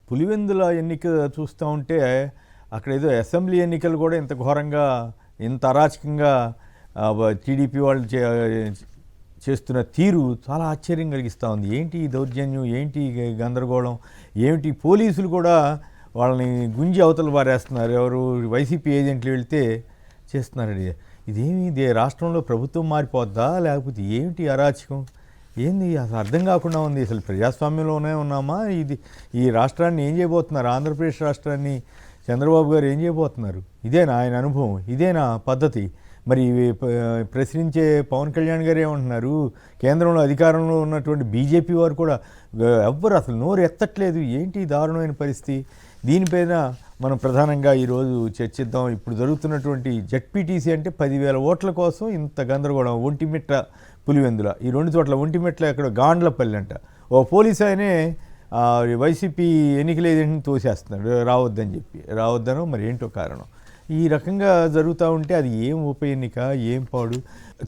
పులివెందుల ఎన్నిక చూస్తూ ఉంటే అక్కడ ఏదో అసెంబ్లీ ఎన్నికలు కూడా ఇంత ఘోరంగా ఇంత అరాచకంగా టీడీపీ వాళ్ళు చేస్తున్న తీరు చాలా ఆశ్చర్యం కలిగిస్తూ ఉంది. ఏంటి ఈ దౌర్జన్యం, ఏంటి గందరగోళం, ఏమిటి పోలీసులు కూడా వాళ్ళని గుంజి అవతల పారేస్తున్నారు. ఎవరు వైసీపీ ఏజెంట్లు వెళ్తే చేస్తున్నారండి. ఇదేమి రాష్ట్రంలో ప్రభుత్వం మారిపోద్దా లేకపోతే ఏమిటి అరాచకం, ఏంది అసలు అర్థం కాకుండా ఉంది. అసలు ప్రజాస్వామ్యంలోనే ఉన్నామా? ఈ రాష్ట్రాన్ని ఏం చేయబోతున్నారు? ఆంధ్రప్రదేశ్ రాష్ట్రాన్ని చంద్రబాబు గారు ఏం చేయబోతున్నారు? ఇదేనా ఆయన అనుభవం? ఇదేనా పద్ధతి? మరి ప్రశ్నించే పవన్ కళ్యాణ్ గారు ఏమంటున్నారు? కేంద్రంలో అధికారంలో ఉన్నటువంటి బీజేపీ వారు కూడా ఎవ్వరు అసలు నోరు ఎత్తట్లేదు. ఏంటి దారుణమైన పరిస్థితి? దీనిపైన మనం ప్రధానంగా ఈరోజు చర్చిద్దాం. ఇప్పుడు జరుగుతున్నటువంటి జెడ్పీటీసీ అంటే 10,000 ఓట్ల కోసం ఇంత గందరగోళం. ఒంటిమిట్ట, పులివెందుల, ఈ రెండు చోట్ల. ఒంటిమిట్ల ఎక్కడ గాండ్లపల్లి అంట. ఓ పోలీసు ఆయనే వైసీపీ ఎన్నికల ఏజెంట్ని తోసేస్తున్నాడు రావద్దని చెప్పి. రావద్దనో మరి ఏంటో కారణం. ఈ రకంగా జరుగుతూ ఉంటే అది ఏం ఉప ఎన్నిక, ఏం పాడు?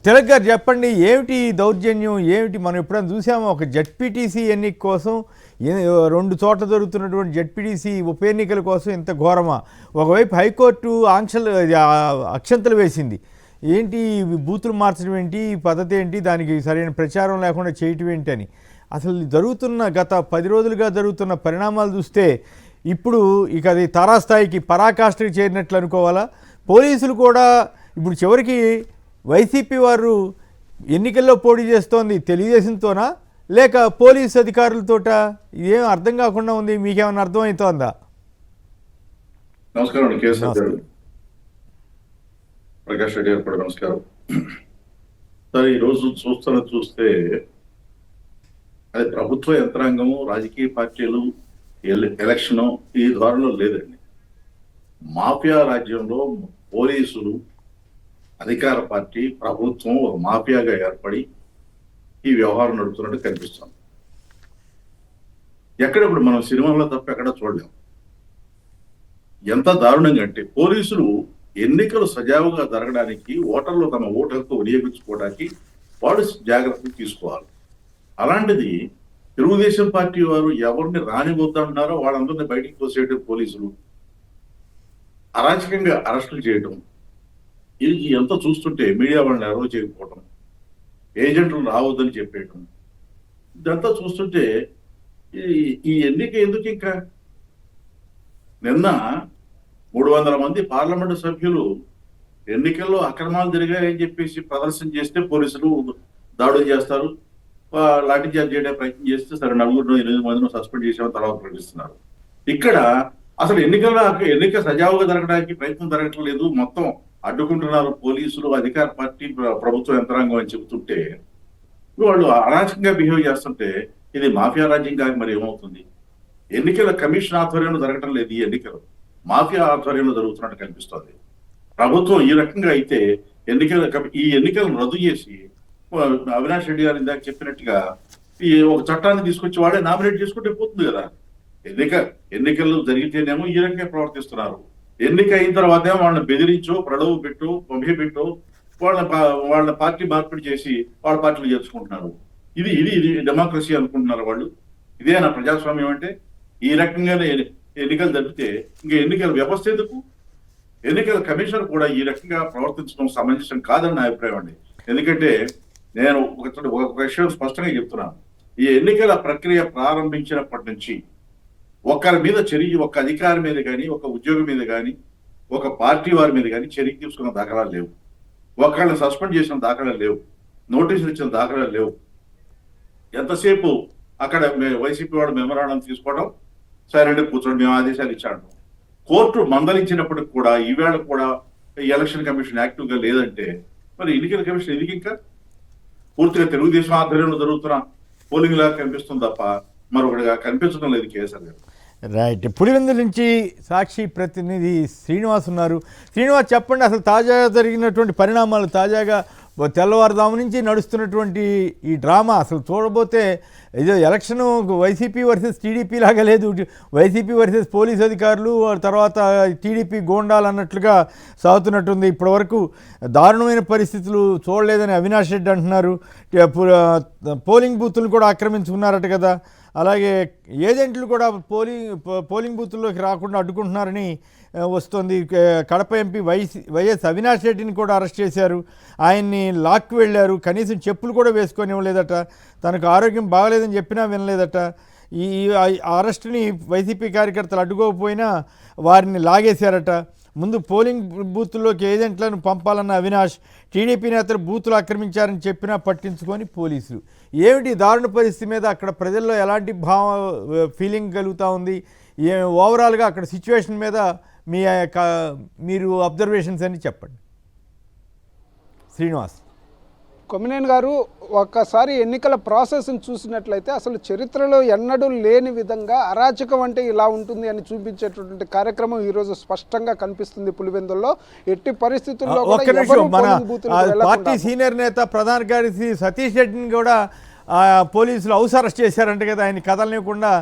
తిలక్ గారు చెప్పండి, ఏమిటి దౌర్జన్యం, ఏమిటి? మనం ఎప్పుడైనా చూసాము ఒక జెడ్పీటీసీ ఎన్నిక కోసం 2 చోట్ల జరుగుతున్నటువంటి జెడ్పీటీసీ ఉప ఎన్నికల కోసం ఇంత ఘోరమా? ఒకవైపు హైకోర్టు అక్షంతలు వేసింది. ఏంటి బూతులు మార్చడం ఏంటి, పద్ధతి ఏంటి, దానికి సరైన ప్రచారం లేకుండా చేయటం ఏంటి అని. అసలు జరుగుతున్న గత 10 రోజులుగా జరుగుతున్న పరిణామాలు చూస్తే ఇప్పుడు ఇక అది తారాస్థాయికి పరాకాష్ఠకి చేరినట్లు అనుకోవాలా? పోలీసులు కూడా ఇప్పుడు చివరికి వైసీపీ వారు ఎన్నికల్లో పోటీ చేస్తోంది తెలుగుదేశంతోనా లేక పోలీసు అధికారులతోట? ఇదేం అర్థం కాకుండా ఉంది. మీకేమైనా అర్థమవుతోందా? నమస్కారం ప్రకాష్ రెడ్డి గారు కూడా నమస్కారం. సరే, ఈరోజు చూస్తే అది ప్రభుత్వ యంత్రాంగము, రాజకీయ పార్టీలు, ఎలక్షన్ ఈ ధోరణిలో లేదండి. మాఫియా రాజ్యంలో పోలీసులు, అధికార పార్టీ, ప్రభుత్వం ఒక మాఫియాగా ఏర్పడి ఈ వ్యవహారం నడుపుతున్నట్టు కనిపిస్తుంది. ఇప్పుడు మనం సినిమాలో తప్ప ఎక్కడ చూడలేము. ఎంత దారుణంగా అంటే పోలీసులు ఎన్నికలు సజావుగా జరగడానికి, ఓటర్లు తమ ఓటు హక్కు వినియోగించుకోవడానికి వాళ్ళు జాగ్రత్తలు తీసుకోవాలి. అలాంటిది తెలుగుదేశం పార్టీ వారు ఎవరిని రానివద్దన్నారో వాళ్ళందరినీ బయటికి తోసేయడం, పోలీసులు అరాచకంగా అరెస్టులు చేయడం, ఇది ఎంత చూస్తుంటే మీడియా వాళ్ళని అరవ చేయకపోవడం, ఏజెంట్లు రావద్దని చెప్పేయడం, ఇదంతా చూస్తుంటే ఈ ఎన్నిక ఎందుకు? ఇంకా నిన్న 300 మంది పార్లమెంటు సభ్యులు ఎన్నికల్లో అక్రమాలు జరిగాయని చెప్పేసి ప్రదర్శన చేస్తే పోలీసులు దాడులు చేస్తారు, లాఠీ చార్జ్ చేయడానికి ప్రయత్నం చేస్తే సరే 4-8 మందిని సస్పెండ్ చేసామని తర్వాత ప్రకటిస్తున్నారు. ఇక్కడ అసలు ఎన్నిక సజావుగా జరగడానికి ప్రయత్నం జరగట్లేదు, మొత్తం అడ్డుకుంటున్నారు పోలీసులు, అధికార పార్టీ, ప్రభుత్వ యంత్రాంగం అని చెబుతుంటే వాళ్ళు అరాచకంగా బిహేవ్ చేస్తుంటే ఇది మాఫియా రాజ్యం కాక మరి ఏమవుతుంది? ఎన్నికల కమిషన్ ఆధ్వర్యంలో జరగటం లేదు, ఈ ఎన్నికలు మాఫియా ఆధ్వర్యంలో జరుగుతున్నట్టు కనిపిస్తుంది. ప్రభుత్వం ఈ రకంగా అయితే ఈ ఎన్నికలను రద్దు చేసి అవినాష్ రెడ్డి గారు ఇందాక చెప్పినట్టుగా ఈ ఒక చట్టాన్ని తీసుకొచ్చి వాడే నామినేట్ చేసుకుంటే పోతుంది కదా. ఎన్నికలు జరిగితేనేమో ఈ రకంగా ప్రవర్తిస్తున్నారు. ఎన్నిక అయిన తర్వాత ఏమో వాళ్ళని బెదిరించో, ప్రలోభ పెట్టో, పంపిపెట్టో వాళ్ళ పార్టీ మార్పిడి చేసి వాళ్ళ పార్టీలు చేర్చుకుంటున్నారు. ఇది డెమోక్రసీ అనుకుంటున్నారు వాళ్ళు. ఇదేనా ప్రజాస్వామ్యం అంటే? ఈ రకంగానే ఎన్నికలు జరిపితే ఇంకా ఎన్నికల వ్యవస్థ ఎందుకు? ఎన్నికల కమిషన్ కూడా ఈ రకంగా ప్రవర్తించడం సమంజసం కాదని నా అభిప్రాయం అండి. ఎందుకంటే నేను ఒక విషయం స్పష్టంగా చెప్తున్నాను. ఈ ఎన్నికల ప్రక్రియ ప్రారంభించినప్పటి నుంచి ఒకరి మీద ఒక అధికారి మీద కానీ, ఒక ఉద్యోగి మీద కానీ, ఒక పార్టీ వారి మీద కానీ చర్య తీసుకున్న దాఖలాలు లేవు. ఒకళ్ళని సస్పెండ్ చేసిన దాఖలాలు లేవు, నోటీసులు ఇచ్చిన దాఖలాలు లేవు. ఎంతసేపు అక్కడ వైసీపీ వాడు మెమరాండం తీసుకోవడం, సైలెంట్ కూర్చోండి, మేము ఆదేశాలు ఇచ్చాడు. కోర్టు మందలించినప్పటికి కూడా ఈవేళ కూడా ఎలక్షన్ కమిషన్ యాక్టివ్ గా లేదంటే మరి ఎన్నికల కమిషన్ ఎందుకు? ఇంకా పూర్తిగా తెలుగుదేశం ఆధ్వర్యంలో జరుగుతున్న పోలింగ్ లాగా కనిపిస్తుంది తప్ప మరొకటిగా కనిపించడం లేదు. కేసీఆర్ గారు రైట్. పులివెందుల నుంచి సాక్షి ప్రతినిధి శ్రీనివాస్ ఉన్నారు. శ్రీనివాస్, చెప్పండి, అసలు తాజాగా జరిగినటువంటి పరిణామాలు, తాజాగా తెల్లవారుదాము నుంచి నడుస్తున్నటువంటి ఈ డ్రామా అసలు చూడబోతే ఏదో ఎలక్షను వైసీపీ వర్సెస్ టీడీపీ లాగా లేదు, వైసీపీ వర్సెస్ పోలీస్ అధికారులు, తర్వాత టీడీపీ గోండాలు అన్నట్లుగా సాగుతున్నట్టుంది. ఇప్పటివరకు దారుణమైన పరిస్థితులు చూడలేదని అవినాష్ రెడ్డి అంటున్నారు. పోలింగ్ బూతులు కూడా ఆక్రమించుకున్నారట కదా. అలాగే ఏజెంట్లు కూడా పోలింగ్ బూత్లోకి రాకుండా అడ్డుకుంటున్నారని వస్తుంది. కడప ఎంపీ వైఎస్ అవినాష్ రెడ్డిని కూడా అరెస్ట్ చేశారు. ఆయన్ని లాక్కి వెళ్ళారు. కనీసం చెప్పులు కూడా వేసుకొని ఇవ్వలేదట. తనకు ఆరోగ్యం బాగలేదని చెప్పినా వినలేదట. ఈ అరెస్టుని వైసీపీ కార్యకర్తలు అడ్డుకోకపోయినా వారిని లాగేశారట. ముందు పోలింగ్ బూత్లోకి ఏజెంట్లను పంపాలన్న అవినాష్ టీడీపీ నేతలు బూతులు ఆక్రమించారని చెప్పినా పట్టించుకొని పోలీసులు. ఏమిటి దారుణ పరిస్థితి మీద అక్కడ ప్రజల్లో ఎలాంటి ఫీలింగ్ కలుగుతూ ఉంది? ఓవరాల్గా అక్కడ సిచ్యువేషన్ మీద మీరు అబ్జర్వేషన్స్ అని చెప్పండి. శ్రీనివాస్. కొమ్మినేని గారు, ఒక్కసారి ఎన్నికల ప్రాసెస్ని చూసినట్లయితే అసలు చరిత్రలో ఎన్నడూ లేని విధంగా అరాచకం అంటే ఇలా ఉంటుంది అని చూపించేటటువంటి కార్యక్రమం ఈరోజు స్పష్టంగా కనిపిస్తుంది పులివెందుల్లో. ఎట్టి పరిస్థితుల్లో పార్టీ సీనియర్ నేత ప్రధాన కార్యదర్శి సతీష్ రెడ్డిని కూడా పోలీసులు హౌస్ అరెస్ట్ చేశారంట కదా. ఆయన కదలనివ్వకుండా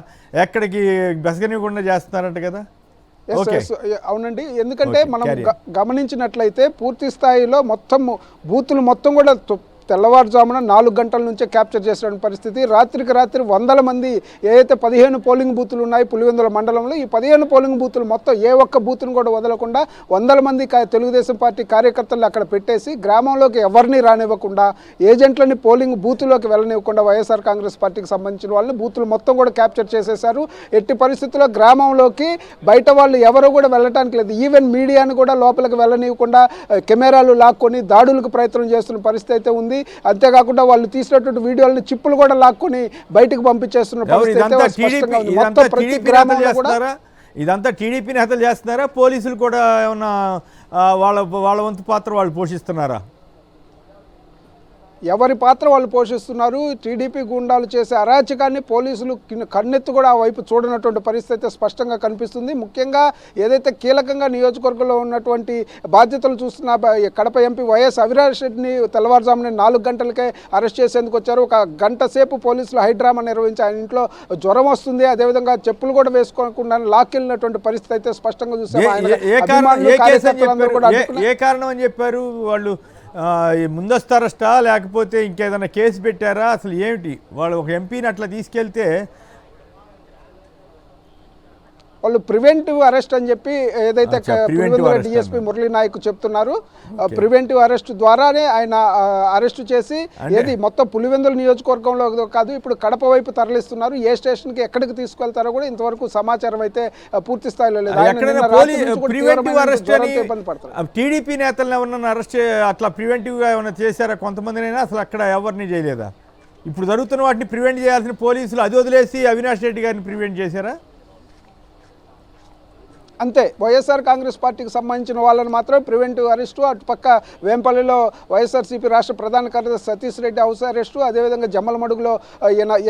ఎక్కడికి బెసగనివ్వకుండా చేస్తున్నారంట కదా. అవునండి, ఎందుకంటే మనం గమనించినట్లయితే పూర్తి స్థాయిలో మొత్తం బూతులు మొత్తం కూడా తెల్లవారుజామున 4 గంటల నుంచే క్యాప్చర్ చేసిన పరిస్థితి. రాత్రికి రాత్రి వందల మంది ఏదైతే 15 పోలింగ్ బూతులు ఉన్నాయి పులివెందుల మండలంలో, ఈ 15 పోలింగ్ బూతులు మొత్తం ఏ ఒక్క బూత్ను కూడా వదలకుండా వందల మంది తెలుగుదేశం పార్టీ కార్యకర్తలు అక్కడ పెట్టేసి గ్రామంలోకి ఎవరిని రానివ్వకుండా, ఏజెంట్లని పోలింగ్ బూతులోకి వెళ్ళనివ్వకుండా వైఎస్ఆర్ కాంగ్రెస్ పార్టీకి సంబంధించిన వాళ్ళు బూతులు మొత్తం కూడా క్యాప్చర్ చేసేశారు. ఎట్టి పరిస్థితుల్లో గ్రామంలోకి బయట వాళ్ళు ఎవరు కూడా వెళ్ళటానికి లేదు. ఈవెన్ మీడియాను కూడా లోపలికి వెళ్ళనివ్వకుండా కెమెరాలు లాక్కొని దాడులకు ప్రయత్నం చేస్తున్న పరిస్థితి అయితే ఉంది. అంతేకాకుండా వాళ్ళు తీసినటువంటి వీడియోలను చిప్పులు కూడా లాక్కొని బయటకు పంపించేస్తున్న పరిస్థితి. ఇదంతా టీడీపీ నేతలు చేస్తున్నారా? పోలీసులు కూడా ఏమన్నా వాళ్ళ వంతు పాత్ర వాళ్ళు పోషిస్తున్నారా? ఎవరి పాత్ర వాళ్ళు పోషిస్తున్నారు. టీడీపీ గుండాలు చేసే అరాచకాన్ని పోలీసులు కన్నెత్తు కూడా ఆ వైపు చూడనటువంటి పరిస్థితి స్పష్టంగా కనిపిస్తుంది. ముఖ్యంగా ఏదైతే కీలకంగా నియోజకవర్గంలో ఉన్నటువంటి బాధ్యతలు చూస్తున్న కడప ఎంపీ వైఎస్ అవినాష్ రెడ్డిని తెల్లవారుజామున 4 గంటలకే అరెస్ట్ చేసేందుకు వచ్చారు. 1 గంట సేపు పోలీసులు హైడ్రామా నిర్వహించి ఆయన ఇంట్లో జ్వరం వస్తుంది, అదేవిధంగా చెప్పులు కూడా వేసుకోకుండా లాక్కెళ్ళినటువంటి పరిస్థితి అయితే స్పష్టంగా చూసాము. ఏ కారణం అని చెప్పారు వాళ్ళు? ముందస్తు అరెస్టా లేకపోతే ఇంకేదైనా కేసు పెట్టారా? అసలు ఏమిటి? వాళ్ళు ఒక ఎంపీని అట్లా తీసుకెళ్తే వాళ్ళు ప్రివెంటివ్ అరెస్ట్ అని చెప్పి ఏదైతే డిఎస్పీ మురళీ నాయక్ చెప్తున్నారు, ప్రివెంటివ్ అరెస్ట్ ద్వారానే ఆయన అరెస్ట్ చేసి ఏది మొత్తం పులివెందుల నియోజకవర్గంలో కాదు ఇప్పుడు కడప వైపు తరలిస్తున్నారు. ఏ స్టేషన్కి ఎక్కడికి తీసుకెళ్తారో కూడా ఇంతవరకు సమాచారం అయితే పూర్తి స్థాయిలో లేదు. టీడీపీ నేతలను ఎవరన్నా అరెస్ట్ అట్లా ప్రివెంటివ్గా ఏమైనా చేశారా? కొంతమందినైనా అసలు అక్కడ ఎవరిని చేయలేదా? ఇప్పుడు జరుగుతున్న వాటిని ప్రివెంట్ చేయాల్సిన పోలీసులు అది వదిలేసి అవినాష్ రెడ్డి గారిని ప్రివెంట్ చేశారా? అంతే, వైఎస్ఆర్ కాంగ్రెస్ పార్టీకి సంబంధించిన వాళ్ళని మాత్రమే ప్రివెంటివ్ అరెస్టు, అటు పక్క వేంపల్లిలో వైఎస్ఆర్సీపీ రాష్ట్ర ప్రధాన కార్యదర్శి సతీష్ రెడ్డి హౌస్ అరెస్టు, అదేవిధంగా జమ్మలమడుగులో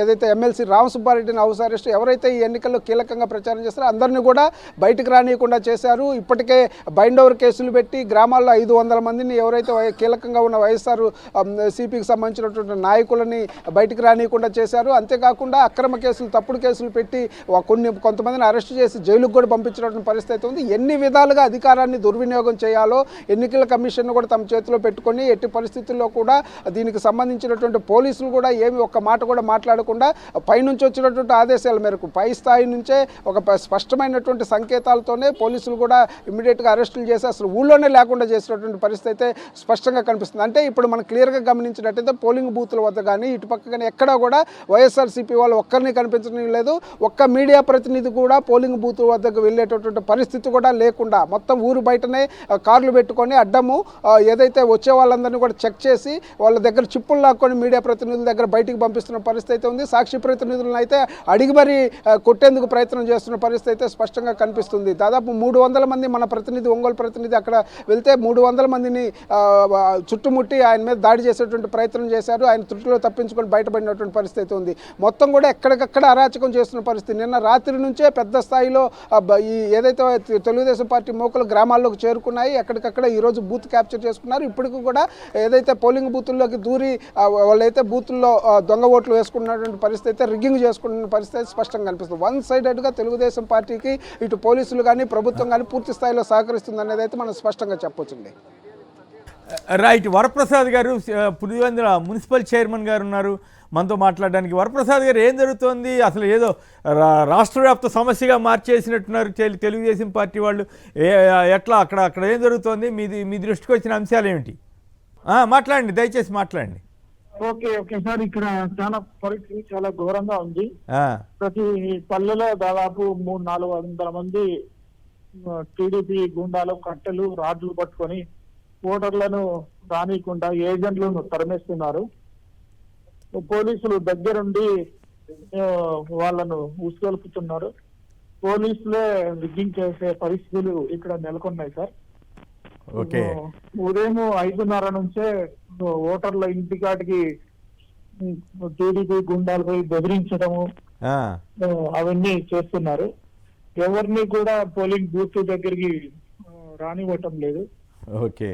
ఏదైతే ఎమ్మెల్సీ రామసుబ్బారెడ్డిని హౌస్ అరెస్టు, ఎవరైతే ఈ ఎన్నికల్లో కీలకంగా ప్రచారం చేస్తారో అందరినీ కూడా బయటకు రానియకుండా చేశారు. ఇప్పటికే బైండ్ ఓవర్ కేసులు పెట్టి గ్రామాల్లో 500 మందిని ఎవరైతే కీలకంగా ఉన్న వైఎస్ఆర్ సిపికి సంబంధించినటువంటి నాయకులని బయటకు రానియకుండా చేశారు. అంతేకాకుండా అక్రమ కేసులు, తప్పుడు కేసులు పెట్టి కొంతమందిని అరెస్టు చేసి జైలుకు కూడా పంపించినటువంటి పరిస్థితి ఉంది. ఎన్ని విధాలుగా అధికారాన్ని దుర్వినియోగం చేయాలో ఎన్నికల కమిషన్ కూడా తమ చేతిలో పెట్టుకొని ఎట్టి పరిస్థితుల్లో కూడా దీనికి సంబంధించినటువంటి పోలీసులు కూడా ఏమి ఒక్క మాట కూడా మాట్లాడకుండా పైనుంచి వచ్చినటువంటి ఆదేశాల మేరకు పై స్థాయి నుంచే ఒక స్పష్టమైనటువంటి సంకేతాలతోనే పోలీసులు కూడా ఇమ్మీడియట్గా అరెస్టులు చేసి అసలు ఊళ్ళోనే లేకుండా చేసినటువంటి పరిస్థితి అయితే స్పష్టంగా కనిపిస్తుంది. అంటే ఇప్పుడు మనం క్లియర్గా గమనించినట్టయితే పోలింగ్ బూత్ల వద్ద కానీ ఇటుపక్క కానీ ఎక్కడా కూడా వైఎస్ఆర్సీపీ వాళ్ళు ఒక్కరిని కనిపించడం లేదు. ఒక్క మీడియా ప్రతినిధి కూడా పోలింగ్ బూత్ వద్దకు వెళ్ళేటటువంటి పరిస్థితి కూడా లేకుండా మొత్తం ఊరు బయటనే కార్లు పెట్టుకొని అడ్డము ఏదైతే వచ్చే వాళ్ళందరినీ కూడా చెక్ చేసి వాళ్ళ దగ్గర చిప్పులు లాక్కొని మీడియా ప్రతినిధుల దగ్గర బయటికి పంపిస్తున్న పరిస్థితి అయితే ఉంది. సాక్షి ప్రతినిధులను అయితే అడిగి మరీ కొట్టేందుకు ప్రయత్నం చేస్తున్న పరిస్థితి అయితే స్పష్టంగా కనిపిస్తుంది. దాదాపు 300 మంది మన ప్రతినిధి, ఒంగోలు ప్రతినిధి అక్కడ వెళ్తే 300 మందిని చుట్టుముట్టి ఆయన మీద దాడి చేసేటువంటి ప్రయత్నం చేశారు. ఆయన త్రుటిలో తప్పించుకొని బయటపడినటువంటి పరిస్థితి ఉంది. మొత్తం కూడా ఎక్కడికక్కడ అరాచకం చేస్తున్న పరిస్థితి. నిన్న రాత్రి నుంచే పెద్ద స్థాయిలో ఈ ఏదైతే తెలుగుదేశం పార్టీ మోకలు గ్రామాల్లోకి చేరుకున్నాయి. ఎక్కడికక్కడ ఈరోజు బూత్ క్యాప్చర్ చేసుకున్నారు. ఇప్పటికి కూడా ఏదైతే పోలింగ్ బూతుల్లోకి దూరి వాళ్ళైతే బూతుల్లో దొంగ ఓట్లు వేసుకున్నటువంటి పరిస్థితి అయితే రిగ్గింగ్ చేసుకున్న పరిస్థితి స్పష్టంగా కనిపిస్తుంది. 1 సైడెడ్గా తెలుగుదేశం పార్టీకి ఇటు పోలీసులు కానీ ప్రభుత్వం కానీ పూర్తి స్థాయిలో సహకరిస్తుంది అనేది అయితే మనం స్పష్టంగా చెప్పొచ్చండి. రైట్. వరప్రసాద్ గారు పులివెందుల మున్సిపల్ చైర్మన్ గారు ఉన్నారు. మనతో మాట్లాడడానికి. వరప్రసాద్ గారు, ఏం జరుగుతోంది అసలు? ఏదో రాష్ట్ర వ్యాప్త సమస్యగా మార్చేసినట్టున్నారు తెలుగుదేశం పార్టీ వాళ్ళు. ఎట్లా అక్కడ ఏం జరుగుతోంది? మీ దృష్టికి వచ్చిన అంశాలు ఏమిటి? మాట్లాడండి, దయచేసి మాట్లాడండి. ఓకే సార్, ఇక్కడ చాలా పరిస్థితి చాలా ఘోరంగా ఉంది. ప్రతి పల్లెలో దాదాపు 300-400 మంది టీడీపీ గుండాలు కట్టెలు రాడ్లు పట్టుకొని ఓటర్లను రానియకుండా ఏజెంట్లను తరిమేస్తున్నారు. పోలీసులు దగ్గరుండి వాళ్ళను ఉసుగొలుపుతున్నారు. పోలీసులే రిగ్గింగ్ చేసే పరిస్థితులు ఇక్కడ నెలకొన్నాయి సార్. ఉదయం 5:30 నుంచే ఓటర్ల ఇంటికాటికి టీడీపీ గుండాలపై బెదిరించడము అవన్నీ చేస్తున్నారు. ఎవరిని కూడా పోలింగ్ బూత్ దగ్గరికి రానివ్వటం లేదు.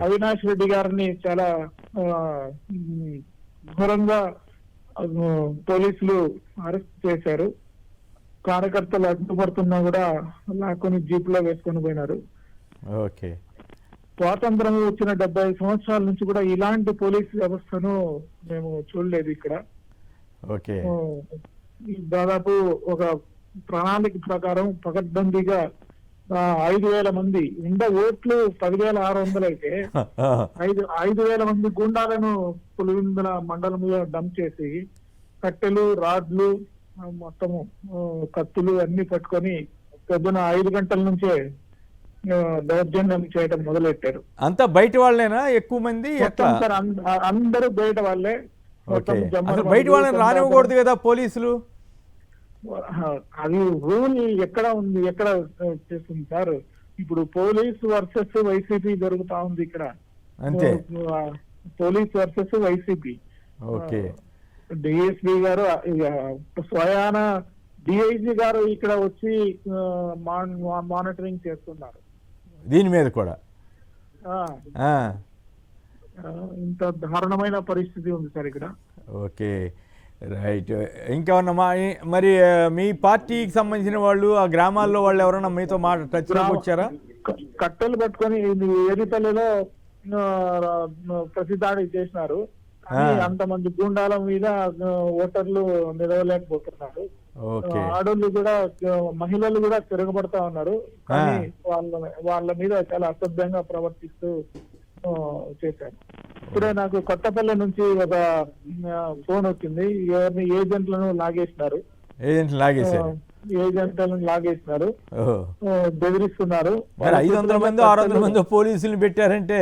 అవినాష్ రెడ్డి గారిని చాలా ఘోరంగా పోలీసులు అరెస్ట్ చేశారు. కార్యకర్తలు అడ్డుపడుతున్నా కూడా లాక్కొని జీపులో వేసుకొని పోయినారు. స్వాతంత్రం వచ్చిన 75 సంవత్సరాల నుంచి కూడా ఇలాంటి పోలీస్ వ్యవస్థను మేము చూడలేదు ఇక్కడ. దాదాపు ఒక ప్రణాళిక ప్రకారం పకడ్బందీగా 5,000 మంది ఓట్లు 10,600 అయితే 5,000 మంది గుండాలను పులివెందుల మండలంలో డంప్ చేసి కట్టెలు రాడ్లు మొత్తము కత్తులు అన్ని పట్టుకొని పొద్దున 5 గంటల నుంచే దౌర్జన్యం చేయడం మొదలెట్టారు. అంతా బయట వాళ్ళేనా ఎక్కువ మంది? అందరూ బయట వాళ్ళే. బయట వాళ్ళని రానివ్వకూడదు కదా పోలీసులు? అది రూల్ ఎక్కడ ఉంది, ఎక్కడ చేస్తుంది సార్? ఇప్పుడు పోలీస్ వర్సెస్ వైసీపీ జరుగుతా ఉంది ఇక్కడ. అంతే, పోలీస్ వర్సెస్ వైసీపీ. డిఎస్పీ గారు స్వయాన డిఐజీ గారు ఇక్కడ వచ్చి మానిటరింగ్ చేస్తున్నారు దీని మీద కూడా. ఇంత దారుణమైన పరిస్థితి ఉంది సార్ ఇక్కడ. రైట్. ఇంకేమన్నా మరి మీ పార్టీకి సంబంధించిన వాళ్ళు ఆ గ్రామాల్లో వాళ్ళు ఎవరన్నా మీతో టచ్లోకి వచ్చారా? కట్టెలు పట్టుకొని ఏరిపల్లిలో ప్రతిదాడి చేసినారు. అంతమంది గుండాల మీద ఓటర్లు నిలవలేకపోతున్నారు. ఆడోళ్ళు కూడా మహిళలు కూడా తిరగబడతా ఉన్నారు. కానీ వాళ్ళ మీద చాలా అసభ్యంగా ప్రవర్తిస్తూ చేశారు. ఇప్పుడే నాకు కొత్తపల్లి నుంచి ఒక ఫోన్ వచ్చింది. ఎవరిని ఏజెంట్లను లాగేసినారు, బెదిరిస్తున్నారు. 500 మంది 600 మంది పోలీసులు పెట్టారంటే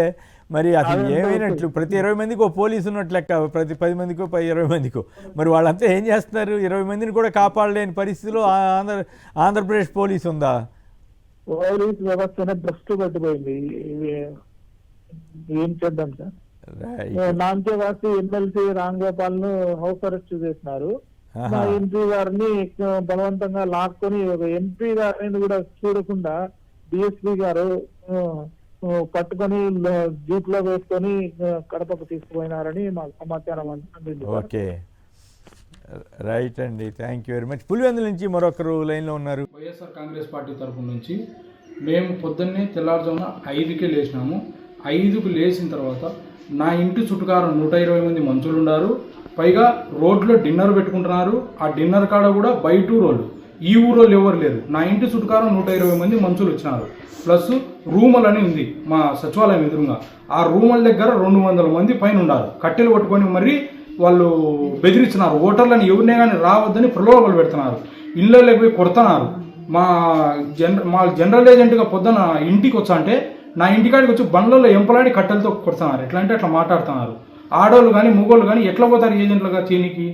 మరి అసలు ఏమైనట్లు? ప్రతి 20 మందికి ఒక పోలీసు ఉన్నట్లు లెక్క, ప్రతి 10 మందికో 20 మందికో. మరి వాళ్ళంతా ఏం చేస్తున్నారు? 20 మందిని కూడా కాపాడలేని పరిస్థితిలో ఆంధ్రప్రదేశ్ పోలీసు ఉందా? పోలీస్ వ్యవస్థనే భ్రష్టు పట్టిపోయింది. ఏం చేద్దాం సార్? నాంకేవాసి ఎమ్మెల్సీ రామ్ గోపాల్ ను హౌస్ అరెస్ట్ చేసినారు. మా ఎంపీ గారిని బలవంతంగా లాక్కొని ఒక ఎంపీ గారిని కూడా చూడకుండా డిఎస్పీ గారు పట్టుకొని జీప్ లో వేసుకొని కడపకు తీసుకుపోయినారని మాకు సమాచారం అందింది. రైట్ అండి, thank you very much. Pulivendula నుంచి మరొకరు లైన్ లో ఉన్నారు. వైఎస్ఆర్ కాంగ్రెస్ పార్టీ తరఫు నుంచి మేము పొద్దున్నే తెల్లారుజామున 5కి లేచినాము. 5కు లేచిన తర్వాత నా ఇంటి చుట్టుకారం 120 మంది మనుషులు ఉన్నారు. పైగా రోడ్లో డిన్నర్ పెట్టుకుంటున్నారు. ఆ డిన్నర్ కాడ కూడా బయట ఊరోళ్ళు, ఈ ఊరోళ్ళు ఎవరు లేరు. నా ఇంటి చుట్టుకారం 120 మంది మనుషులు వచ్చినారు. ప్లస్ రూములు అని ఉంది మా సచివాలయం ఎదురుగా. ఆ రూముల దగ్గర 200 మంది పైన ఉన్నారు. కట్టెలు పట్టుకొని మరీ వాళ్ళు బెదిరిస్తున్నారు. ఓటర్లను ఎవరినే కానీ రావద్దని ప్రలోభాలు పెడుతున్నారు. ఇళ్ళలోకి పోయి కొడుతున్నారు. మా జనరల్ ఏజెంట్గా పొద్దున ఇంటికి వచ్చా అంటే నా ఇంటికాడికి వచ్చి బండ్లలో ఎంపలాడి కట్టెలతో కొడుతున్నారు. ఎట్లా అంటే అట్లా మాట్లాడుతున్నారు. ఆడోళ్ళు కానీ మగోళ్ళు కానీ ఎట్లా పోతారు ఏజెంట్లుగా చేయనికి?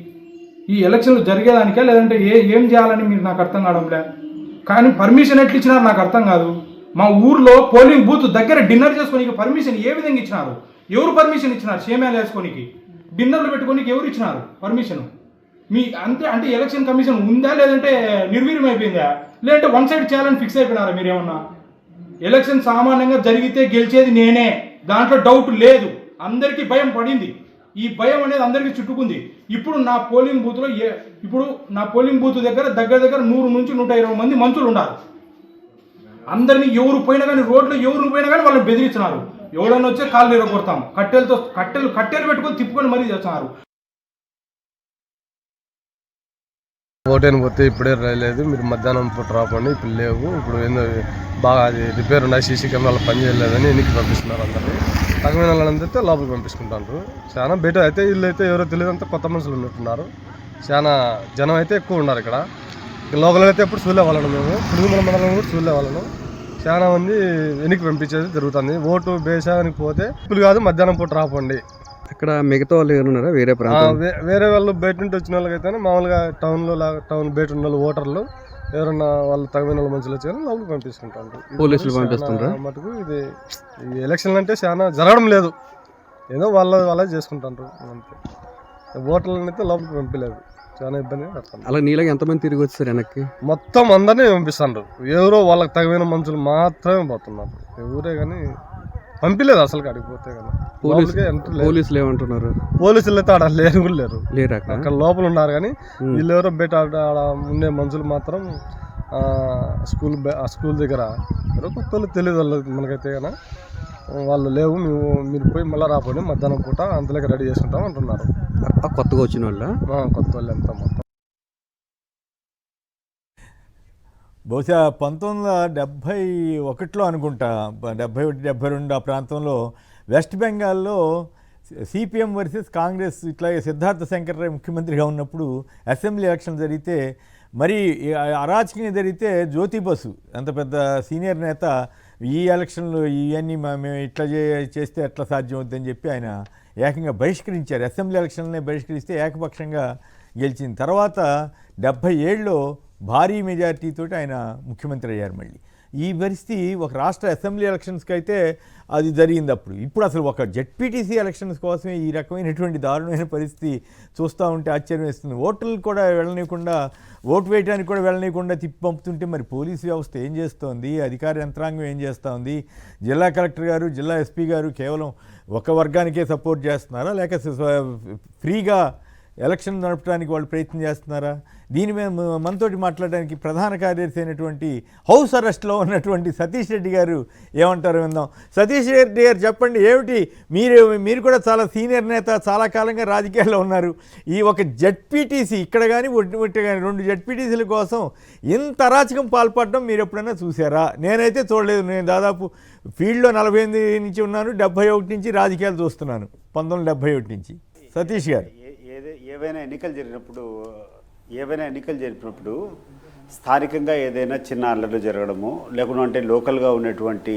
ఈ ఎలక్షన్లు జరిగేదానికే లేదంటే ఏం చేయాలని మీరు నాకు అర్థం కావడంలే. కానీ పర్మిషన్ ఎట్లా ఇచ్చినారు నాకు అర్థం కాదు. మా ఊర్లో పోలింగ్ బూత్ దగ్గర డిన్నర్ చేసుకోనికి పర్మిషన్ ఏ విధంగా ఇచ్చినారు? ఎవరు పర్మిషన్ ఇచ్చినారు? సేమ్యాలు వేసుకోనికి, డిన్నర్లు పెట్టుకోనికి ఎవరు ఇచ్చినారు పర్మిషన్? మీ అంటే ఎలక్షన్ కమిషన్ ఉందా లేదంటే నిర్వీర్యం అయిపోయిందా? లేదంటే వన్ సైడ్ చేయాలని ఫిక్స్ అయిపోయినారా మీరేమన్నా? ఎలక్షన్ సామాన్యంగా జరిగితే గెలిచేది నేనే, దాంట్లో డౌట్ లేదు. అందరికీ భయం పడింది. ఈ భయం అనేది అందరికీ చుట్టుకుంది. ఇప్పుడు నా పోలింగ్ బూత్ దగ్గర 100 నుంచి 120 మంది మనుషులు ఉన్నారు. అందరినీ ఎవరు పోయినా కానీ రోడ్లో ఎవరు పోయినా కానీ వాళ్ళని బెదిరిస్తున్నారు. ఎవడన్నా వచ్చే కాళ్ళు ఎరగొడతాం, కట్టెలు పెట్టుకొని తిప్పుకొని మరీ చేస్తున్నారు. ఓటేని పోతే ఇప్పుడే రాలేదు, మీరు మధ్యాహ్నం పూట రాపండి, ఇప్పుడు లేవు, ఇప్పుడు ఏందో బాగా అది రిపేర్ ఉన్నాయి, సీసీ కెమెరాలు పని చేయలేదని ఎన్నికి పంపిస్తున్నారు అందరినీ. తగిన వాళ్ళందరితో లోపలికి పంపించుకుంటారు. చాలా బెటర్ అయితే వీళ్ళు అయితే ఎవరో తెలియదు, అంతా కొత్త మనుషులు ఉన్నట్టున్నారు. చాలా జనం అయితే ఎక్కువ ఉన్నారు ఇక్కడ. లోకల్ అయితే ఎప్పుడు చూడలే వాళ్ళను, మేము పురుగుమల మండలం కూడా చూడలే వాళ్ళను. చాలా మంది ఎన్నికి పంపించేది జరుగుతుంది. ఓటు బేసానికి పోతే ఇప్పుడు కాదు, మధ్యాహ్నం పూట రాపండి. ఇక్కడ మిగతా వాళ్ళు ఎవరున్నారా వేరే ప్రాంతం? వేరే వాళ్ళు బయట నుండి వచ్చిన వాళ్ళకైతే మామూలుగా టౌన్ బయట ఉన్న వాళ్ళు ఓటర్లు ఎవరన్నా వాళ్ళు తగిన వాళ్ళ మనుషులు వచ్చి లోపలికి పంపిస్తుంటారు. పోలీసులు పంపిస్తుంటారా? మటుకు ఇది ఈ ఎలక్షన్లు అంటే చాలా జరగడం లేదు, ఏదో వాళ్ళే చేసుకుంటారు అంతే. ఓటర్లను అయితే లోపలికి పంపించలేదు, చాలా ఇబ్బందిగా పడుతుంది. అలా నీళ్ళకి ఎంతమంది తిరిగి వచ్చారు వెనక్కి? మొత్తం అందరినీ పంపిస్తున్నారు, ఎవరో వాళ్ళకి తగిన మనుషులు మాత్రమే పోతున్నారు, ఎవరే కానీ పంపించలేదు అసలు కాడికి పోతే కానీ. పోలీసులు ఏమంటున్నారు? పోలీసులు అయితే ఆడ లేరు అక్కడ లోపల ఉన్నారు కానీ వీళ్ళు ఎవరో బయట ఆడ ఉండే మనుషులు మాత్రం స్కూల్ దగ్గర ఎవరో కొత్త వాళ్ళు తెలియదు వాళ్ళకి మనకైతే కానీ వాళ్ళు లేవు, మీరు పోయి మళ్ళీ రాపోండి మధ్యాహ్నం పూట అంతలోకి రెడీ చేసుకుంటాం అంటున్నారు. కొత్తగా వచ్చిన వాళ్ళ కొత్త వాళ్ళు ఎంత మొత్తం బహుశా 1971లో అనుకుంటా, 71, 72 ఆ ప్రాంతంలో వెస్ట్ బెంగాల్లో సిపిఎం వర్సెస్ కాంగ్రెస్ ఇట్లాగే సిద్ధార్థ శంకర్రాయ్ ముఖ్యమంత్రిగా ఉన్నప్పుడు అసెంబ్లీ ఎలక్షన్ జరిగితే మరి అరాచకంగా జరిగితే జ్యోతి బసు అంత పెద్ద సీనియర్ నేత ఈ ఎలక్షన్లు ఇవన్నీ మేము ఇట్లా చేస్తే ఎట్లా సాధ్యం అవుతుందని చెప్పి ఆయన ఏకంగా బహిష్కరించారు. అసెంబ్లీ ఎలక్షన్లనే బహిష్కరిస్తే ఏకపక్షంగా గెలిచిన తర్వాత 77లో భారీ మెజారిటీతో ఆయన ముఖ్యమంత్రి అయ్యారు. మళ్ళీ ఈ పరిస్థితి ఒక రాష్ట్ర అసెంబ్లీ ఎలక్షన్స్కి అయితే అది జరిగింది అప్పుడు. ఇప్పుడు అసలు ఒక జెడ్పీటీసీ ఎలక్షన్స్ కోసమే ఈ రకమైనటువంటి దారుణమైన పరిస్థితి చూస్తూ ఉంటే ఆశ్చర్యం వేస్తుంది. ఓట్లు కూడా వెళ్ళనీయకుండా, ఓటు వేయడానికి కూడా వెళ్ళనీయకుండా తిప్పి పంపుతుంటే మరి పోలీసు వ్యవస్థ ఏం చేస్తోంది, అధికార యంత్రాంగం ఏం చేస్తూ ఉంది, జిల్లా కలెక్టర్ గారు, జిల్లా ఎస్పీ గారు కేవలం ఒక వర్గానికే సపోర్ట్ చేస్తున్నారా, లేక ఫ్రీగా ఎలక్షన్ నడపడానికి వాళ్ళు ప్రయత్నం చేస్తున్నారా? దీని మీద మనతోటి మాట్లాడడానికి ప్రధాన కార్యదర్శి అయినటువంటి హౌస్ అరెస్ట్లో ఉన్నటువంటి సతీష్ రెడ్డి గారు ఏమంటారు విందాం. సతీష్ రెడ్డి గారు చెప్పండి, ఏమిటి మీరు కూడా చాలా సీనియర్ నేత, చాలా కాలంగా రాజకీయాల్లో ఉన్నారు. ఈ ఒక జెడ్పీటీసీ ఇక్కడ కానీ ఒట్టి కానీ 2 జెడ్పీటీసీల కోసం ఇంత అరాచకం పాల్పడడం మీరు ఎప్పుడైనా చూసారా? నేనైతే చూడలేదు. నేను దాదాపు ఫీల్డ్లో 48 నుంచి ఉన్నాను, 71 నుంచి రాజకీయాలు చూస్తున్నాను, 1971 నుంచి. సతీష్ గారు, ఏవైనా ఎన్నికలు జరిపినప్పుడు స్థానికంగా ఏదైనా చిన్న అల్లర్లు జరగడము, లేకుంటే లోకల్గా ఉన్నటువంటి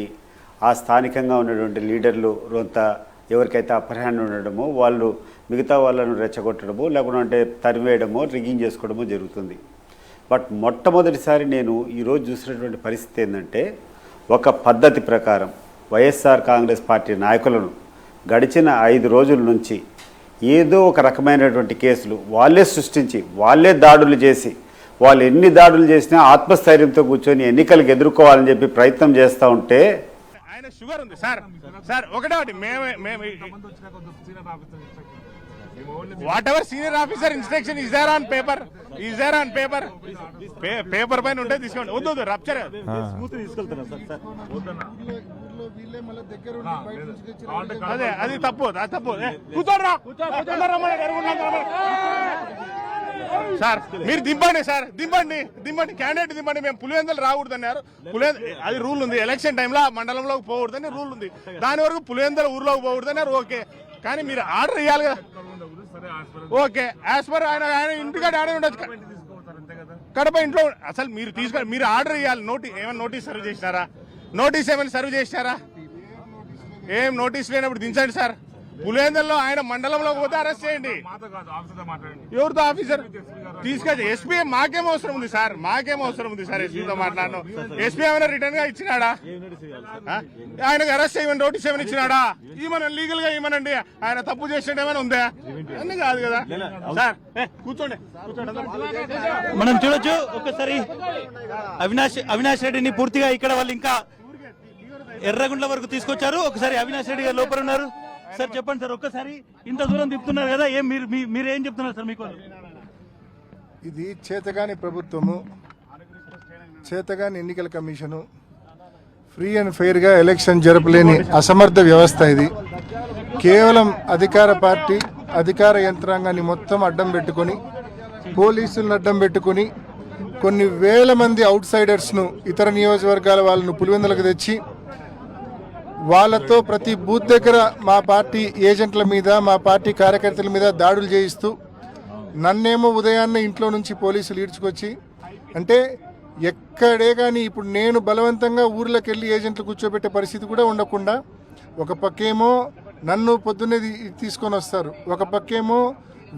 ఆ స్థానికంగా ఉన్నటువంటి లీడర్లు కొంత ఎవరికైతే అప్పర్ హ్యాండ్ ఉండడమో వాళ్ళు మిగతా వాళ్ళను రెచ్చగొట్టడము, లేకుంటే తరివేయడమో, రిగ్గింగ్ చేసుకోవడమో జరుగుతుంది. బట్ మొట్టమొదటిసారి నేను ఈరోజు చూసినటువంటి పరిస్థితి ఏంటంటే, ఒక పద్ధతి ప్రకారం వైఎస్ఆర్ కాంగ్రెస్ పార్టీ నాయకులను గడిచిన 5 రోజుల నుంచి ఏదో ఒక రకమైనటువంటి కేసులు వాళ్ళే సృష్టించి, వాళ్ళే దాడులు చేసి, వాళ్ళు ఎన్ని దాడులు చేసినా ఆత్మస్థైర్యంతో కూర్చొని ఎన్నికలకు ఎదుర్కోవాలని చెప్పి ప్రయత్నం చేస్తూ ఉంటే ఆయన షుగర్ ఉంది సార్ ఒకటి whatever senior officer instruction is there on paper పైన ఉంటే తీసుకోండి. వద్దు రప్చర్ అదే అది తప్పు కూర్చోరా సార్. మీరు దింపండి క్యాండిడేట్ దింపండి. మేము పులివెందులు రాకూడదు అన్నారు. అది రూల్ ఉంది, ఎలక్షన్ టైంలో మండలంలోకి పోకూడదని రూల్ ఉంది. దాని వరకు పులివెందుల ఊర్లోకి పోకూడదు అన్నారు. ఓకే, కానీ మీరు ఆర్డర్ ఇవ్వాలి కదా. ఓకే, యాజ్ పర్ ఆయన ఇంటికాడ ఆర్డర్ ఉండొచ్చు కడప ఇంట్లో. అసలు మీరు తీసుకొని మీరు ఆర్డర్ ఇవ్వాలి. ఏమైనా నోటీస్ సర్వ్ చేసినారా? నోటీస్ ఏమైనా సర్వ్ చేసినారా? ఏం నోటీస్ లేనప్పుడు దించండి సార్. పులివెందుల్లో ఆయన మండలంలో పోతే అరెస్ట్ చేయండి. ఎవరితో ఆఫీసర్ తీసుకొచ్చి ఎస్పీ మాకేం అవసరం ఉంది సార్? ఎస్పీతో మాట్లాడను. ఎస్పీ ఏమైనా రిటర్న్ గా ఇచ్చినాడా? ఆయనకు అరెస్ట్ చేయమని నోటీస్ ఏమైనా ఇచ్చినాడా? ఇవ్వమని లీగల్ గా ఇవ్వనండి. ఆయన తప్పు చేసినట్టు ఏమైనా ఉందా? అన్నీ కాదు కదా సార్. కూర్చోండి. మనం చూడొచ్చు ఒక్కసారి అవినాష్ రెడ్డిని పూర్తిగా ఇక్కడ వాళ్ళు ఇంకా ఎర్రగుండ్ల వరకు తీసుకొచ్చారు. ఒకసారి అవినాష్ రెడ్డి గారు లోపల ఉన్నారు. సార్ చెప్పండి సార్, ఒక్కసారి ఇంత దూరం తిప్పుతున్నారు కదా, మీరు ఏం చెప్తున్నారు సార్? మీకు ఇది చేతగాని ప్రభుత్వము, చేతగాని ఎన్నికల కమిషను, ఫ్రీ అండ్ ఫెయిర్గా ఎలక్షన్ జరపలేని అసమర్థ వ్యవస్థ ఇది. కేవలం అధికార పార్టీ, అధికార యంత్రాంగాన్ని మొత్తం అడ్డం పెట్టుకొని పోలీసులను అడ్డం పెట్టుకుని కొన్ని వేల మంది అవుట్ సైడర్స్ను ఇతర నియోజకవర్గాల వాళ్ళను పులివెందులకు తెచ్చి వాళ్ళతో ప్రతి బూత్ దగ్గర మా పార్టీ ఏజెంట్ల మీద మా పార్టీ కార్యకర్తల మీద దాడులు చేయిస్తూ నన్నేమో ఉదయాన్నే ఇంట్లో నుంచి పోలీసులు ఈడ్చుకొచ్చి అంటే ఎక్కడే కానీ ఇప్పుడు నేను బలవంతంగా ఊర్లోకి వెళ్ళి ఏజెంట్లు కూర్చోబెట్టే పరిస్థితి కూడా ఉండకుండా ఒక పక్కేమో నన్ను పొద్దున్నే తీసుకొని వస్తారు, ఒక పక్కేమో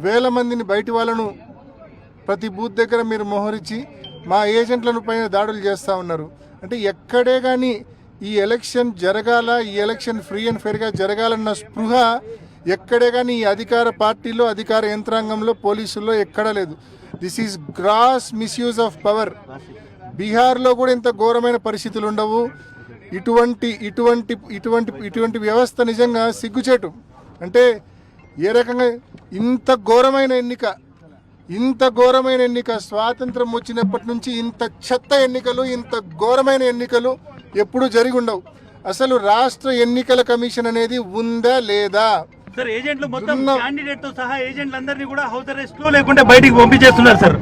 వేల మందిని బయటి వాళ్ళను ప్రతి బూత్ దగ్గర మీరు మోహరించి మా ఏజెంట్లను పైన దాడులు చేస్తూ ఉన్నారు. అంటే ఎక్కడే కానీ ఈ ఎలక్షన్ జరగాల, ఈ ఎలక్షన్ ఫ్రీ అండ్ ఫెయిర్గా జరగాలన్న స్పృహ ఎక్కడే కానీ ఈ అధికార పార్టీలో అధికార యంత్రాంగంలో పోలీసుల్లో ఎక్కడా లేదు. This is gross misuse of power. బీహార్లో కూడా ఇంత ఘోరమైన పరిస్థితులు ఉండవు. ఇటువంటి ఇటువంటి ఇటువంటి ఇటువంటి వ్యవస్థ నిజంగా సిగ్గుచేటు. అంటే ఏ రకంగా ఇంత ఘోరమైన ఎన్నిక స్వాతంత్రం వచ్చినప్పటి నుంచి ఇంత చెత్త ఎన్నికలు, ఇంత ఘోరమైన ఎన్నికలు ఎప్పుడూ జరిగి ఉండవు. అసలు రాష్ట్ర ఎన్నికల కమిషన్ అనేది ఉందా లేదా? సార్ ఏజెంట్లు మొత్తం క్యాండిడేట్ తో సహా ఏజెంట్లందరినీ కూడా హౌస్ అరెస్ట్ లో లేకుంటే బయటికి పంపించేస్తున్నారు సార్.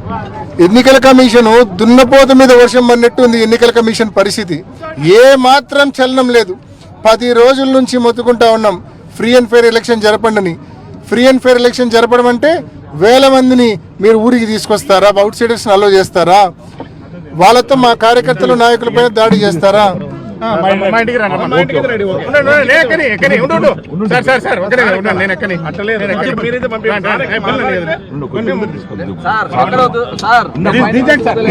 ఎన్నికల కమిషన్ దున్నపోత మీద వర్షం పడినట్టు ఉంది. ఎన్నికల కమిషన్ పరిస్థితి ఏ మాత్రం చలనం లేదు. 10 రోజుల నుంచి మొత్తుకుంటా ఉన్నాం ఫ్రీ అండ్ ఫెయిర్ ఎలక్షన్ జరపండి. ఫ్రీ అండ్ ఫెయిర్ ఎలక్షన్ జరపడం అంటే వేల మందిని మీరు ఊరికి తీసుకొస్తారా? అవుట్ సైడర్స్ అలో చేస్తారా? వాళ్ళతో మా కార్యకర్తలు నాయకులపైన దాడి చేస్తారా?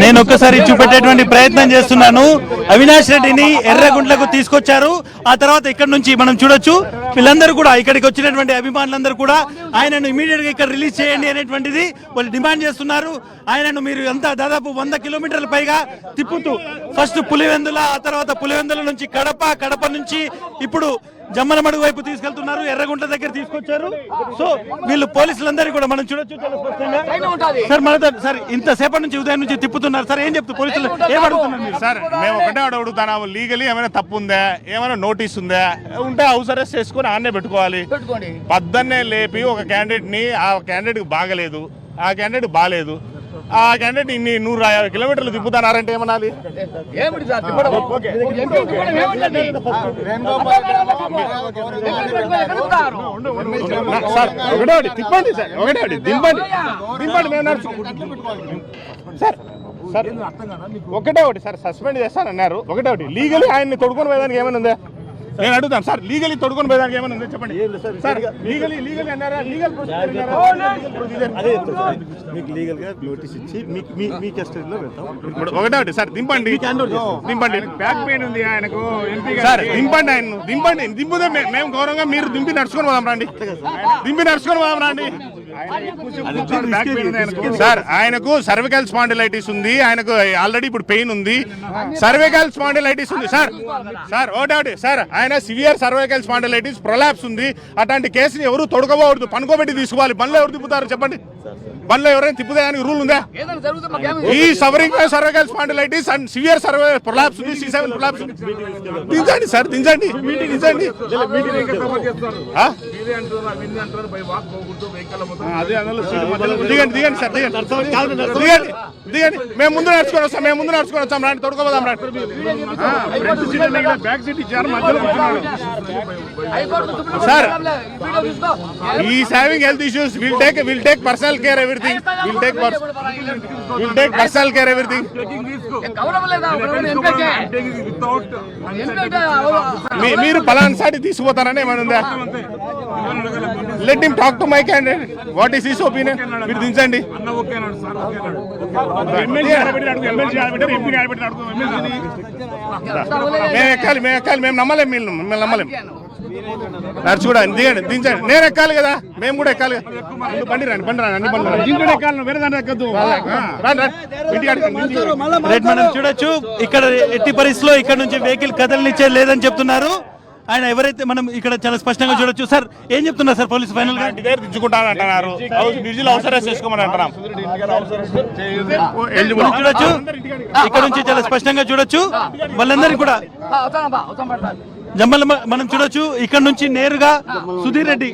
నేను ఒక్కసారి చూపెట్టేటువంటి ప్రయత్నం చేస్తున్నాను. అవినాష్ రెడ్డిని ఎర్రగుంట్లకు తీసుకొచ్చారు. ఆ తర్వాత ఇక్కడ నుంచి మనం చూడొచ్చు వీళ్ళందరూ కూడా ఇక్కడికి వచ్చినటువంటి అభిమానులందరూ కూడా ఆయనను ఇమీడియట్ గా ఇక్కడ రిలీజ్ చేయండి అనేటువంటిది వాళ్ళు డిమాండ్ చేస్తున్నారు. ఆయనను మీరు ఎంత దాదాపు 100 కిలోమీటర్ల పైగా తిప్పుతూ ఫస్ట్ పులివెందుల, ఆ తర్వాత పులివెందుల నుంచి కడప నుంచి ఇప్పుడు జమ్మలమడుగు వైపు తీసుకెళ్తున్నారు, ఎర్రగుంట దగ్గర తీసుకొచ్చారు. సో వీళ్ళు పోలీసులందరూ కూడా మనం చూడొచ్చు చాలా స్పష్టంగా. సార్ మనతో సార్ ఇంతసేపటి నుంచి ఉదయం నుంచి తిప్పుతున్నారు సార్, ఏం చెప్తారు పోలీసులు, ఏం అడుగుతున్నారు సార్? మేము ఒకటే అడుగుతున్నాము, లీగలీ ఏమైనా తప్పు ఉందా, ఏమైనా నోటీస్ ఉందా? ఉంటే హౌస్ అరెస్ట్ చేసుకుని ఆన్నే పెట్టుకోవాలి. పద్దన్నే లేపి ఒక క్యాండిడేట్ ని, ఆ క్యాండిడేట్ బాగలేదు, ఆ క్యాండిడేట్ బాగాలేదు, ఆ క్యాండిడేట్ ఇన్ని 150 కిలోమీటర్లు తిప్పుతున్నారంటే ఏమనాలి? సార్ ఒకటే తిప్పండి సార్, ఒకటే దింపండి మేము సార్. సార్ ఒకటే ఒకటి సార్, సస్పెండ్ చేస్తానన్నారు. ఒకటే లీగలీ ఆయన్ని తొడుకొని పోయేదానికి ఏమైనా ఉందా? నేను అడుగుతాను సార్, లీగలీ తొడుకొని పోయేదానికి ఏమైనా ఉందో చెప్పండి సార్. లీగలీ అన్నారా? లీగల్ లీగల్ గా నోటీస్ ఇచ్చి మీ కస్టడీలో పెడతాం. ఒకటే సార్, దింపండి బ్యాక్ పెయిన్ ఉంది ఆయనకు సార్, దింపండి ఆయన్ను, దింపుదే మేము గౌరవంగా మీరు దింపి నడుచుకొని పోదాం రండి, సార్. ఆయనకు సర్వికల్ స్పాండిలైటిస్ ఉంది, ఆయనకు ఆల్రెడీ ఇప్పుడు పెయిన్ ఉంది, సర్వికల్ స్పాండిలైటిస్ ఉంది సార్. ఒకటి సార్, ఆయన సివియర్ సర్వైకల్ స్పాండిలైటిస్ ప్రొలాప్స్ ఉంది. అట్లాంటి కేసుని ఎవరు తొడగబోకూడదు, పనుకోబెట్టి తీసుకోవాలి. బండ్లో ఎవరు తిప్పుతారు చెప్పండి? బండ్లో ఎవరైనా తిప్పుదానికి రూల్ ఉందా? ఈ సవరింగ్ cervical spondylitis and severe cervical prolapse ఉంది, C7 ప్రొలాప్స్ ఉంది. దించండి సార్, దించండి. దిగండి సార్, దిగండి. మేము ముందు నడుచుకొని వస్తాం రాండి, తొడుకోపోదాం రండి. Sir is having health issues, will take personal care everything, personal care everything. మీరు పలానా సాటి తీసుకుపోతారని ఏమైనా ఉందా? Let him talk to my candidate, what is his opinion? మీరు దించండి. మేము నమ్మలేం, మిమ్మల్ని నమ్మలేం. నడుచుకోవడానికి దిగండి, దించండి. నేను ఎక్కాలి కదా, మేము కూడా ఎక్కాలి. బండి రండి, అన్ని బండి మనం చూడొచ్చు. ఇక్కడ ఎట్టి పరిస్థితిలో ఇక్కడ నుంచి వెహికల్ కదలనిచ్చే లేదని చెప్తున్నారు ఆయన. ఎవరైతే మనం ఇక్కడ చాలా స్పష్టంగా చూడొచ్చు. సార్ ఏం చెప్తున్నారు సార్ పోలీసు ఫైనల్ గా? దించుకుంటానంటున్నారు, హౌస్ అరెస్ట్ చేసుకోమని అంటున్నాం. చూడొచ్చు, ఇక్కడ నుంచి చాలా స్పష్టంగా చూడొచ్చు. వాళ్ళందరికీ కూడా జమ్మల మనం చూడొచ్చు. ఇక్కడ నుంచి నేరుగా సుధీర్ రెడ్డి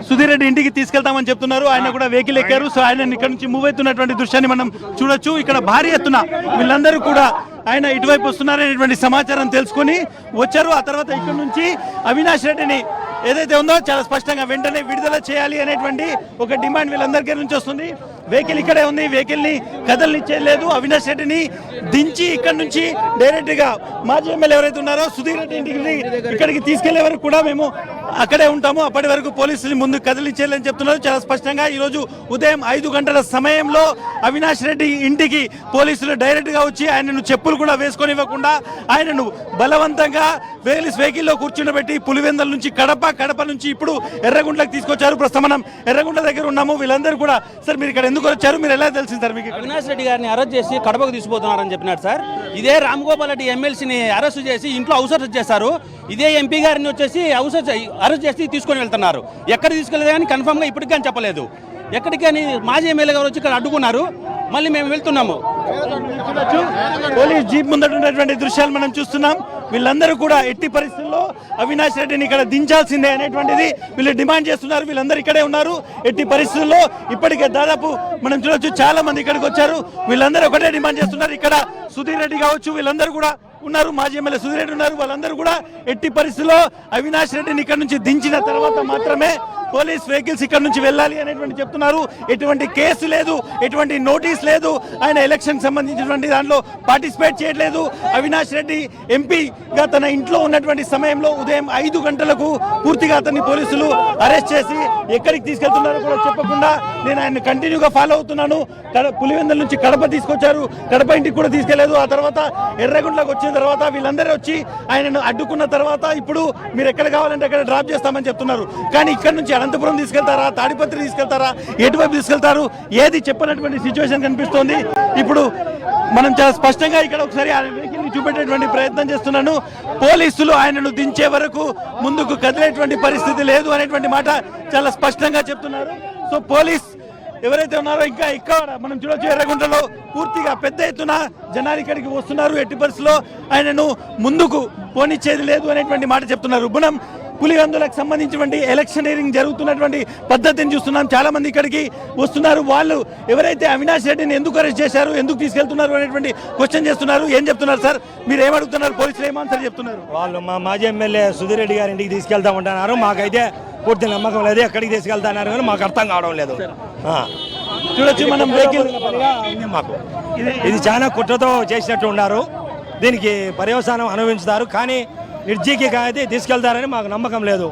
సుధీర్ రెడ్డి ఇంటికి తీసుకెళ్తామని చెప్తున్నారు. ఆయన కూడా వెహికల్ ఎక్కారు. సో ఆయన ఇక్కడ నుంచి మూవ్ అవుతున్నటువంటి దృశ్యాన్ని మనం చూడొచ్చు. ఇక్కడ భారీ ఎత్తున వీళ్ళందరూ కూడా ఆయన ఇటువైపు వస్తున్నారనేటువంటి సమాచారం తెలుసుకొని వచ్చారు. ఆ తర్వాత ఇక్కడ నుంచి అవినాష్ రెడ్డిని ఏదైతే ఉందో చాలా స్పష్టంగా వెంటనే విడుదల చేయాలి అనేటువంటి ఒక డిమాండ్ వీళ్ళందరికీ నుంచి వస్తుంది. వెహికల్ ఇక్కడే ఉంది, వెహికల్ ని కదలనిచ్చేయలేదు. అవినాష్ రెడ్డిని దించి ఇక్కడ నుంచి డైరెక్ట్ గా మాజీ ఎమ్మెల్యే ఎవరైతే ఉన్నారో సుధీర్ రెడ్డి ఇంటికి ఇక్కడికి తీసుకెళ్లే వరకు కూడా మేము అక్కడే ఉంటాము. అప్పటి వరకు పోలీసులు ముందు కదిలించేయాలని చెప్తున్నారు. చాలా స్పష్టంగా ఈ రోజు ఉదయం 5 గంటల సమయంలో అవినాష్ రెడ్డి ఇంటికి పోలీసులు డైరెక్ట్ గా వచ్చి ఆయనను చెప్పులు కూడా వేసుకొని ఇవ్వకుండా ఆయనను బలవంతంగా వెహికల్లో కూర్చుండబెట్టి పులివెందల నుంచి కడప నుంచి ఇప్పుడు ఎర్రగుంట్లకు తీసుకొచ్చారు. ప్రస్తుతం మనం ఎర్రగుంట్ల దగ్గర ఉన్నాము. వీళ్ళందరూ కూడా సార్ మీరు ఇక్కడ ఎందుకు వచ్చారు, మీరు ఎలా తెలిసింది సార్ మీకు? అవినాష్ రెడ్డి గారిని అరెస్ట్ చేసి కడపకు తీసుకుపోతున్నారని చెప్పినారు సార్. ఇదే రామగోపాల్ రెడ్డి ఎమ్మెల్సీని అరెస్ట్ చేసి ఇంట్లో హౌస్ అరెస్ట్ చేశారు. ఇదే ఎంపీ గారిని వచ్చేసి అరెస్ట్ చేసి తీసుకొని వెళ్తున్నారు. ఎక్కడ తీసుకెళ్ళలేదు కానీ కన్ఫర్మ్గా ఇప్పటికి కానీ చెప్పలేదు. ఎక్కడికి కానీ మాజీ ఎమ్మెల్యే గారు వచ్చి ఇక్కడ అడ్డుకున్నారు. మళ్ళీ మేము వెళ్తున్నాము. పోలీస్ జీప్ ముందట ఉన్నటువంటి దృశ్యాలు మనం చూస్తున్నాం. వీళ్ళందరూ కూడా ఎట్టి పరిస్థితుల్లో అవినాష్ రెడ్డిని ఇక్కడ దించాల్సిందే అనేటువంటిది వీళ్ళు డిమాండ్ చేస్తున్నారు. వీళ్ళందరూ ఇక్కడే ఉన్నారు. ఎట్టి పరిస్థితుల్లో ఇప్పటికే దాదాపు మనం చూడొచ్చు చాలా మంది ఇక్కడికి వచ్చారు. వీళ్ళందరూ ఒకటే డిమాండ్ చేస్తున్నారు. ఇక్కడ సుధీర్ రెడ్డి కావచ్చు, వీళ్ళందరూ కూడా ఉన్నారు. మాజీ ఎమ్మెల్యే సుధీర్ రెడ్డి ఉన్నారు. వాళ్ళందరూ కూడా ఎట్టి పరిస్థితుల్లో అవినాష్ రెడ్డిని ఇక్కడ నుంచి దించిన తర్వాత మాత్రమే పోలీస్ వెహికల్స్ ఇక్కడ నుంచి వెళ్ళాలి అనేటువంటి చెప్తున్నారు. ఎటువంటి కేసు లేదు, ఎటువంటి నోటీస్ లేదు. ఆయన ఎలక్షన్ సంబంధించినటువంటి దాంట్లో పార్టిసిపేట్ చేయట్లేదు. అవినాష్ రెడ్డి ఎంపీగా తన ఇంట్లో ఉన్నటువంటి సమయంలో ఉదయం 5 గంటలకు పూర్తిగా అతన్ని పోలీసులు అరెస్ట్ చేసి ఎక్కడికి తీసుకెళ్తున్నారో కూడా చెప్పకుండా నేను ఆయన కంటిన్యూగా ఫాలో అవుతున్నాను. పులివెందుల నుంచి కడప తీసుకొచ్చారు. కడప ఇంటికి కూడా తీసుకెళ్లేదు. ఆ తర్వాత ఎర్రగుంట్లకు వచ్చిన తర్వాత వీళ్ళందరూ వచ్చి ఆయనను అడ్డుకున్న తర్వాత ఇప్పుడు మీరు ఎక్కడ కావాలంటే అక్కడ డ్రాప్ చేస్తామని చెప్తున్నారు. కానీ ఇక్కడ నుంచి అనంతపురం తీసుకెళ్తారా, తాడిపత్రి తీసుకెళ్తారా, ఎటువైపు తీసుకెళ్తారు, ఏది చెప్పనటువంటి సిచ్యువేషన్ కనిపిస్తోంది. ఇప్పుడు మనం చాలా స్పష్టంగా ఇక్కడ ఒకసారి ఆ వెహికల్ ని చూపెట్టేటువంటి ప్రయత్నం చేస్తున్నాను. పోలీసులు ఆయనను దించే వరకు ముందుకు కదిలేటువంటి పరిస్థితి లేదు అనేటువంటి మాట చాలా స్పష్టంగా చెప్తున్నారు. సో పోలీస్ ఎవరైతే ఉన్నారో ఇంకా ఇక్కడ మనం చూడొచ్చు ఎర్రగుంటలో పూర్తిగా పెద్ద ఎత్తున జనాలు ఇక్కడికి వస్తున్నారు. ఎట్టి పరిస్థితుల్లో ఆయనను ముందుకు పోనిచ్చేది లేదు అనేటువంటి మాట చెప్తున్నారు. మనం పులివెందులకు సంబంధించినటువంటి ఎలక్షనీరింగ్ జరుగుతున్నటువంటి పద్ధతిని చూస్తున్నాం. చాలా మంది ఇక్కడికి వస్తున్నారు. వాళ్ళు ఎవరైతే అవినాష్ రెడ్డిని ఎందుకు అరెస్ట్ చేశారు, ఎందుకు తీసుకెళ్తున్నారు అనేటువంటి క్వశ్చన్ చేస్తున్నారు. ఏం చెప్తున్నారు సార్, మీరు ఏమడుగుతున్నారు, పోలీసులు ఏమాన్సర్ చెప్తున్నారు? వాళ్ళు మా మాజీ ఎమ్మెల్యే సుధీర్ రెడ్డి గారి ఇంటికి తీసుకెళ్తామంటున్నారు. మాకైతే పూర్తి నమ్మకం లేదు. ఎక్కడికి తీసుకెళ్తున్నారు కానీ మాకు అర్థం కావడం లేదు. చూడొచ్చు మనం వెహికల్ మాకు ఇది చాలా కుట్రతో చేసినట్టు ఉన్నారు. దీనికి పర్యవసానం అనుభవించుతారు. కానీ నిర్జీకి అయితే తీసుకెళ్తారని మాకు నమ్మకం లేదు.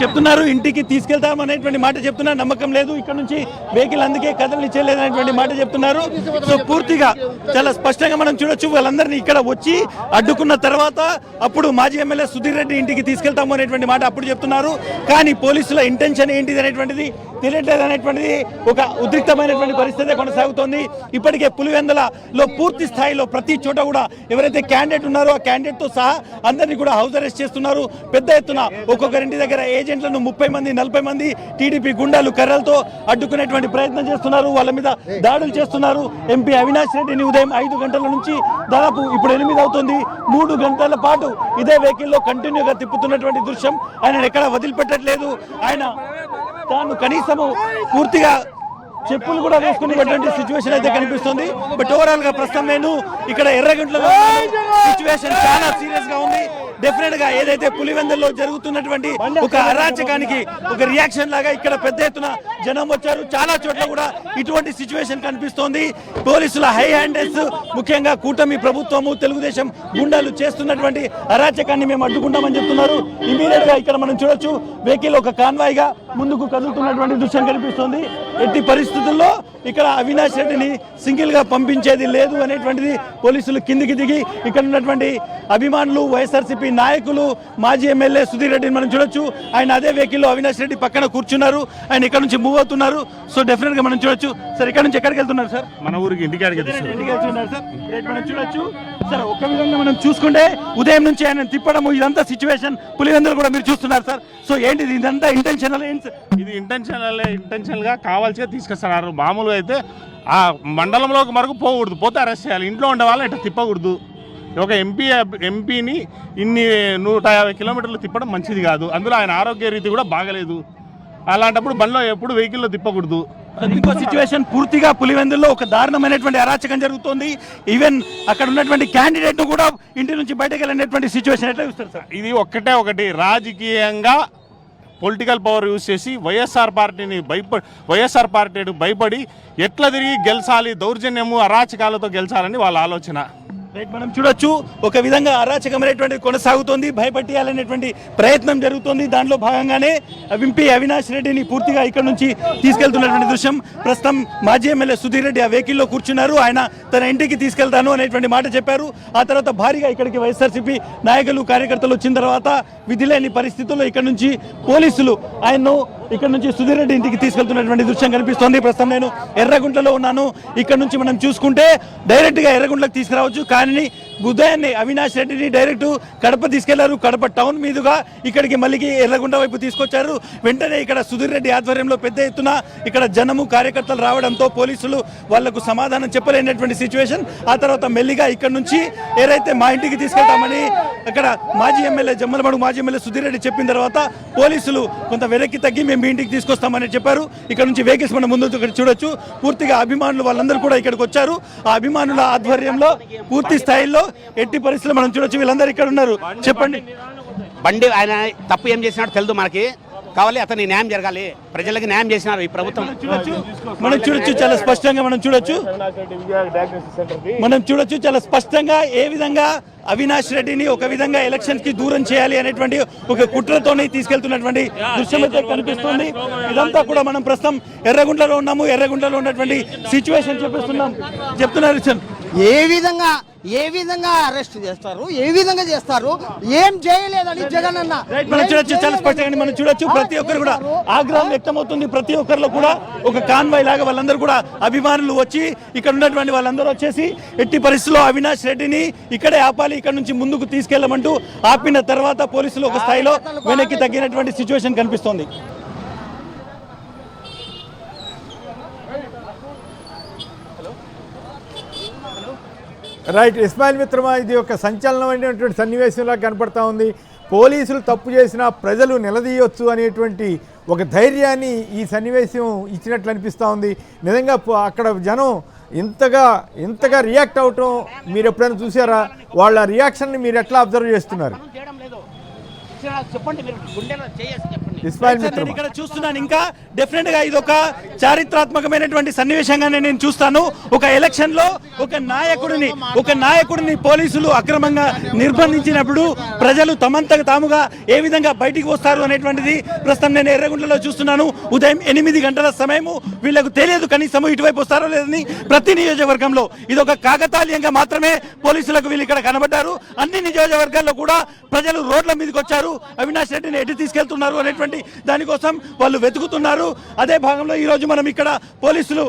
చెప్తున్నారు ఇంటికి తీసుకెళ్తాం అనేటువంటి మాట చెప్తున్నారు. నమ్మకం లేదు. ఇక్కడ నుంచి వెహికల్ అందుకే కదలనిచ్చేయలేదు అనేటువంటి మాట చెప్తున్నారు. సో పూర్తిగా చాలా స్పష్టంగా మనం చూడొచ్చు. వాళ్ళందరినీ ఇక్కడ వచ్చి అడ్డుకున్న తర్వాత అప్పుడు మాజీ ఎమ్మెల్యే సుధీర్ రెడ్డి ఇంటికి తీసుకెళ్తాము అనేటువంటి మాట అప్పుడు చెప్తున్నారు. కానీ పోలీసుల ఇంటెన్షన్ ఏంటిది అనేటువంటిది తెలియట్లేదు అనేటువంటిది ఒక ఉద్రిక్తమైనటువంటి పరిస్థితి కొనసాగుతోంది. ఇప్పటికే పులివెందులలో పూర్తి స్థాయిలో ప్రతి చోట కూడా ఎవరైతే క్యాండిడేట్ ఉన్నారో ఆ క్యాండిడేట్ తో సహా అందరినీ కూడా హౌస్ అరెస్ట్ చేస్తున్నారు. పెద్ద ఎత్తున ఒక్కొక్కరింటి దగ్గర ఏజెంట్లను 30 మంది 40 మంది టీడీపీ గుండాలు కర్రలతో అడ్డుకునేటువంటి ప్రయత్నం చేస్తున్నారు. వాళ్ళ మీద దాడులు చేస్తున్నారు. ఎంపీ అవినాష్ రెడ్డిని ఉదయం 5 గంటల నుంచి దాదాపు ఇప్పుడు 8 అవుతుంది 3 గంటల పాటు ఇదే వెహికల్లో కంటిన్యూగా తిప్పుతున్నటువంటి దృశ్యం. ఆయన ఎక్కడ వదిలిపెట్టట్లేదు. ఆయన తాను కనీసము పూర్తిగా చెప్పులు కూడా వేసుకునేటువంటి సిచ్యువేషన్ అయితే కనిపిస్తుంది. బట్ ఓవరాల్ గా ప్రస్తుతం నేను ఇక్కడ ఎర్రగంటలో సిచ్యువేషన్ చాలా సీరియస్ గా ఉంది. డెఫినెట్ గా ఏదైతే పులివెందుల్లో జరుగుతున్నటువంటి ఒక అరాచకానికి ఒక రియాక్షన్ లాగా ఇక్కడ పెద్ద ఎత్తున జనం వచ్చారు. చాలా చోట్ల కూడా ఇటువంటి సిచ్యువేషన్ కనిపిస్తోంది. పోలీసుల హై హ్యాండెడ్స్ ముఖ్యంగా కూటమి ప్రభుత్వము తెలుగుదేశం గుండాలు చేస్తున్నటువంటి అరాచకాన్ని మేము అడ్డుకుంటామని చెప్తున్నారు. ఇమీడియట్ గా ఇక్కడ మనం చూడొచ్చు వెహికల్ ఒక కాన్వాయ్ గా ముందుకు కదులుతున్నటువంటి దృశ్యం కనిపిస్తోంది. ఎట్టి పరిస్థితుల్లో ఇక్కడ అవినాష్ రెడ్డిని సింగిల్ గా పంపించేది లేదు అనేటువంటిది పోలీసులు కిందికి దిగి ఇక్కడ ఉన్నటువంటి అభిమానులు వైఎస్ఆర్సీపీ నాయకులు మాజీ ఎమ్మెల్యే సుధీర్ రెడ్డిని మనం చూడొచ్చు. ఆయన అదే వెహికల్లో అవినాష్ రెడ్డి పక్కన కూర్చున్నారు. ఆయన ఇక్కడ నుంచి మూవ్ అవుతున్నారు. సో డెఫినెట్ గా మనం చూడొచ్చు. సార్ ఇక్కడ నుంచి ఎక్కడికి వెళ్తున్నారు సార్? మన ఊరికి ఇంటికి వెళ్తున్నారు సార్. మనం చూడొచ్చు సార్. ఒక విధంగా మనం చూసుకుంటే ఉదయం నుంచి ఆయన తిప్పడము ఇదంతా సిచ్యువేషన్ పులివెందులు కూడా మీరు చూస్తున్నారు సార్. సో ఏంటిది ఇదంతా ఇంటెన్షనల్? ఇది ఇంటెన్షనల్ గా కావాల్సిగా తీసుకొస్తున్నారు. మామూలుగా అయితే ఆ మండలంలోకి మరకు పోకూడదు, పోతే అరెస్ట్ చేయాలి. ఇంట్లో ఉండే వాళ్ళు ఇట్లా తిప్పకూడదు. ఒక ఎంపీని ఇన్ని 150 కిలోమీటర్లు తిప్పడం మంచిది కాదు. అందులో ఆయన ఆరోగ్య రీతి కూడా బాగలేదు. అలాంటప్పుడు బండిలో ఎప్పుడు వెహికల్లో తిప్పకూడదు. ఇంకో సిచ్యువేషన్, పూర్తిగా పులివెందుల్లో ఒక దారుణమైనటువంటి అరాచకం జరుగుతోంది. ఈవెన్ అక్కడ ఉన్నటువంటి క్యాండిడేట్ ను కూడా ఇంటి నుంచి బయటకు వెళ్ళినటువంటి సిచ్యువేషన్ ఎట్లా చూస్తారు సార్? ఇది ఒకటి రాజకీయంగా పొలిటికల్ పవర్ యూజ్ చేసి వైఎస్ఆర్ పార్టీని భయపడి ఎట్లా తిరిగి గెలిచాలి, దౌర్జన్యము అరాచకాలతో గెలిచాలని వాళ్ళ ఆలోచన. రైట్, మనం చూడొచ్చు ఒక విధంగా అరాచకమైనటువంటి కొనసాగుతోంది, భయపెట్టియాలనేటువంటి ప్రయత్నం జరుగుతోంది. దాంట్లో భాగంగానే ఎంపీ అవినాష్ రెడ్డిని పూర్తిగా ఇక్కడ నుంచి తీసుకెళ్తున్నటువంటి దృశ్యం. ప్రస్తుతం మాజీ ఎమ్మెల్యే సుధీర్ రెడ్డి ఆ వెహికల్లో కూర్చున్నారు. ఆయన తన ఇంటికి తీసుకెళ్తాను అనేటువంటి మాట చెప్పారు. ఆ తర్వాత భారీగా ఇక్కడికి వైఎస్ఆర్సీపీ నాయకులు కార్యకర్తలు వచ్చిన తర్వాత విధి లేని పరిస్థితుల్లో ఇక్కడ నుంచి పోలీసులు ఆయన్ను ఇక్కడ నుంచి సుధీర్ రెడ్డి ఇంటికి తీసుకెళ్తున్నటువంటి దృశ్యం కనిపిస్తోంది. ప్రస్తుతం నేను ఎర్రగుంటలో ఉన్నాను. ఇక్కడ నుంచి మనం చూసుకుంటే డైరెక్ట్గా ఎర్రగుంటలకు తీసుకురావచ్చు, కానీ ఉదయాన్నే అవినాష్ రెడ్డిని డైరెక్ట్ కడప తీసుకెళ్లారు. కడప టౌన్ మీదుగా ఇక్కడికి మళ్ళీ ఎర్రగుంట వైపు తీసుకొచ్చారు. వెంటనే ఇక్కడ సుధీర్ రెడ్డి ఆధ్వర్యంలో పెద్ద ఎత్తున ఇక్కడ జనము కార్యకర్తలు రావడంతో పోలీసులు వాళ్లకు సమాధానం చెప్పలేనటువంటి సిచ్యువేషన్. ఆ తర్వాత మెల్లిగా ఇక్కడ నుంచి ఏదైతే మా ఇంటికి తీసుకెళ్తామని అక్కడ మాజీ ఎమ్మెల్యే జమ్మలమడుగు మాజీ ఎమ్మెల్యే సుధీర్ రెడ్డి చెప్పిన తర్వాత పోలీసులు కొంత వెనక్కి తగ్గి మేము మీ ఇంటికి తీసుకొస్తామని చెప్పారు. ఇక్కడ నుంచి వెహికల్స్ మనం ముందు ఇక్కడ చూడొచ్చు. పూర్తిగా అభిమానులు వాళ్ళందరూ కూడా ఇక్కడికి వచ్చారు. ఆ అభిమానుల ఆధ్వర్యంలో పూర్తి స్థాయిలో ఎట్టి పరిస్థితుల్లో మనం చూడొచ్చు. వీళ్ళందరూ ఇక్కడ ఉన్నారు. చెప్పండి. బండి ఆయన తప్పు ఏం చేసినాడు తెలియదు మనకి, కావాలి అతని న్యాయం జరగాలి, ప్రజలకు న్యాయం చేసినారు ఈ ప్రభుత్వం. మనం చూడొచ్చు చాలా స్పష్టంగా చాలా స్పష్టంగా ఏ విధంగా అవినాష్ రెడ్డిని ఒక విధంగా ఎలక్షన్స్ కి దూరం చేయాలి అనేటువంటి ఒక కుట్రతోనే తీసుకెళ్తున్నటువంటి దృశ్యం అయితే కనిపిస్తుంది. ఇదంతా కూడా మనం ప్రస్తుతం ఎర్రగుంటలో ఉన్నాము. ఎర్రగుంటలో ఉన్నటువంటి సిచ్యువేషన్ చెప్తున్నారు. ఏ విధంగా అరెస్ట్ చేస్తారు, ఏ విధంగా చేస్తారు, ఏం చేయలేదని జగన్ అన్న మనం చూడొచ్చు చాలా స్పష్టంగా మనం చూడొచ్చు. ప్రతి ఒక్కరు కూడా ఆగ్రహం వ్యక్తమవుతుంది. ప్రతి ఒక్కరిలో కూడా ఒక కాన్వాయ్ లాగా వాళ్ళందరూ కూడా అభిమానులు వచ్చి ఇక్కడ ఉన్నటువంటి వాళ్ళందరూ వచ్చేసి ఎట్టి పరిస్థితుల్లో అవినాష్ రెడ్డిని ఇక్కడే ఆపాలి, ఇక్కడ నుంచి ముందుకు తీసుకెళ్లమంటూ ఆపిన తర్వాత పోలీసులు ఒక స్థాయిలో వెనక్కి తగ్గినటువంటి సిచ్యువేషన్ కనిపిస్తోంది. రైట్, ఇస్మాయిల్ మిత్రమా, ఇది ఒక సంచలనమైనటువంటి సన్నివేశంలా కనపడతా ఉంది. పోలీసులు తప్పు చేసినా ప్రజలు నిలదీయొచ్చు అనేటువంటి ఒక ధైర్యాన్ని ఈ సన్నివేశం ఇచ్చినట్లు అనిపిస్తూ ఉంది. నిజంగా అక్కడ జనం ఇంతగా రియాక్ట్ అవటం మీరు ఎప్పుడైనా చూసారా? వాళ్ళ రియాక్షన్ని మీరు ఎట్లా అబ్జర్వ్ చేస్తున్నారు? ఇక్కడ చూస్తున్నాను. ఇంకా డెఫినెట్ గా ఇది ఒక చారిత్రాత్మకమైనటువంటి సన్నివేశంగానే నేను చూస్తాను. ఒక ఎలక్షన్ లో ఒక నాయకుడిని పోలీసులు అక్రమంగా నిర్బంధించినప్పుడు ప్రజలు తమంతకు తాముగా ఏ విధంగా బయటికి వస్తారు అనేటువంటిది ప్రస్తుతం నేను ఎర్రగుంటలో చూస్తున్నాను. ఉదయం 8 గంటల సమయము, వీళ్ళకు తెలియదు కనీసం ఇటువైపు వస్తారో లేదని. ప్రతి నియోజకవర్గంలో ఇది ఒక కాకతాళీయంగా మాత్రమే పోలీసులకు వీళ్ళు ఇక్కడ కనబడ్డారు. అన్ని నియోజకవర్గాల్లో కూడా ప్రజలు రోడ్ల మీదకి వచ్చారు. అవినాష్ రెడ్డిని ఎటు తీసుకెళ్తున్నారు అనేటువంటి దానికోసం వాళ్ళు వెతుకుతున్నారు. అదే భాగంలో ఈ రోజు మనం ఇక్కడ పోలీసులు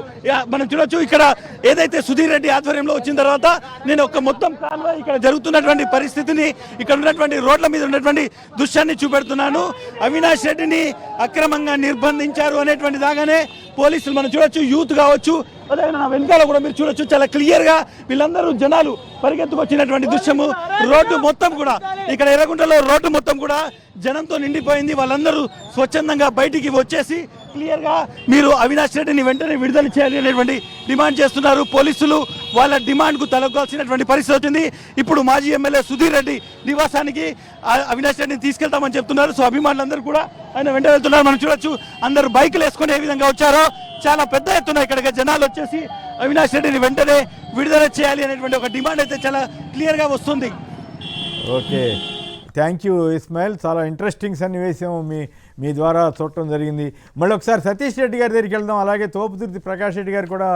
మనం చూడొచ్చు. ఇక్కడ ఏదైతే సుధీర్ రెడ్డి ఆధ్వర్యంలో వచ్చిన తర్వాత నేను ఒక మొత్తం కాన్వాయ్ ఇక్కడ జరుగుతున్నటువంటి పరిస్థితిని, ఇక్కడ ఉన్నటువంటి రోడ్ల మీద ఉన్నటువంటి దృశ్యాన్ని చూపెడుతున్నాను. అవినాష్ రెడ్డిని అక్రమంగా నిర్బంధించారు అనేటువంటి దాగానే పోలీసులు మనం చూడొచ్చు. యూత్ కావచ్చు, అదే నా వెనకాల కూడా మీరు చూడొచ్చు. చాలా క్లియర్ గా వీళ్ళందరూ జనాలు పరిగెత్తుకొచ్చినటువంటి దృశ్యము. రోడ్డు మొత్తం కూడా ఇక్కడ ఎర్రగుంటలో రోడ్డు మొత్తం కూడా జనంతో నిండిపోయింది. వాళ్ళందరూ స్వచ్ఛందంగా బయటికి వచ్చేసి క్లియర్ గా మీరు అవినాష్ రెడ్డిని వెంటనే విడుదల చేయాలి అనేటువంటి డిమాండ్ చేస్తున్నారు. పోలీసులు వాళ్ళ డిమాండ్ కు తలొగ్గాల్సినటువంటి పరిస్థితి వచ్చింది. ఇప్పుడు మాజీ ఎమ్మెల్యే సుధీర్ రెడ్డి నివాసానికి అవినాష్ రెడ్డిని తీసుకెళ్తామని చెప్తున్నారు. సో అభిమానులందరూ కూడా ఆయన వెంట వెళ్తున్నారు. మనం చూడొచ్చు అందరూ బైకులు వేసుకొని ఏ విధంగా వచ్చారో చాలా పెద్ద ఎత్తున ఇక్కడికి జనాలు వచ్చేసి అవినాష్ రెడ్డిని వెంటనే విడుదల చేయాలి అనేటువంటి ఒక డిమాండ్ అయితే చాలా క్లియర్ గా వస్తుంది. Okay, thank you Ismail. చాలా ఇంట్రెస్టింగ్ సన్నివేశం మీ ద్వారా చూడటం జరిగింది. మళ్ళీ ఒకసారి సతీష్ రెడ్డి గారి దగ్గరికి వెళ్దాం. అలాగే తోపుదుర్తి ప్రకాష్ రెడ్డి గారు కూడా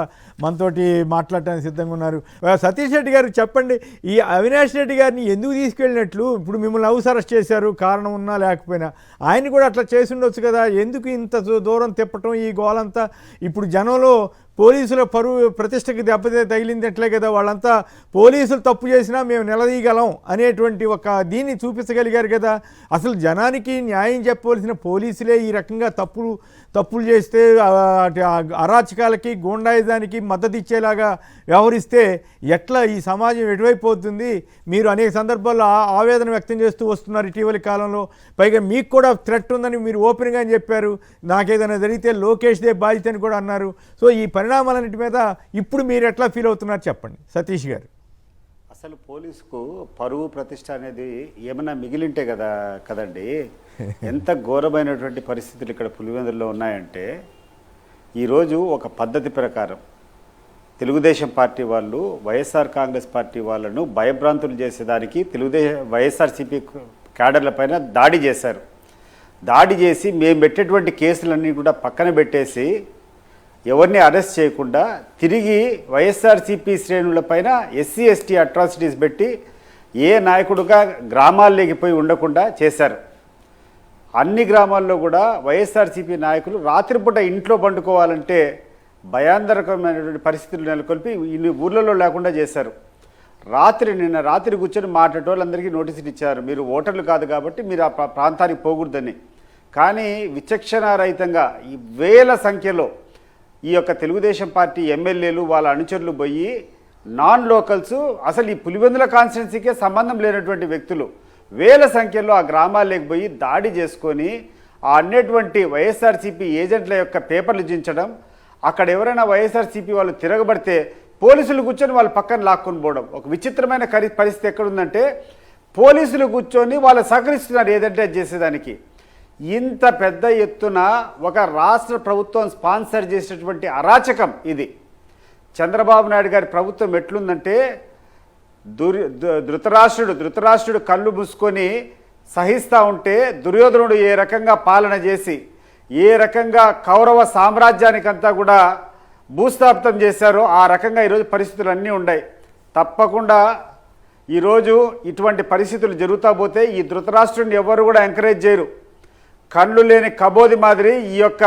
మనతోటి మాట్లాడటానికి సిద్ధంగా ఉన్నారు. సతీష్ రెడ్డి గారు చెప్పండి, ఈ అవినాష్ రెడ్డి గారిని ఎందుకు తీసుకెళ్ళినట్లు? ఇప్పుడు మిమ్మల్ని హౌస్ అరెస్ట్ చేశారు, కారణం ఉన్నా లేకపోయినా. ఆయన కూడా అట్లా చేసి ఉండొచ్చు కదా, ఎందుకు ఇంత దూరం తిప్పటం, ఈ గోలంతా? ఇప్పుడు జనంలో పోలీసుల పరువు ప్రతిష్టకి దెబ్బతే తగిలింది ఎట్లే కదా, వాళ్ళంతా పోలీసులు తప్పు చేసినా మేము నిలదీయగలం అనేటువంటి ఒక దీన్ని చూపించగలిగారు కదా. అసలు జనానికి న్యాయం చెప్పవలసిన పోలీసులే ఈ రకంగా తప్పులు చేస్తే అరాచకాలకి గూండాయిజానికి మద్దతు ఇచ్చేలాగా వ్యవహరిస్తే ఎట్లా ఈ సమాజం ఎటువైపు పోతుంది? మీరు అనేక సందర్భాల్లో ఆవేదన వ్యక్తం చేస్తూ వస్తున్నారు ఇటీవలి కాలంలో. పైగా మీకు కూడా థ్రెట్ ఉందని మీరు ఓపెన్గా చెప్పారు. నాకేదైనా జరిగితే లోకేష్దే బాధ్యత అని కూడా అన్నారు. సో ఈ పరిణామాలన్నిటి మీద ఇప్పుడు మీరు ఎట్లా ఫీల్ అవుతున్నారు చెప్పండి సతీష్ గారు. అసలు పోలీసుకు పరువు ప్రతిష్ట అనేది ఏమన్నా మిగిలింటే కదండి. ఎంత ఘోరమైనటువంటి పరిస్థితులు ఇక్కడ పులివెందుల్లో ఉన్నాయంటే, ఈరోజు ఒక పద్ధతి ప్రకారం తెలుగుదేశం పార్టీ వాళ్ళు వైఎస్ఆర్ కాంగ్రెస్ పార్టీ వాళ్ళను భయభ్రాంతులు చేసేదానికి వైఎస్ఆర్సీపీ క్యాడర్ల పైన దాడి చేశారు. దాడి చేసి మేము పెట్టేటువంటి కేసులన్నీ కూడా పక్కన పెట్టేసి ఎవరిని అరెస్ట్ చేయకుండా తిరిగి వైఎస్ఆర్సీపీ శ్రేణులపైన ఎస్సీ ఎస్టీ అట్రాసిటీస్ పెట్టి ఏ నాయకుడుగా గ్రామాల్లోకి పోయి ఉండకుండా చేశారు. అన్ని గ్రామాల్లో కూడా వైఎస్ఆర్సీపీ నాయకులు రాత్రిపూట ఇంట్లో పండుకోవాలంటే భయాందరకమైనటువంటి పరిస్థితులు నెలకొల్పి ఇన్ని ఊర్లలో లేకుండా చేశారు. నిన్న రాత్రి కూర్చొని మాట్లాడేటోళ్ళందరికీ నోటీసులు ఇచ్చారు, మీరు ఓటర్లు కాదు కాబట్టి మీరు ఆ ప్రాంతానికి పోకూడదని. కానీ విచక్షణారహితంగా ఈ వేల సంఖ్యలో ఈ యొక్క తెలుగుదేశం పార్టీ ఎమ్మెల్యేలు వాళ్ళ అనుచరులు పోయి నాన్ లోకల్స్, అసలు ఈ పులివెందుల కాన్స్టిట్యున్సీకే సంబంధం లేనటువంటి వ్యక్తులు వేల సంఖ్యలో ఆ గ్రామాల్లోకి పోయి దాడి చేసుకొని ఆ అన్నేటువంటి వైఎస్ఆర్సీపీ ఏజెంట్ల యొక్క పేపర్లు దించడం, అక్కడ ఎవరైనా వైఎస్ఆర్సీపీ వాళ్ళు తిరగబడితే పోలీసులు కూర్చొని వాళ్ళు పక్కన లాక్కొని పోవడం. ఒక విచిత్రమైన పరిస్థితి ఎక్కడుందంటే, పోలీసులు కూర్చొని వాళ్ళు సహకరిస్తున్నారు ఏదంటే చేసేదానికి. ఇంత పెద్ద ఎత్తున ఒక రాష్ట్ర ప్రభుత్వం స్పాన్సర్ చేసినటువంటి అరాచకం ఇది. చంద్రబాబు నాయుడు గారి ప్రభుత్వం ఎట్లుందంటే, ధృతరాష్ట్రుడు కళ్ళు మూసుకొని సహిస్తూ ఉంటే దుర్యోధనుడు ఏ రకంగా పాలన చేసి ఏ రకంగా కౌరవ సామ్రాజ్యానికంతా కూడా భూస్థాపితం చేశారో ఆ రకంగా ఈరోజు పరిస్థితులు అన్నీ ఉన్నాయి. తప్పకుండా ఈరోజు ఇటువంటి పరిస్థితులు జరుగుతూ పోతే ఈ ధృతరాష్ట్రుడిని ఎవరు కూడా ఎంకరేజ్ చేయరు. కళ్ళు లేని కబోది మాదిరి ఈ యొక్క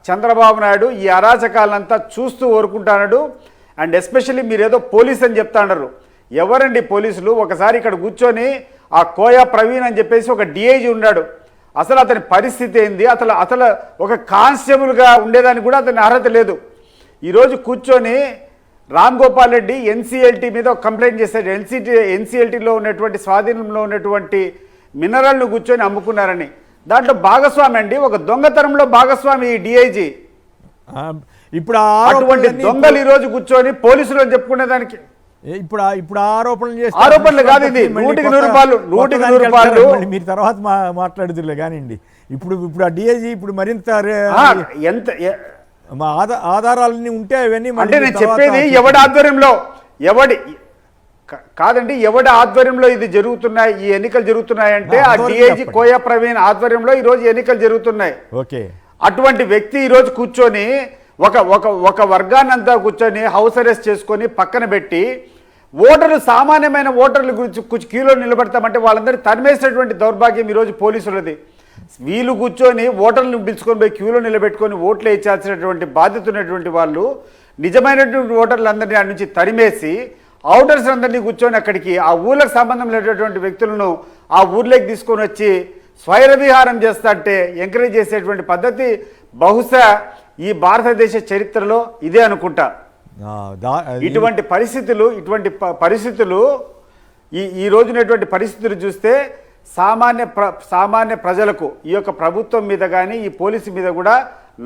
చంద్రబాబు నాయుడు ఈ అరాచకాలంతా చూస్తూ ఊరుకుంటున్నాడు. అండ్ ఎస్పెషల్లీ మీరేదో పోలీస్ అని చెప్తాడారు. ఎవరండి పోలీసులు? ఒకసారి ఇక్కడ కూర్చొని ఆ కోయా ప్రవీణ్ అని చెప్పేసి ఒక డిఐజీ ఉన్నాడు. అసలు అతని పరిస్థితి ఏంది? అసలు ఒక కానిస్టేబుల్గా ఉండేదానికి కూడా అతని అర్హత లేదు. ఈరోజు కూర్చొని రామ్ గోపాల్ రెడ్డి ఎన్సీఎల్టీ మీద ఒక కంప్లైంట్ చేశాడు. ఎన్సీఎల్టీలో ఉన్నటువంటి స్వాధీనంలో ఉన్నటువంటి మినరల్ను కూర్చొని అమ్ముకున్నారని. దాంట్లో భాగస్వామి అండి, ఒక దొంగతనంలో భాగస్వామి ఈ డిఐజీ. ఇప్పుడు అటువంటి దొంగలు ఈరోజు కూర్చొని పోలీసులు అని చెప్పుకునేదానికి ఇప్పుడు ఆరోపణలు కాదు, ఇది 100 రూపాయలు మీరు తర్వాత మాట్లాడుతులే కానివ్వండి. ఇప్పుడు ఆ డిఐజీ ఇప్పుడు మరింత ఎంత ఆధారాలన్నీ ఉంటే అవన్నీ అంటే నేను చెప్పేది ఎవడి ఆధ్వర్యంలో ఇది జరుగుతున్నాయి, ఈ ఎన్నికలు జరుగుతున్నాయంటే ఆ డిఐజీ కోయా ప్రవీణ్ ఆధ్వర్యంలో ఈ రోజు ఎన్నికలు జరుగుతున్నాయి. ఓకే, అటువంటి వ్యక్తి ఈ రోజు కూర్చొని ఒక వర్గాన్ని అంతా కూర్చొని హౌస్ అరెస్ట్ చేసుకొని పక్కన పెట్టి సామాన్యమైన ఓటర్ల గురించి క్యూలో నిలబడతామంటే వాళ్ళందరినీ తరిమేసినటువంటి దౌర్భాగ్యం ఈరోజు పోలీసులది. వీళ్ళు కూర్చొని ఓటర్లను పిలుచుకొని పోయి క్యూలో నిలబెట్టుకొని ఓట్లు ఇచ్చాల్సినటువంటి బాధ్యత ఉన్నటువంటి వాళ్ళు నిజమైనటువంటి ఓటర్లందరినీ అక్కడి నుంచి తరిమేసి అవుటర్స్ అందరినీ కూర్చొని అక్కడికి ఆ ఊళ్ళకి సంబంధం లేనటువంటి వ్యక్తులను ఆ ఊర్లోకి తీసుకొని వచ్చి స్వైర విహారం చేస్తా అంటే ఎంకరేజ్ చేసేటువంటి పద్ధతి బహుశా ఈ భారతదేశ చరిత్రలో ఇదే అనుకుంటా. ఇటువంటి పరిస్థితులు ఈ రోజునటువంటి పరిస్థితులు చూస్తే సామాన్య ప్రజలకు ఈ యొక్క ప్రభుత్వం మీద కానీ ఈ పోలీసు మీద కూడా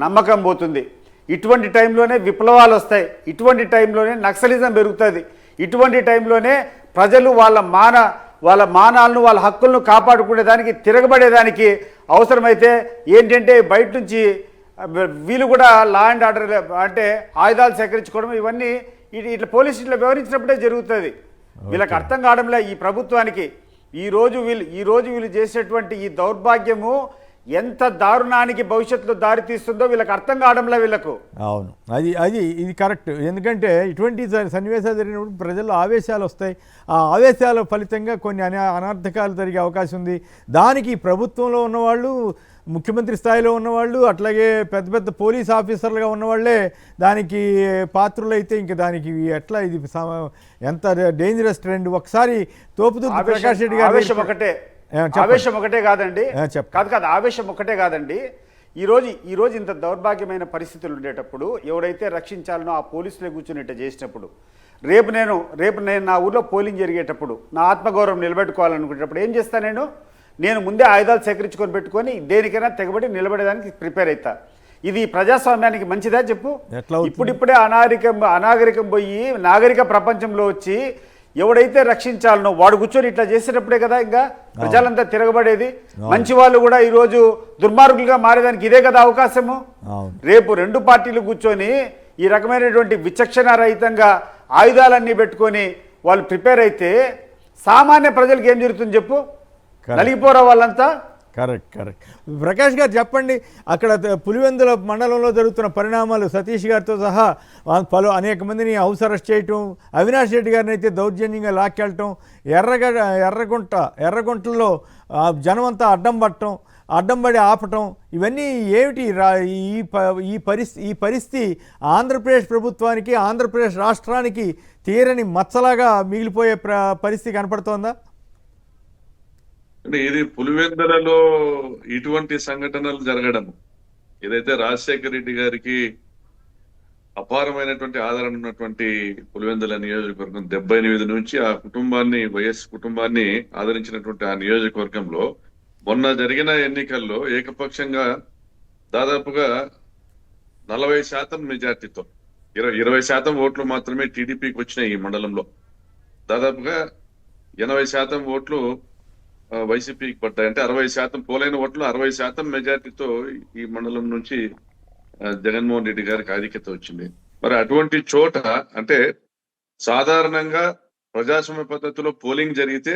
నమ్మకం పోతుంది. ఇటువంటి టైంలోనే విప్లవాలు వస్తాయి, ఇటువంటి టైంలోనే నక్సలిజం పెరుగుతుంది, ఇటువంటి టైంలోనే ప్రజలు వాళ్ళ మానాలను వాళ్ళ హక్కులను కాపాడుకునేదానికి తిరగబడేదానికి అవసరమైతే ఏంటంటే బయట నుంచి వీళ్ళు కూడా లా అండ్ ఆర్డర్ అంటే ఆయుధాలు సేకరించుకోవడం ఇవన్నీ ఇట్లా పోలీసు ఇట్లా వ్యవహరించినప్పుడే జరుగుతుంది. వీళ్ళకి అర్థం కావడంలే ఈ ప్రభుత్వానికి. ఈ రోజు వీళ్ళు చేసేటువంటి ఈ దౌర్భాగ్యము ఎంత దారుణానికి భవిష్యత్తులో దారి తీస్తుందో వీళ్ళకి అర్థం కావడంలే వీళ్ళకు. అవును, ఇది కరెక్ట్. ఎందుకంటే ఇటువంటి సన్నివేశాలు జరిగినప్పుడు ప్రజల్లో ఆవేశాలు వస్తాయి. ఆ ఆవేశాల ఫలితంగా కొన్ని అనర్థకాలు జరిగే అవకాశం ఉంది. దానికి ప్రభుత్వంలో ఉన్నవాళ్ళు, ముఖ్యమంత్రి స్థాయిలో ఉన్నవాళ్ళు, అట్లాగే పెద్ద పెద్ద పోలీస్ ఆఫీసర్లుగా ఉన్నవాళ్లే దానికి పాత్రులైతే ఇంకా దానికి ఎట్లా ఇది ఎంత డేంజరస్ ట్రెండ్. ఒకసారి తోపుదుర్తి ప్రకాష్ రెడ్డి గారు చెప్పండి. ఆవేశం ఒకటే కాదండి, చెప్పండి. కాదు ఆవేశం ఒకటే కాదండి. ఈరోజు ఇంత దౌర్భాగ్యమైన పరిస్థితులు ఉండేటప్పుడు ఎవరైతే రక్షించాలనో ఆ పోలీసులే కూర్చుని చేసినప్పుడు రేపు నేను నా ఊర్లో పోలింగ్ జరిగేటప్పుడు నా ఆత్మగౌరవం నిలబెట్టుకోవాలనుకునేటప్పుడు ఏం చేస్తాను? నేను ముందే ఆయుధాలు సేకరించుకొని పెట్టుకొని దేనికైనా తెగబడి నిలబడేదానికి ప్రిపేర్ అవుతా. ఇది ప్రజాస్వామ్యానికి మంచిదా చెప్పు? ఇప్పుడిప్పుడే అనాగరికం పోయి నాగరిక ప్రపంచంలో వచ్చి ఎవడైతే రక్షించాలనో వాడు కూర్చొని ఇట్లా చేసేటప్పుడే కదా ఇంకా ప్రజలంతా తిరగబడేది. మంచి వాళ్ళు కూడా ఈరోజు దుర్మార్గులుగా మారేదానికి ఇదే కదా అవకాశము. రేపు రెండు పార్టీలు కూర్చొని ఈ రకమైనటువంటి విచక్షణ రహితంగా ఆయుధాలన్నీ పెట్టుకొని వాళ్ళు ప్రిపేర్ అయితే సామాన్య ప్రజలకు ఏం జరుగుతుంది చెప్పు? నలిగిపోరా వాళ్ళంతా. కరెక్ట్. ప్రకాష్ గారు చెప్పండి, అక్కడ పులివెందుల మండలంలో జరుగుతున్న పరిణామాలు సతీష్ గారితో సహా అనేక మందిని హౌస్ అరెస్ట్ చేయటం, అవినాష్ రెడ్డి గారిని అయితే దౌర్జన్యంగా లాక్కెళ్ళటం, ఎర్రగుంటల్లో జనమంతా అడ్డంబడి ఆపటం, ఇవన్నీ ఏమిటి? ఈ పరిస్థితి ఆంధ్రప్రదేశ్ ప్రభుత్వానికి, ఆంధ్రప్రదేశ్ రాష్ట్రానికి తీరని మచ్చలాగా మిగిలిపోయే పరిస్థితి కనపడుతోందా? అంటే ఇది పులివెందులలో ఇటువంటి సంఘటనలు జరగడం, ఏదైతే రాజశేఖర రెడ్డి గారికి అపారమైనటువంటి ఆదరణ ఉన్నటువంటి పులివెందుల నియోజకవర్గం 78 నుంచి ఆ కుటుంబాన్ని, వైఎస్ కుటుంబాన్ని ఆదరించినటువంటి ఆ నియోజకవర్గంలో మొన్న జరిగిన ఎన్నికల్లో ఏకపక్షంగా దాదాపుగా 40% మెజార్టీతో 20% ఓట్లు మాత్రమే టీడీపీకి వచ్చినాయి. ఈ మండలంలో దాదాపుగా 80% ఓట్లు వైసీపీకి పడ్డాయి. అంటే 60% పోలైన ఓట్లు 60% మెజార్టీతో ఈ మండలం నుంచి జగన్మోహన్ రెడ్డి గారికి ఆధిక్యత వచ్చింది. మరి అటువంటి చోట అంటే సాధారణంగా ప్రజాస్వామ్య పద్ధతిలో పోలింగ్ జరిగితే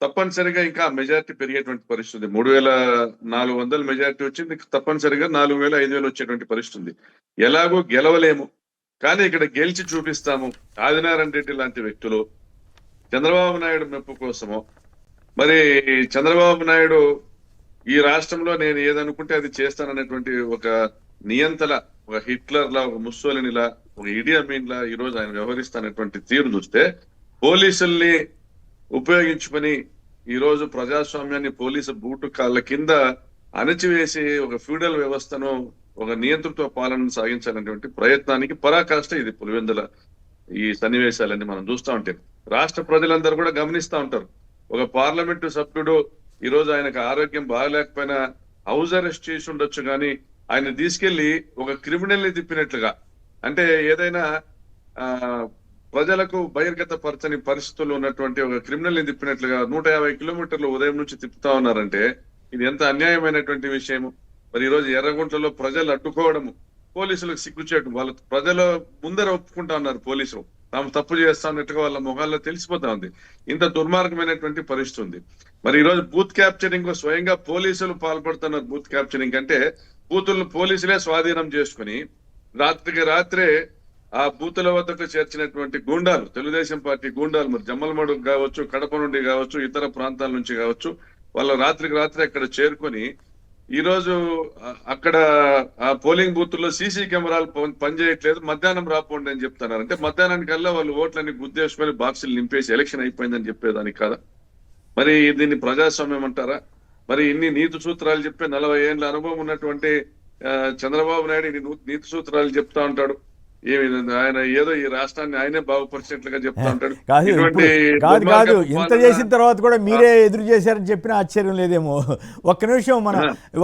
తప్పనిసరిగా ఇంకా మెజార్టీ పెరిగేటువంటి పరిస్థితి. 3400 మెజార్టీ వచ్చింది, తప్పనిసరిగా 4000, 5000 వచ్చేటువంటి పరిస్థితి. ఎలాగో గెలవలేము, కానీ ఇక్కడ గెలిచి చూపిస్తాము ఆదినారాయణ రెడ్డి లాంటి వ్యక్తులు, చంద్రబాబు నాయుడు మెప్పు కోసమో, మరి చంద్రబాబు నాయుడు ఈ రాష్ట్రంలో నేను ఏదనుకుంటే అది చేస్తాననేటువంటి ఒక నియంతల, ఒక హిట్లర్ లా, ఒక ముస్సోలినిలా, ఒక ఇడి అమీన్ లా ఈ రోజు ఆయన వ్యవహరిస్తానటువంటి తీరు చూస్తే, పోలీసుల్ని ఉపయోగించుకొని ఈ రోజు ప్రజాస్వామ్యాన్ని పోలీసు బూటు కాళ్ళ కింద అణచివేసి ఒక ఫ్యూడల్ వ్యవస్థను, ఒక నియంతృత్వ పాలనను సాగించాలనేటువంటి ప్రయత్నానికి పరాకాష్ట ఇది పులివెందుల ఈ సన్నివేశాలన్నీ మనం చూస్తూ ఉంటే రాష్ట్ర ప్రజలందరూ కూడా గమనిస్తూ ఉంటారు. ఒక పార్లమెంటు సభ్యుడు ఈ రోజు ఆయనకు ఆరోగ్యం బాగలేకపోయినా హౌస్ అరెస్ట్ చేసి ఉండొచ్చు, కానీ ఆయన తీసుకెళ్లి ఒక క్రిమినల్ ని తిప్పినట్లుగా, అంటే ఏదైనా ప్రజలకు బహిర్గత పరచని పరిస్థితుల్లో ఉన్నటువంటి ఒక క్రిమినల్ ని తిప్పినట్లుగా 150 కిలోమీటర్లు ఉదయం నుంచి తిప్పుతా ఉన్నారంటే ఇది ఎంత అన్యాయమైనటువంటి విషయము. మరి ఈ రోజు ఎర్రగుంటలో ప్రజలు అడ్డుకోవడము, పోలీసులకు సిగ్గుచేయడం, వాళ్ళ ప్రజల ముందర ఒప్పుకుంటా ఉన్నారు పోలీసులు తాము తప్పు చేస్తా ఉన్నట్టుగా వాళ్ళ మొహాల్లో తెలిసిపోతా ఉంది. ఇంత దుర్మార్గమైనటువంటి పరిస్థితి ఉంది. మరి ఈ రోజు బూత్ క్యాప్చరింగ్ స్వయంగా పోలీసులు పాల్పడుతున్నారు. బూత్ క్యాప్చరింగ్ అంటే బూతులను పోలీసులే స్వాధీనం చేసుకుని రాత్రికి రాత్రే ఆ బూతుల వద్దకు చేర్చినటువంటి గూండాలు, తెలుగుదేశం పార్టీ గూండాలు, మరి జమ్మలమడుగు కావచ్చు, కడప నుండి కావచ్చు, ఇతర ప్రాంతాల నుంచి కావచ్చు, వాళ్ళు రాత్రికి రాత్రి అక్కడ చేరుకొని ఈ రోజు అక్కడ ఆ పోలింగ్ బూత్ లో సీసీ కెమెరాలు పనిచేయట్లేదు, మధ్యాహ్నం రాపోండి అని చెప్తున్నారు. అంటే మధ్యాహ్నానికల్లా వాళ్ళు ఓట్లన్నీ గుద్దేసుకొని బాక్సులు నింపేసి ఎలక్షన్ అయిపోయిందని చెప్పేదానికి కాదా? మరి దీన్ని ప్రజాస్వామ్యం అంటారా? మరి ఇన్ని నీతి సూత్రాలు చెప్పే 40 ఏళ్ళ అనుభవం ఉన్నటువంటి చంద్రబాబు నాయుడు నీతి సూత్రాలు చెప్తా ఉంటాడు. ఆయన ఏదో ఈ రాష్ట్రాన్ని ఆయనే బాగుపరిచినట్లుగా చెప్తా ఉంటాడు. కాదు ఇంత చేసిన తర్వాత కూడా మీరే ఎదురు చేశారని చెప్పిన ఆశ్చర్యం లేదేమో. ఒక్క నిమిషం,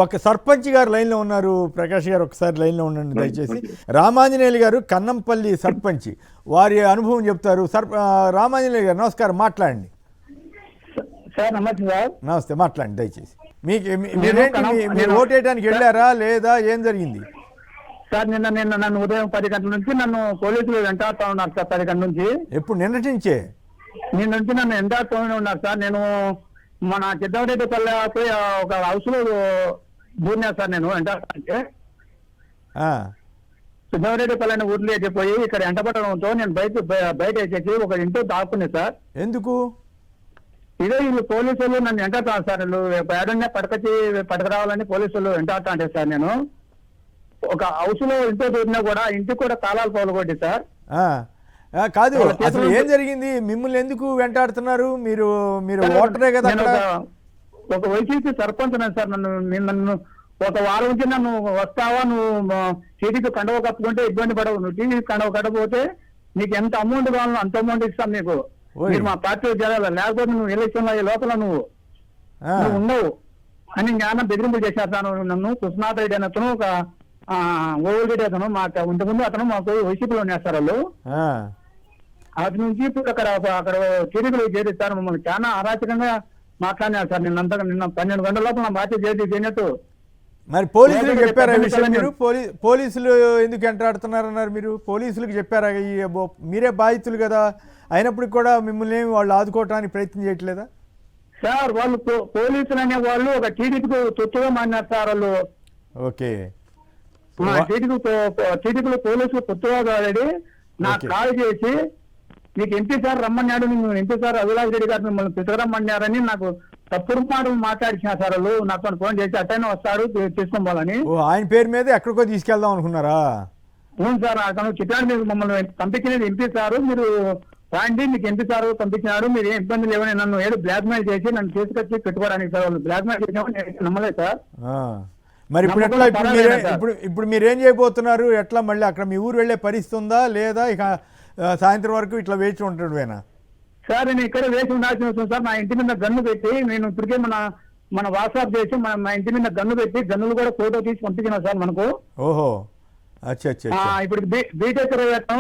ఒక సర్పంచ్ గారు లైన్ లో ఉన్నారు. ప్రకాష్ గారు ఒకసారి లైన్ లో ఉండండి దయచేసి. రామాంజనేయులు గారు కన్నంపల్లి సర్పంచ్, వారి అనుభవం చెప్తారు. రామాంజనేయులు గారు నమస్కారం, మాట్లాడండి. నమస్తే, మాట్లాడండి దయచేసి. మీరు ఓటేయడానికి వెళ్ళారా లేదా, ఏం జరిగింది సార్? నిన్న నన్ను ఉదయం 10 గంటల నుంచి నన్ను పోలీసులు వెంటాడుతూ ఉన్నారు సార్. 10 గంటల నుంచి. ఎప్పుడు? నిన్నటి నుంచే? నిన్న నుంచి నన్ను వెంటాడుతూనే ఉన్నారు సార్. నేను మన చిద్దవరెడ్డి పల్లె ఒక హౌస్ లో దూరినా సార్. నేను వెంటాడుతుంటే చిద్దవరెడ్డి పల్లెని ఊర్లో పోయి ఇక్కడ వెంటపడడంతో నేను బయట వచ్చేసి ఒక ఇంట్లో దాక్కున్నా సార్. ఎందుకు? ఇదే వీళ్ళు పోలీసులు నన్ను వెంటాడుతాను సార్. వీళ్ళు ఏడన్నా పట్టుకురావాలని పోలీసులు వెంటాడుతా అంటే సార్, నేను ఒక హౌస్ లో ఇంట్లో దూరినా కూడా ఇంటికి కూడా తాళాలు పగలగొట్టి సార్. కాదు, అసలు ఏం జరిగింది? మిమ్మల్ని ఎందుకు వెంటాడుతున్నారు? మీరు ఓటరే కదా. ఒక వైసీపీ సర్పంచ్ నేను సార్. నన్ను ఒక వారం నుంచి నన్ను వస్తావా, నువ్వు టీడీపీ కండవ కప్పుకుంటే ఇబ్బంది పడవు, నువ్వు టీడీపీ కండవ కట్టకపోతే నీకు ఎంత అమౌంట్ కావాలో అంత అమౌంట్ ఇస్తాను నీకు, మీరు మా పార్టీలో చేరాలి, లేకపోతే నువ్వు ఎలక్షన్ లో లోపల నువ్వు ఉండవు అని జ్ఞానం బెదిరింపులు చేశారు సార్ నన్ను. కృష్ణాథ్ రెడ్డి అని అతను, ఒక ఓవల్ రెడ్డి అతను, మా ఇంతకుముందు అతను మాకు వైసీపీలో ఉన్నారు సార్ వాళ్ళు. అటు నుంచి ఇప్పుడు అక్కడ టీడీపీలో చేరిస్తారు, మమ్మల్ని చాలా అరాచకంగా మాట్లాడినారు సార్. నిన్న 12 గంటల లోపల నా బాధ్యత చేరినట్టు. మరి పోలీసులకు చెప్పారా ఈ విషయం మీరు? పోలీసులు ఎందుకు ఎంటాడుతున్నారన్నారు మీరు? పోలీసులకు చెప్పారా? మీరే బాధితులు కదా, అయినప్పటికి కూడా మిమ్మల్ని ఏమి వాళ్ళు ఆదుకోవడానికి ప్రయత్నం చేయట్లేదా సార్? వాళ్ళు పోలీసులు అనే వాళ్ళు ఒక టీడీపీకి తొత్తుగా మారినారు సార్ వాళ్ళు. ఓకే, టీడీపీలో పోలీసులు తొత్తుగా కాదు, నాకు కాల్ చేసి నీకు ఎంపీ సార్ రమ్మన్నాడు, నేను ఎంపీ సార్ అవినాష్ రెడ్డి గారు మిమ్మల్ని పితరమ్మన్నారని నాకు తప్పుడు మాటలు మాట్లాడిన సార్ వాళ్ళు. నాకు ఫోన్ చేసి అట్టైనా వస్తాడు తీసుకొని పోవాలని. ఆయన పేరు మీద ఎక్కడికో తీసుకెళ్దాం అనుకున్నారా? అవును సార్, అతను చెప్పాడు మీరు మమ్మల్ని పంపించినది ఎంపీ సారు, మీరు రాండి మీకు ఎంపీ సారు పంపించినాడు, మీరు ఏం ఇబ్బంది లేవని నన్ను ఏదో బ్లాక్ మెయిల్ చేసి నన్ను తీసుకొచ్చి పెట్టుకోవడానికి సార్ వాళ్ళు బ్లాక్ మెయిల్ చేసామని నేను నమ్మలేదు సార్. మరి ఇప్పుడు ఎట్లా? ఇప్పుడు మీరేం చేయబోతున్నారు? ఎట్లా మళ్ళీ అక్కడ మీ ఊరు వెళ్ళే పరిస్థితి ఉందా లేదా? ఇక సాయంత్రం వరకు ఇట్లా వేచి ఉంటాడువేనా సార్? నేను ఇక్కడ వేసి ఉండాల్సిన అవసరం సార్. నా ఇంటి మీద గన్ను పెట్టి నేను ఇప్పటికే మన వాట్సాప్ చేసి మా ఇంటి మీద గన్ను పెట్టి గన్నులు కూడా ఫోటో తీసి పంపించిన సార్ మనకు. ఓహో, అచ్చా. ఇప్పుడు బీటెక్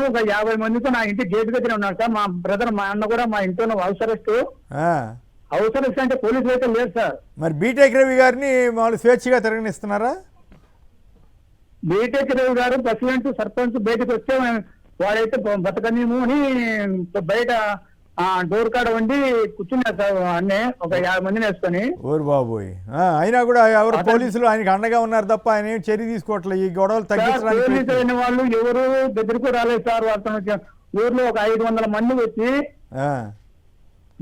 ఒక 50 మందితో నా ఇంటి గేట్ దగ్గర ఉన్నారు సార్. మా బ్రదర్, మా అన్న కూడా మా ఇంట్లో హౌస్ అరెస్ట్ అంటే పోలీసులు అయితే లేదు సార్. మరి బీటెక్ రవి గారిని వాళ్ళు స్వేచ్ఛగా తిరగనిస్తున్నారా? బీటెక్ రవి గారు ప్రెసిడెంట్ సర్పంచ్ బయటకు వస్తే వాడైతే బతకనేమో అని బయట డోర్ కాడ వండి కూర్చున్నారు సార్ అన్నే, ఒక 50 మందిని వేసుకొని. ఓరు బాబోయ్, అయినా కూడా ఎవరు పోలీసులు ఆయనకి అండగా ఉన్నారు తప్ప ఆయన ఏం చర్య తీసుకోవట్లేదు ఈ గొడవలు తగ్గించడానికి. పోలీసులు అయిన వాళ్ళు ఎవరు దగ్గరకు రాలేదు సార్. వాళ్ళతో ఊర్లో ఒక 500 మంది వచ్చి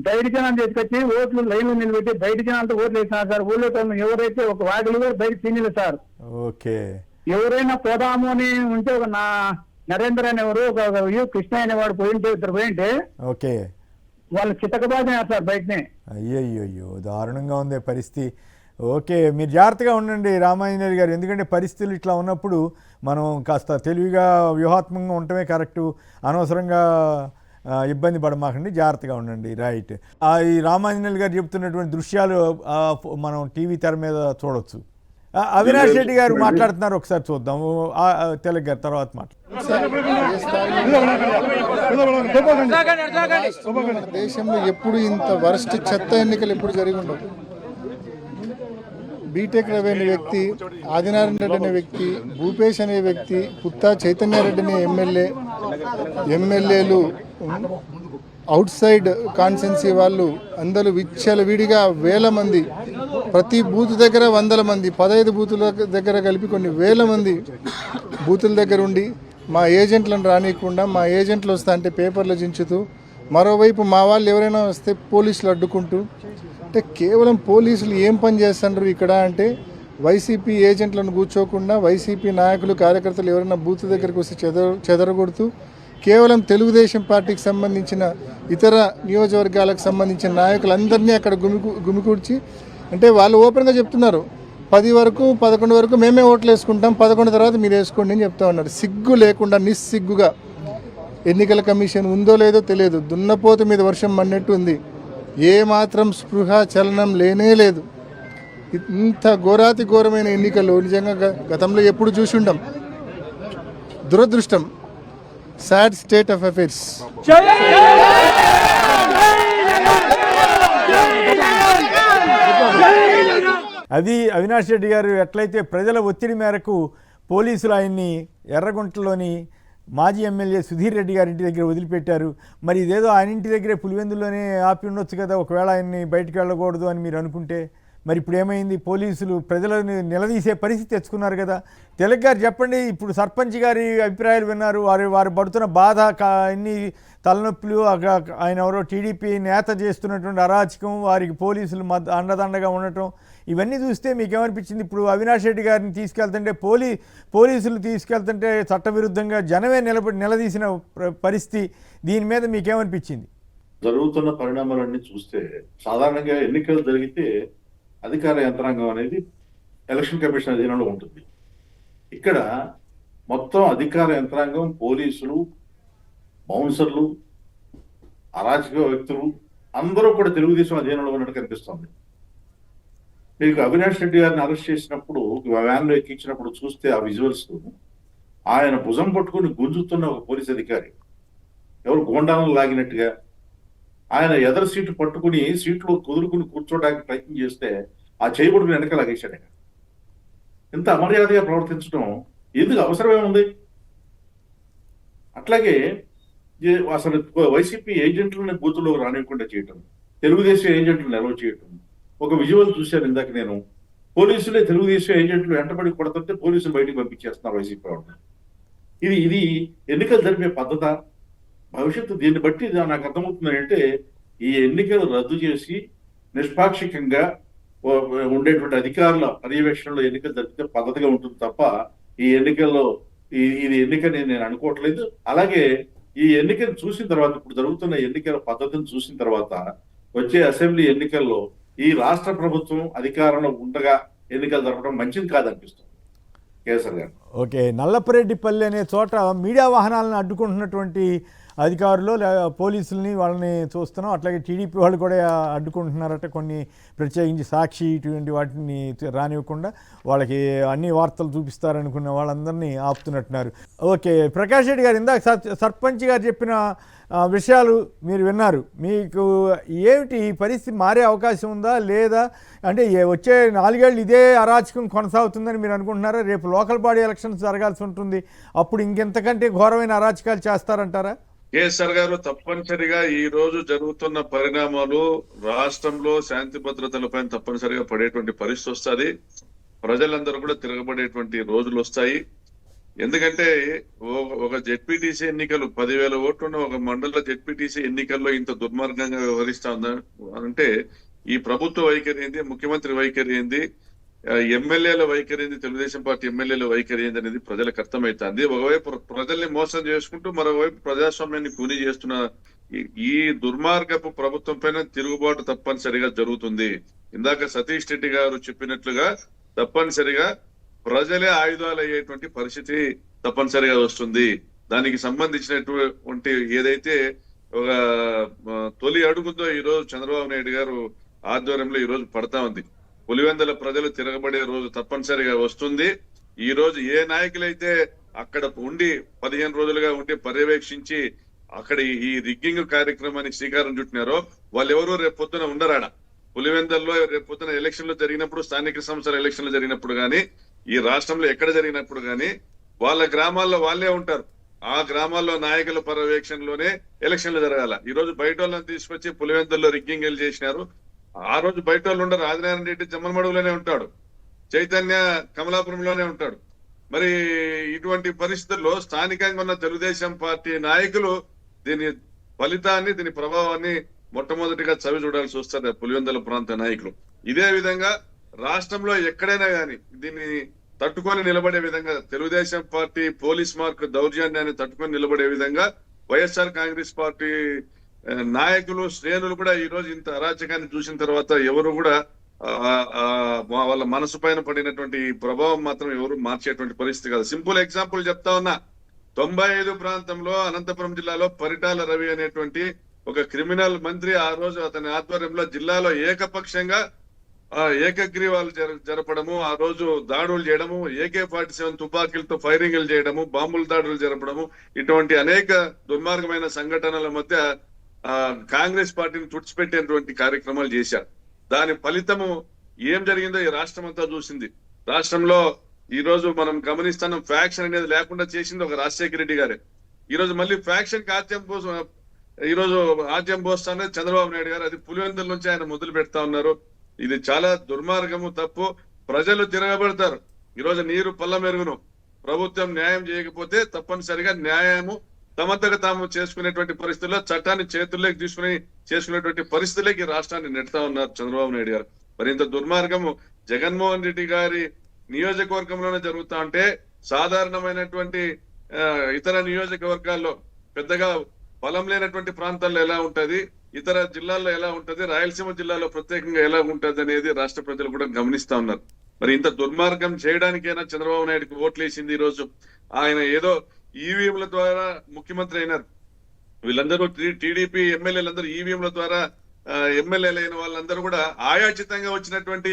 బయట జనాలు తీసుకొచ్చి ఓట్లు లైన్లు నిలబెట్టి బయట జనాలతో ఓట్లు వేసినారు సార్. ఊళ్ళో ఎవరైతే ఒక వాకిలు కూడా బయట తినలేదు సార్. ఓకే, ఎవరైనా పోదాము అని ఉంటే ఒక నరేంద్ర అనేవారు, ఒక కృష్ణ అనేవాడు పోయింటే, ఇద్దరు పోయింటే ఓకే వాళ్ళు చిత్తకబాదినారు సార్ బయటనే. అయ్యయ్యో, దారుణంగా ఉంది పరిస్థితి. ఓకే, మీరు జాగ్రత్తగా ఉండండి రామాంజనేయులు గారు, ఎందుకంటే పరిస్థితులు ఇట్లా ఉన్నప్పుడు మనం కాస్త తెలివిగా వ్యూహాత్మకంగా ఉండటమే కరెక్టు. అనవసరంగా ఇబ్బంది పడమాకండి, జాగ్రత్తగా ఉండండి. రైట్, ఈ రామాంజనేయులు గారు చెప్తున్నటువంటి దృశ్యాలు మనం టీవీ తెర మీద చూడొచ్చు. అవినాష్ రెడ్డి గారు మాట్లాడుతున్నారు, ఒకసారి చూద్దాము. తెలుగు గారు తర్వాత దేశంలో ఎప్పుడు ఇంత వరస్ట్ చెత్త ఎన్నికలు ఎప్పుడు జరిగి ఉండవు. బీటెక్ రవి అనే వ్యక్తి, ఆదినారాయణ రెడ్డి అనే వ్యక్తి, భూపేష్ అనే వ్యక్తి, పుత్తా చైతన్యారెడ్డి అనే ఎమ్మెల్యేలు, అవుట్ సైడ్ కాన్స్టెన్సీ వాళ్ళు అందరూ విచ్చలవిడిగా వేల మంది, ప్రతి బూత్ దగ్గర 100 మంది, 15 బూతుల దగ్గర కలిపి కొన్ని వేల మంది బూతుల దగ్గర ఉండి మా ఏజెంట్లను రానియకుండా, మా ఏజెంట్లు వస్తా అంటే పేపర్లు చించుతూ, మరోవైపు మా వాళ్ళు ఎవరైనా వస్తే పోలీసులు అడ్డుకుంటూ, అంటే కేవలం పోలీసులు ఏం పని చేస్తున్నారు ఇక్కడ అంటే వైసీపీ ఏజెంట్లను కూర్చోకుండా వైసీపీ నాయకులు కార్యకర్తలు ఎవరైనా బూత్ దగ్గరకు వస్తే చెదరగొడుతూ కేవలం తెలుగుదేశం పార్టీకి సంబంధించిన ఇతర నియోజకవర్గాలకు సంబంధించిన నాయకులందరినీ అక్కడ గుమికూర్చి, అంటే వాళ్ళు ఓపెన్గా చెప్తున్నారు 10 వరకు 11 వరకు మేమే ఓట్లు వేసుకుంటాం, 11 తర్వాత మీరు వేసుకోండి అని చెప్తా ఉన్నారు. సిగ్గు లేకుండా నిస్సిగ్గుగా ఎన్నికల కమిషన్ ఉందో లేదో తెలియదు, దున్నపోతు మీద వర్షం పడినట్టు ఉంది. ఏమాత్రం స్పృహ చలనం లేనే లేదు. ఇంత ఘోరాతి ఘోరమైన ఎన్నికలు నిజంగా గతంలో ఎప్పుడు చూసి ఉండం. దురదృష్టం, సాడ్ స్టేట్ ఆఫ్ అఫైర్స్. అది అవినాష్ రెడ్డి గారు ఎట్లయితే ప్రజల ఒత్తిడి మేరకు పోలీసులు ఆయన్ని ఎర్రగుంటలోని మాజీ ఎమ్మెల్యే సుధీర్ రెడ్డి గారి ఇంటి దగ్గర వదిలిపెట్టారు. మరి ఇదేదో ఆయన ఇంటి దగ్గరే పులివెందుల్లోనే ఆపి ఉండొచ్చు కదా, ఒకవేళ ఆయన్ని బయటకు వెళ్ళకూడదు అని మీరు అనుకుంటే. మరి ఇప్పుడు ఏమైంది? పోలీసులు ప్రజలను నిలదీసే పరిస్థితి తెచ్చుకున్నారు కదా. తెలుగు గారు చెప్పండి, ఇప్పుడు సర్పంచ్ గారి అభిప్రాయాలు విన్నారు, వారు పడుతున్న బాధ, ఎన్ని తలనొప్పులు, ఆయన ఎవరో టీడీపీ నేత చేస్తున్నటువంటి అరాచకం, వారికి పోలీసులు అండదండగా ఉండటం, ఇవన్నీ చూస్తే మీకేమనిపించింది? ఇప్పుడు అవినాష్ రెడ్డి గారిని తీసుకెళ్తుంటే పోలీసులు తీసుకెళ్తుంటే చట్టవిరుద్ధంగా జనమే నిలదీసిన పరిస్థితి, దీని మీద మీకేమనిపించింది? జరుగుతున్న పరిణామాలన్నీ చూస్తే సాధారణంగా ఎన్నికలు జరిగితే అధికార యంత్రాంగం అనేది ఎలక్షన్ కమిషన్ అధీనంలో ఉంటుంది. ఇక్కడ మొత్తం అధికార యంత్రాంగం, పోలీసులు, బౌన్సర్లు, అరాచక వ్యక్తులు అందరూ కూడా తెలుగుదేశం అధీనంలో ఉన్నట్టు కనిపిస్తుంది. మీకు అవినాష్ రెడ్డి గారిని అరెస్ట్ చేసినప్పుడు వ్యాన్లో ఎక్కించినప్పుడు చూస్తే ఆ విజువల్స్ ఆయన భుజం పట్టుకుని గుంజుతున్న ఒక పోలీస్ అధికారి ఎవరు గోండాలను లాగినట్టుగా ఆయన ఎదరు సీటు పట్టుకుని సీట్లో కుదురుకుని కూర్చోడానికి ప్రయత్నం చేస్తే ఆ చేయబడుకుని వెనక లాగేశాడు. ఇంత అమర్యాదగా ప్రవర్తించడం ఎందుకు అవసరమేముంది? అట్లాగే అసలు వైసీపీ ఏజెంట్లను బూతుల్లో రానివ్వకుండా చేయటం, తెలుగుదేశం ఏజెంట్లను అలౌ చేయటం. ఒక విజువల్ చూశాను ఇందాక నేను, పోలీసులే తెలుగుదేశం ఏజెంట్లు వెంటబడి కొడుతుంటే పోలీసులు బయటకు పంపించేస్తున్నారు వైసీపీ వాళ్ళు. ఇది ఎన్నికలు జరిపే పద్ధత. భవిష్యత్తు దీన్ని బట్టి నాకు అర్థమవుతుంది అంటే ఈ ఎన్నికలు రద్దు చేసి నిష్పాక్షికంగా ఉండేటువంటి అధికారుల పర్యవేక్షణలో ఎన్నికలు జరిపితే పద్ధతిగా ఉంటుంది తప్ప ఈ ఎన్నికల్లో ఇది ఎన్నికని నేను అనుకోవట్లేదు. అలాగే ఈ ఎన్నికను చూసిన తర్వాత, ఇప్పుడు జరుగుతున్న ఎన్నికల పద్ధతిని చూసిన తర్వాత వచ్చే అసెంబ్లీ ఎన్నికల్లో ఈ రాష్ట్ర ప్రభుత్వం అధికారంలో ఉండగా ఎన్నికలు జరపడం మంచిది కాదనిపిస్తుంది. కేసర్ గారు, ఓకే, నల్లపరెడ్డిపల్లి అనే చోట మీడియా వాహనాలను అడ్డుకుంటున్నటువంటి అధికారులు పోలీసుల్ని వాళ్ళని చూస్తున్నాం. అట్లాగే టీడీపీ వాళ్ళు కూడా అడ్డుకుంటున్నారట, కొన్ని ప్రత్యేకించి సాక్షి ఇటువంటి వాటిని రానివ్వకుండా వాళ్ళకి అన్ని వార్తలు చూపిస్తారనుకున్న వాళ్ళందరినీ ఆపుతున్నట్టున్నారు. ఓకే, ప్రకాష్ రెడ్డి గారు, ఇందాక సర్పంచ్ గారు చెప్పిన విషయాలు మీరు విన్నారు. మీకు ఏమిటి పరిస్థితి మారే అవకాశం ఉందా లేదా? అంటే వచ్చే 4 ఏళ్ళు ఇదే అరాచకం కొనసాగుతుందని మీరు అనుకుంటున్నారా? రేపు లోకల్ బాడీ ఎలక్షన్స్ జరగాల్సి ఉంటుంది, అప్పుడు ఇంకెంతకంటే ఘోరమైన అరాచకాలు చేస్తారంటారా? కేసీఆర్ గారు, తప్పనిసరిగా ఈ రోజు జరుగుతున్న పరిణామాలు రాష్ట్రంలో శాంతి భద్రతలపై తప్పనిసరిగా పడేటువంటి పరిస్థితి వస్తుంది. ప్రజలందరూ కూడా తిరగబడేటువంటి రోజులు వస్తాయి. ఎందుకంటే ఒక జెడ్పీటీసీ ఎన్నికలు 10,000 ఓట్లున్న ఒక మండల జెడ్పీటీసీ ఎన్నికల్లో ఇంత దుర్మార్గంగా వ్యవహరిస్తా ఉందా అంటే ఈ ప్రభుత్వ వైఖరి ఏంది, ముఖ్యమంత్రి వైఖరి ఏంది, ఎమ్మెల్యేల వైఖరి ఏంది, తెలుగుదేశం పార్టీ ఎమ్మెల్యేల వైఖరి ఏంది అనేది ప్రజలకు అర్థమవుతుంది. ఒకవైపు ప్రజల్ని మోసం చేసుకుంటూ మరోవైపు ప్రజాస్వామ్యాన్ని కూని చేస్తున్న ఈ దుర్మార్గపు ప్రభుత్వం పైన తిరుగుబాటు తప్పనిసరిగా జరుగుతుంది. ఇందాక సతీష్ రెడ్డి గారు చెప్పినట్లుగా తప్పనిసరిగా ప్రజలే ఆయుధాలు అయ్యేటువంటి పరిస్థితి తప్పనిసరిగా వస్తుంది. దానికి సంబంధించినటువంటి ఏదైతే ఒక తొలి అడుగుందో ఈ రోజు చంద్రబాబు నాయుడు గారు ఆధ్వర్యంలో ఈ రోజు పడతా ఉంది. పులివెందుల ప్రజలు తిరగబడే రోజు తప్పనిసరిగా వస్తుంది. ఈ రోజు ఏ నాయకులైతే అక్కడ ఉండి 15 రోజులుగా ఉండి పర్యవేక్షించి అక్కడ ఈ రిగ్గింగ్ కార్యక్రమానికి శ్రీకారం చుట్టినారో వాళ్ళు ఎవరు రేపు పొద్దున ఉండరాడ. పులివెందుల్లో రేపు పొద్దున ఎలక్షన్లు జరిగినప్పుడు, స్థానిక సంస్థల ఎలక్షన్లు జరిగినప్పుడు కానీ, ఈ రాష్ట్రంలో ఎక్కడ జరిగినప్పుడు కానీ వాళ్ళ గ్రామాల్లో వాళ్ళే ఉంటారు. ఆ గ్రామాల్లో నాయకుల పర్యవేక్షణలోనే ఎలక్షన్లు జరగాల. ఈ రోజు బయట వాళ్ళని తీసుకొచ్చి పులివెందుల్లో రిగ్గింగ్ చేసినారు. ఆ రోజు బయట వాళ్ళు ఉండరు. ఆదినారాయణ రెడ్డి జమ్మలమడుగులోనే ఉంటాడు, చైతన్య కమలాపురంలోనే ఉంటాడు. మరి ఇటువంటి పరిస్థితుల్లో స్థానికంగా ఉన్న తెలుగుదేశం పార్టీ నాయకులు దీని ఫలితాన్ని, దీని ప్రభావాన్ని మొట్టమొదటిగా చవి చూడాల్సి వస్తుంది పులివెందుల ప్రాంత నాయకులు. ఇదే విధంగా రాష్ట్రంలో ఎక్కడైనా కానీ దీన్ని తట్టుకొని నిలబడే విధంగా, తెలుగుదేశం పార్టీ పోలీస్ మార్క్ దౌర్జన్యాన్ని తట్టుకొని నిలబడే విధంగా వైఎస్ఆర్ కాంగ్రెస్ పార్టీ నాయకులు, శ్రేణులు కూడా ఈ రోజు ఇంత అరాచకాన్ని చూసిన తర్వాత ఎవరు కూడా వాళ్ళ మనసు పైన పడినటువంటి ప్రభావం మాత్రం ఎవరు మార్చేటువంటి పరిస్థితి కాదు. సింపుల్ ఎగ్జాంపుల్ చెప్తా ఉన్నా. 95 ప్రాంతంలో అనంతపురం జిల్లాలో పరిటాల రవి అనేటువంటి ఒక క్రిమినల్ మంత్రి ఆ రోజు అతని ఆధ్వర్యంలో జిల్లాలో ఏకపక్షంగా ఏకగ్రీవాలు జరపడము, ఆ రోజు దాడులు చేయడము, AK-47 తుపాకీలతో ఫైరింగ్లు చేయడము, బాంబుల దాడులు జరపడము, ఇటువంటి అనేక దుర్మార్గమైన సంఘటనల మధ్య కాంగ్రెస్ పార్టీని తుడిచిపెట్టేటువంటి కార్యక్రమాలు చేశారు. దాని ఫలితము ఏం జరిగిందో ఈ రాష్ట్రం అంతా చూసింది. రాష్ట్రంలో ఈ రోజు మనం గమనిస్తున్నాం, ఫ్యాక్షన్ అనేది లేకుండా చేసింది ఒక రాజశేఖర రెడ్డి గారే. ఈ రోజు మళ్ళీ ఫ్యాక్షన్ కి ఆద్యం పోస్తానే చంద్రబాబు నాయుడు గారు. అది పులివెందుల నుంచి ఆయన మొదలు పెడతా ఉన్నారు. ఇది చాలా దుర్మార్గము, తప్పు. ప్రజలు తిరగబడతారు. ఈ రోజు నీరు పల్ల మెరుగును. ప్రభుత్వం న్యాయం చేయకపోతే తప్పనిసరిగా న్యాయము తమంతగా తాము చేసుకునేటువంటి పరిస్థితుల్లో చట్టాన్ని చేతుల్లోకి తీసుకుని చేసుకునేటువంటి పరిస్థితులకి రాష్ట్రాన్ని నెడతా ఉన్నారు చంద్రబాబు నాయుడు గారు. మరి ఇంత దుర్మార్గము జగన్మోహన్ రెడ్డి గారి నియోజకవర్గంలోనే జరుగుతా ఉంటే సాధారణమైనటువంటి ఇతర నియోజకవర్గాల్లో పెద్దగా బలం లేనటువంటి ప్రాంతాల్లో ఎలా ఉంటది? ఇతర జిల్లాల్లో ఎలా ఉంటది, రాయలసీమ జిల్లాలో ప్రత్యేకంగా ఎలా ఉంటది అనేది రాష్ట్ర ప్రజలు కూడా గమనిస్తా ఉన్నారు. మరి ఇంత దుర్మార్గం చేయడానికైనా చంద్రబాబు నాయుడుకి ఓట్లేసింది ఈ రోజు. ఆయన ఏదో ఈవీఎంల ద్వారా ముఖ్యమంత్రి అయినారు. వీళ్ళందరూ టీడీపీ ఎమ్మెల్యేలందరూ ఈవీఎంల ద్వారా ఎమ్మెల్యేలు అయిన వాళ్ళందరూ కూడా ఆయాచితంగా వచ్చినటువంటి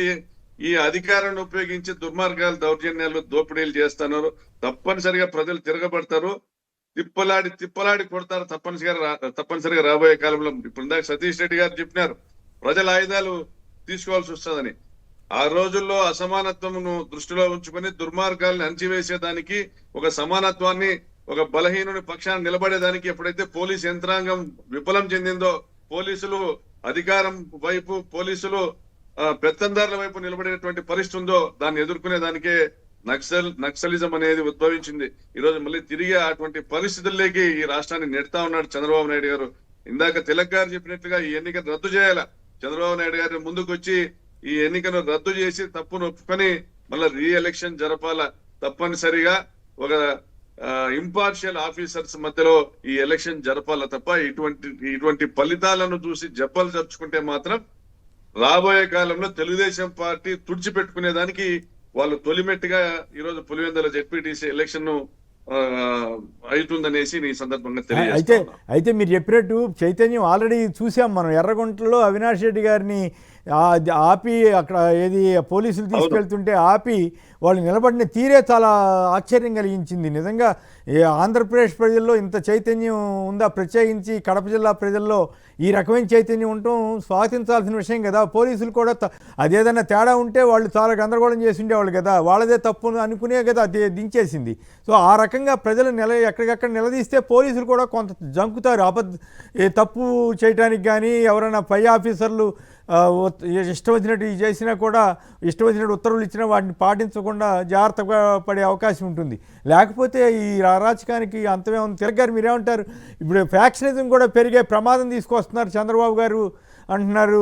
ఈ అధికారాన్ని ఉపయోగించి దుర్మార్గాలు, దౌర్జన్యాలు, దోపిడీలు చేస్తున్నారు. తప్పనిసరిగా ప్రజలు తిరగబడతారు, తిప్పలాడి కొడతారు. తప్పనిసరిగా రాబోయే కాలంలో ఇప్పుడు ఇందాక సతీష్ రెడ్డి గారు చెప్పినారు ప్రజల ఆయుధాలు తీసుకోవాల్సి వస్తుందని. ఆ రోజుల్లో అసమానత్వమును దృష్టిలో ఉంచుకొని దుర్మార్గాల్ని అణచివేసేదానికి, ఒక సమానత్వాన్ని, ఒక బలహీనుని పక్షాన్ని నిలబడేదానికి ఎప్పుడైతే పోలీస్ యంత్రాంగం విఫలం చెందిందో, పోలీసులు అధికారం వైపు, పోలీసులు పెత్తందారుల వైపు నిలబడేటువంటి పరిస్థితి ఉందో, దాన్ని ఎదుర్కొనే దానికే నక్సలిజం అనేది ఉద్భవించింది. ఈ రోజు మళ్ళీ తిరిగి అటువంటి పరిస్థితుల్లోకి ఈ రాష్ట్రాన్ని నెడతా ఉన్నాడు చంద్రబాబు నాయుడు గారు. ఇందాక తిలక్ గారు చెప్పినట్లుగా ఈ ఎన్నికను రద్దు చేయాల. చంద్రబాబు నాయుడు గారు ముందుకు వచ్చి ఈ ఎన్నికను రద్దు చేసి తప్పును ఒప్పుకొని మళ్ళీ రీఎలక్షన్ జరపాల. తప్పనిసరిగా ఒక ఇంపార్షియల్ ఆఫీసర్స్ మధ్యలో ఈ ఎలక్షన్ జరపాల తప్ప ఇటువంటి ఫలితాలను చూసి జబ్బలు జరుపుకుంటే మాత్రం రాబోయే కాలంలో తెలుగుదేశం పార్టీ తుడిచిపెట్టుకునేదానికి వాళ్ళు తొలిమెట్టుగా ఈరోజు పులివెందుల జెడ్పీటీసీ ఎలక్షన్ అవుతుందనేసి ఈ సందర్భంగా తెలియజేస్తాను. అయితే మీరు చెప్పినట్టు చైతన్యం ఆల్రెడీ చూసాం మనం. ఎర్రగుంటలో అవినాష్ రెడ్డి గారిని ఆపి అక్కడ ఏది పోలీసులు తీసుకెళ్తుంటే ఆపి వాళ్ళు నిలబడిన తీరే చాలా ఆశ్చర్యం కలిగించింది. నిజంగా ఆంధ్రప్రదేశ్ ప్రజల్లో ఇంత చైతన్యం ఉందా? ప్రత్యేకించి కడప జిల్లా ప్రజల్లో ఈ రకమైన చైతన్యం ఉండటం స్వాగతించాల్సిన విషయం కదా. పోలీసులు కూడా అదేదైనా తేడా ఉంటే వాళ్ళు చాలా గందరగోళం చేసి ఉండేవాళ్ళు కదా, వాళ్ళదే తప్పు అనుకునే కదా అది దించేసింది. సో ఆ రకంగా ప్రజలు ఎక్కడికక్కడ నిలదీస్తే పోలీసులు కూడా కొంత జంకుతారు. తప్పు చేయడానికి కానీ ఎవరైనా పై ఆఫీసర్లు ఇష్టం వచ్చినట్టు చేసినా కూడా, ఇష్టం వచ్చినట్టు ఉత్తర్వులు ఇచ్చినా వాటిని పాటించకుండా జాగ్రత్తగా పడే అవకాశం ఉంటుంది. లేకపోతే ఈ అరాచకానికి అంతమే ఉంది. తిలక్ గారు మీరేమంటారు? ఇప్పుడు ఫ్యాక్షనిజం కూడా పెరిగే ప్రమాదం తీసుకొస్తున్నారు చంద్రబాబు గారు అంటున్నారు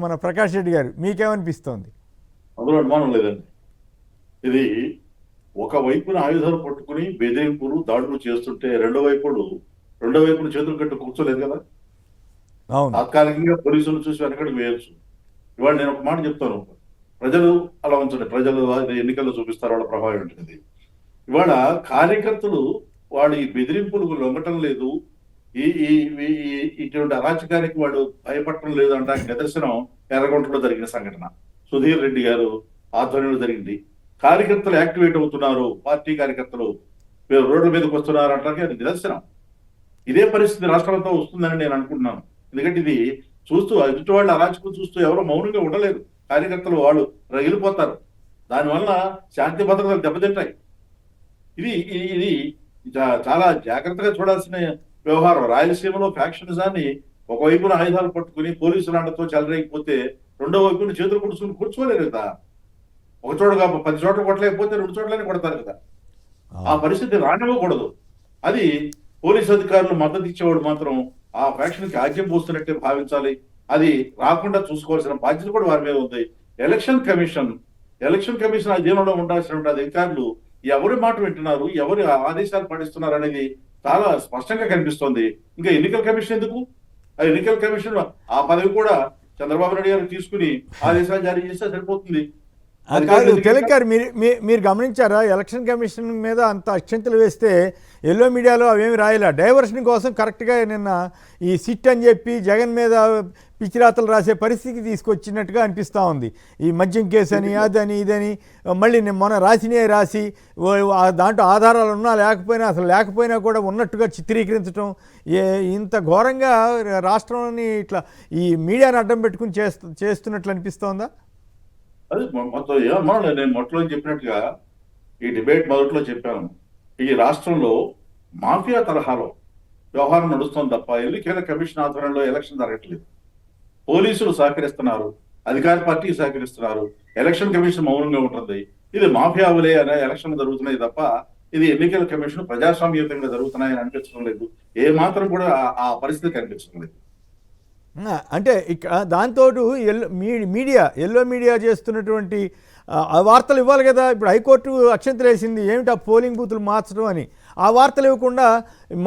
మన ప్రకాష్ రెడ్డి గారు. మీకేమనిపిస్తోంది? అందులో అనుమానం లేదండి. ఇది ఒకవైపున ఆయుధాలు పట్టుకుని బెదిరింపులు, దాడులు చేస్తుంటే రెండో వైపున చేతులు కట్టు కూర్చోలేదు కదా. తాత్కాలికంగా పోలీసులు చూసి వెనకడికి వేయచ్చు. ఇవాళ నేను ఒక మాట చెప్తాను, ప్రజలు అలా ఉంచండి, ప్రజలు ఎన్నికల్లో చూపిస్తారు వాళ్ళ ప్రభావం ఉంటుంది. ఇవాళ కార్యకర్తలు వాళ్ళు ఈ బెదిరింపులు లొంగటం లేదు, ఇటువంటి అరాచకానికి వాడు భయపడటం లేదు అంటే నిదర్శనం ఎర్రగుంటలో జరిగిన సంఘటన. సుధీర్ రెడ్డి గారు ఆధ్వర్యంలో జరిగింది. కార్యకర్తలు యాక్టివేట్ అవుతున్నారు, పార్టీ కార్యకర్తలు రోడ్ల మీదకి వస్తున్నారు అంటే అది నిదర్శనం. ఇదే పరిస్థితి రాష్ట్రంతో వస్తుందని నేను అనుకుంటున్నాను. ఎందుకంటే ఇది చూస్తూ ఎదుటి వాళ్ళు అరాచకం చూస్తూ ఎవరో మౌనంగా ఉండలేరు. కార్యకర్తలు వాళ్ళు రగిలిపోతారు. దానివల్ల శాంతి భద్రతలు దెబ్బతింటాయి. ఇది చాలా జాగ్రత్తగా చూడాల్సిన వ్యవహారం. రాయలసీమలో ఫ్యాక్షనిజాన్ని ఒకవైపున ఆయుధాలు పట్టుకుని పోలీసుల అండతో చెలరేగిపోతే రెండో వైపున చేతులు కూర్చోలేరు కదా. ఒక చోట 10 చోట్ల కొట్టలేకపోతే 2 చోట్లనే కొడతారు కదా. ఆ పరిస్థితి రానివ్వకూడదు. అది పోలీసు అధికారులు మద్దతు ఇచ్చేవాడు మాత్రం ఆ ఫ్యాక్షన్కి ఆజ్యం పోస్తున్నట్టే భావించాలి. అది రాకుండా చూసుకోవాల్సిన బాధ్యత కూడా వారి మీద ఉంది. ఎలక్షన్ కమిషన్ అధీనంలో ఉండాల్సిన అధికారులు ఎవరి మాట వింటున్నారు, ఎవరి ఆదేశాలు పాటిస్తున్నారు అనేది చాలా స్పష్టంగా కనిపిస్తోంది. ఇంకా ఎన్నికల కమిషన్ ఎందుకు? ఆ ఎన్నికల కమిషన్ ఆ పదవి కూడా చంద్రబాబు నాయుడు గారు తీసుకుని ఆదేశాలు జారీ చేస్తే సరిపోతుంది. కాదు తిలక్ గారు, మీరు గమనించారా? ఎలక్షన్ కమిషన్ మీద అంత అక్షంతలు వేస్తే ఎల్లో మీడియాలో అవేమి రాయలే. డైవర్షన్ కోసం కరెక్ట్గా నిన్న ఈ సిట్ అని చెప్పి జగన్ మీద పిచ్చిరాతలు రాసే పరిస్థితికి తీసుకొచ్చినట్టుగా అనిపిస్తూ ఉంది. ఈ మద్యం కేసు అని అదని ఇదని మళ్ళీ మొన్న రాసి దాంట్లో ఆధారాలు ఉన్నా లేకపోయినా కూడా ఉన్నట్టుగా చిత్రీకరించడం, ఇంత ఘోరంగా రాష్ట్రంలోని ఇట్లా ఈ మీడియాని అడ్డం పెట్టుకుని చేస్తున్నట్లు అనిపిస్తోందా? అది మొత్తం ఏమన్నా నేను మొట్టలో చెప్పినట్టుగా ఈ డిబేట్ మొదట్లో చెప్పాను, ఈ రాష్ట్రంలో మాఫియా తరహాలో వ్యవహారం నడుస్తుంది తప్ప ఎన్నికల కమిషన్ ఆధ్వర్యంలో ఎలక్షన్ జరగట్లేదు. పోలీసులు సహకరిస్తున్నారు, అధికార పార్టీ సహకరిస్తున్నారు, ఎలక్షన్ కమిషన్ మౌనంగా ఉంటుంది. ఇది మాఫియా వలే అనే ఎలక్షన్ జరుగుతున్నాయి తప్ప ఇది ఎన్నికల కమిషన్ ప్రజాస్వామ్యయుతంగా జరుగుతున్నాయని అనిపించడం లేదు. ఏ మాత్రం కూడా ఆ పరిస్థితి కనిపించడం లేదు. అంటే దాంతో ఎల్లో మీడియా చేస్తున్నటువంటి వార్తలు ఇవ్వాలి కదా. ఇప్పుడు హైకోర్టు అక్షంతలు వేసింది ఏమిటి ఆ పోలింగ్ బూతులు మార్చడం అని. ఆ వార్తలు ఇవ్వకుండా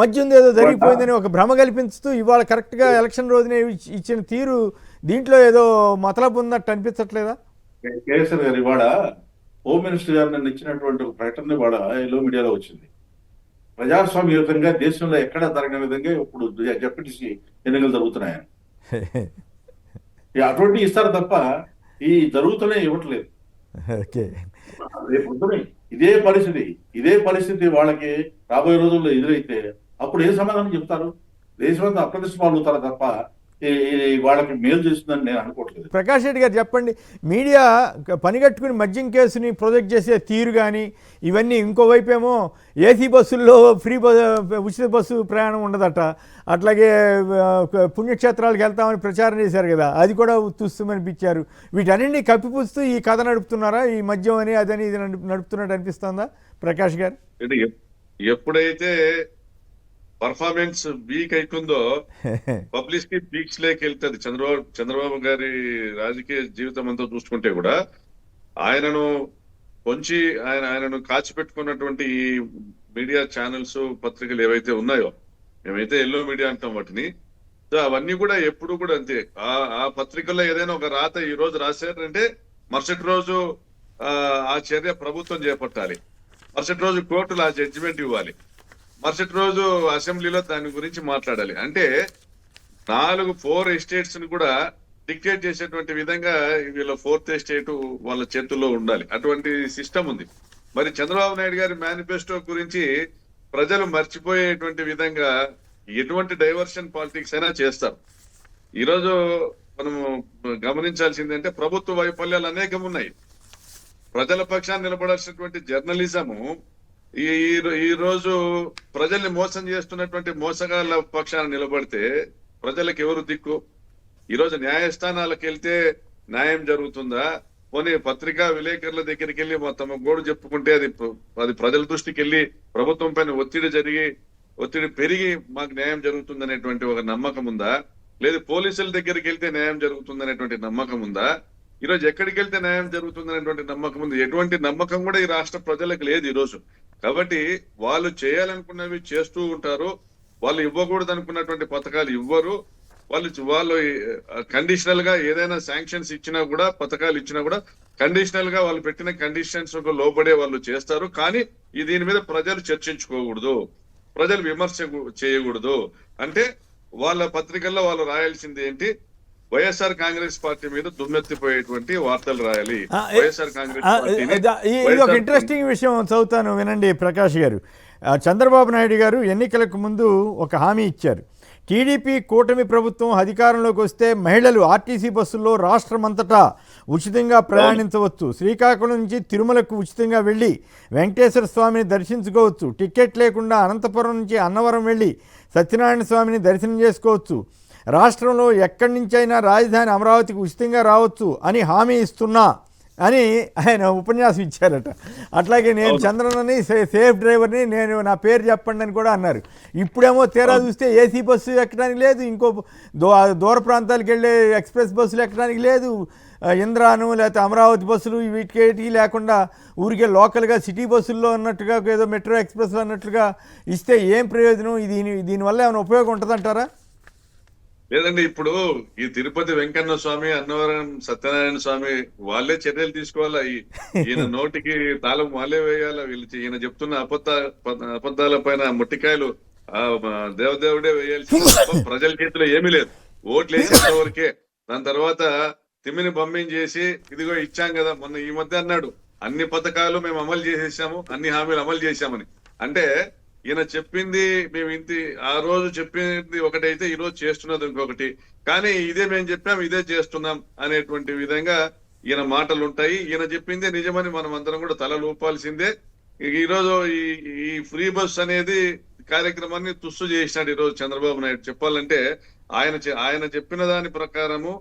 మద్యం ఏదో జరిగిపోయిందని ఒక భ్రమ కల్పిస్తూ ఇవాళ కరెక్ట్గా ఎలక్షన్ రోజునే ఇచ్చిన తీరు దీంట్లో ఏదో మతలబు ఉన్నట్టు అనిపించట్లేదా? కేసీఆర్ గారు ఇవాళ హోమ్ మినిస్టర్ గారు నన్ను ఇచ్చినటువంటి ఒక ప్రకటన ఇవాళ ఎల్లో మీడియాలో వచ్చింది. ప్రజాస్వామ్యయుతంగా దేశంలో ఎక్కడా జరగని విధంగా ఇప్పుడు జెడ్పీటీసీ ఎన్నికలు జరుగుతున్నాయని. అటువంటి ఇస్తారు తప్ప ఈ జరుగుతూనే ఇవ్వట్లేదు. రేపు ఇదే పరిస్థితి వాళ్ళకి రాబోయే రోజుల్లో ఎదురైతే అప్పుడు ఏ సమాధానం చెప్తారు? దేశమంతా అప్రదిష్ట పాల్గొతారు తప్ప వాళ్ళకి మేలు చేస్తుందని నేను అనుకోవట్లేదు. ప్రకాష్ రెడ్డి గారు చెప్పండి, మీడియా పనిగట్టుకుని మద్యం కేసుని ప్రొజెక్ట్ చేసే తీరు కానీ ఇవన్నీ, ఇంకోవైపు ఏమో ఏసీ బస్సుల్లో ఉచిత బస్సు ప్రయాణం ఉండదట, అట్లాగే పుణ్యక్షేత్రాలకు వెళ్తామని ప్రచారం చేశారు కదా, అది కూడా తుస్సుమనిపించారు. వీటన్నింటినీ కప్పిపుస్తూ ఈ కథ నడుపుతున్నారా? ఈ మద్యం అని అదని ఇది నడుపుతున్నట్టు అనిపిస్తుందా ప్రకాష్ గారు? ఎప్పుడైతే పర్ఫార్మెన్స్ వీక్ అవుతుందో పబ్లిసిటీ పీక్స్ లేకి వెళ్తుంది. చంద్రబాబు గారి రాజకీయ జీవితం అంతా చూసుకుంటే కూడా ఆయనను ఆయనను కాచిపెట్టుకున్నటువంటి ఈ మీడియా ఛానల్స్, పత్రికలు ఏవైతే ఉన్నాయో, మేమైతే ఎల్లో మీడియా అంటాం వాటిని, సో అవన్నీ కూడా ఎప్పుడు కూడా అంతే. ఆ పత్రికల్లో ఏదైనా ఒక రాత ఈ రోజు రాశారంటే మరుసటి రోజు ఆ చర్య ప్రభుత్వం చేపట్టాలి, మరుసటి రోజు కోర్టులు ఆ జడ్జిమెంట్ ఇవ్వాలి, మరుసటి రోజు అసెంబ్లీలో దాని గురించి మాట్లాడాలి. అంటే 4 ఎస్టేట్స్ ని కూడా డిక్టేట్ చేసేటువంటి విధంగా వీళ్ళ 4th ఎస్టేట్ వాళ్ళ చేతుల్లో ఉండాలి. అటువంటి సిస్టమ్ ఉంది. మరి చంద్రబాబు నాయుడు గారి మేనిఫెస్టో గురించి ప్రజలు మర్చిపోయేటువంటి విధంగా ఎటువంటి డైవర్షన్ పాలిటిక్స్ అయినా చేస్తారు. ఈరోజు మనము గమనించాల్సిందంటే ప్రభుత్వ వైఫల్యాలు అనేకం ఉన్నాయి. ప్రజల పక్షాన్ని నిలబడాల్సినటువంటి జర్నలిజము ఈ రోజు ప్రజల్ని మోసం చేస్తున్నటువంటి మోసగాళ్ళ పక్షాన నిలబడితే ప్రజలకు ఎవరు దిక్కు? ఈరోజు న్యాయస్థానాలకు వెళ్తే న్యాయం జరుగుతుందా? పోనీ పత్రికా విలేకరుల దగ్గరికి వెళ్ళి తమ గోడు చెప్పుకుంటే అది ప్రజల దృష్టికి వెళ్ళి ప్రభుత్వం పైన ఒత్తిడి పెరిగి మాకు న్యాయం జరుగుతుందనేటువంటి ఒక నమ్మకం ఉందా? లేదు పోలీసుల దగ్గరికి వెళ్తే న్యాయం జరుగుతుందనేటువంటి నమ్మకం ఉందా? ఈరోజు ఎక్కడికి వెళ్తే న్యాయం జరుగుతుందనేటువంటి నమ్మకం ఉంది. ఎటువంటి నమ్మకం కూడా ఈ రాష్ట్ర ప్రజలకు లేదు ఈరోజు. కాబట్టి వాళ్ళు చేయాలనుకున్నవి చేస్తూ ఉంటారు. వాళ్ళు ఇవ్వకూడదు అనుకున్నటువంటి పథకాలు ఇవ్వరు. వాళ్ళు కండిషనల్ గా ఏదైనా శాంక్షన్స్ ఇచ్చినా కూడా, పథకాలు ఇచ్చినా కూడా కండిషనల్ గా వాళ్ళు పెట్టిన కండిషన్స్ లోబడే వాళ్ళు చేస్తారు. కానీ దీని మీద ప్రజలు చర్చించుకోకూడదు, ప్రజలు విమర్శ చేయకూడదు. అంటే వాళ్ళ పత్రికల్లో వాళ్ళు రాయాల్సింది ఏంటి? వైఎస్ఆర్ కాంగ్రెస్ పార్టీ మీద దుమ్మెత్తిపోయేటువంటి వార్తలు రాయాలి. వైఎస్ఆర్ కాంగ్రెస్ ఇది ఒక ఇంట్రెస్టింగ్ విషయం చదువుతాను, వినండి ప్రకాష్ గారు. చంద్రబాబు నాయుడు గారు ఎన్నికలకు ముందు ఒక హామీ ఇచ్చారు. టీడీపీ కూటమి ప్రభుత్వం అధికారంలోకి వస్తే మహిళలు ఆర్టీసీ బస్సుల్లో రాష్ట్రమంతటా ఉచితంగా ప్రయాణించవచ్చు, శ్రీకాకుళం నుంచి తిరుమలకు ఉచితంగా వెళ్ళి వెంకటేశ్వర స్వామిని దర్శించుకోవచ్చు, టికెట్ లేకుండా అనంతపురం నుంచి అన్నవరం వెళ్ళి సత్యనారాయణ స్వామిని దర్శనం చేసుకోవచ్చు, రాష్ట్రంలో ఎక్కడి నుంచైనా రాజధాని అమరావతికి ఉచితంగా రావచ్చు అని హామీ ఇస్తున్నా అని ఆయన ఉపన్యాసం ఇచ్చారట. అట్లాగే నేను చంద్రనని సేఫ్ డ్రైవర్ని, నేను నా పేరు చెప్పండి అని కూడా అన్నారు. ఇప్పుడేమో తీరా చూస్తే ఏసీ బస్సు ఎక్కడానికి లేదు, ఇంకో దూర ప్రాంతాలకు వెళ్ళే ఎక్స్ప్రెస్ బస్సులు ఎక్కడానికి లేదు, ఇంద్రాను లేకపోతే అమరావతి బస్సులు వీటికి లేకుండా ఊరికే లోకల్గా సిటీ బస్సుల్లో అన్నట్టుగా ఏదో మెట్రో ఎక్స్ప్రెస్లో అన్నట్లుగా ఇస్తే ఏం ప్రయోజనం? దీనివల్ల ఏమైనా ఉపయోగం ఉంటుందంటారా? లేదండి, ఇప్పుడు ఈ తిరుపతి వెంకన్న స్వామి, అన్నవరం సత్యనారాయణ స్వామి వాళ్ళే చర్యలు తీసుకోవాలా. ఈయన నోటికి తాళం వాళ్ళే వేయాలా. ఈయన చెప్తున్న అబద్ధాల పైన మొట్టికాయలు దేవదేవుడే వేయాల్సి, ప్రజల చేతిలో ఏమీ లేదు. ఓట్లు వేసేంత వరకే. దాని తర్వాత తిమ్మిని చేసి ఇదిగో ఇచ్చాం కదా, మొన్న ఈ మధ్య అన్నాడు అన్ని పథకాలు మేము అమలు చేసేసాము, అన్ని హామీలు అమలు చేశామని. అంటే ఈయన చెప్పింది మేము ఆ రోజు చెప్పింది ఒకటైతే ఈ రోజు చేస్తున్నది ఇంకొకటి. కానీ ఇదే మేము చెప్పాం, ఇదే చేస్తున్నాం అనేటువంటి విధంగా ఈయన మాటలు ఉంటాయి. ఈయన చెప్పిందే నిజమని మనం అందరం కూడా తల లూపాల్సిందే. ఈ రోజు ఈ ఫ్రీ బస్ అనేది కార్యక్రమాన్ని తుస్సు చేసినాడు ఈరోజు చంద్రబాబు నాయుడు. చెప్పాలంటే ఆయన చెప్పిన దాని ప్రకారము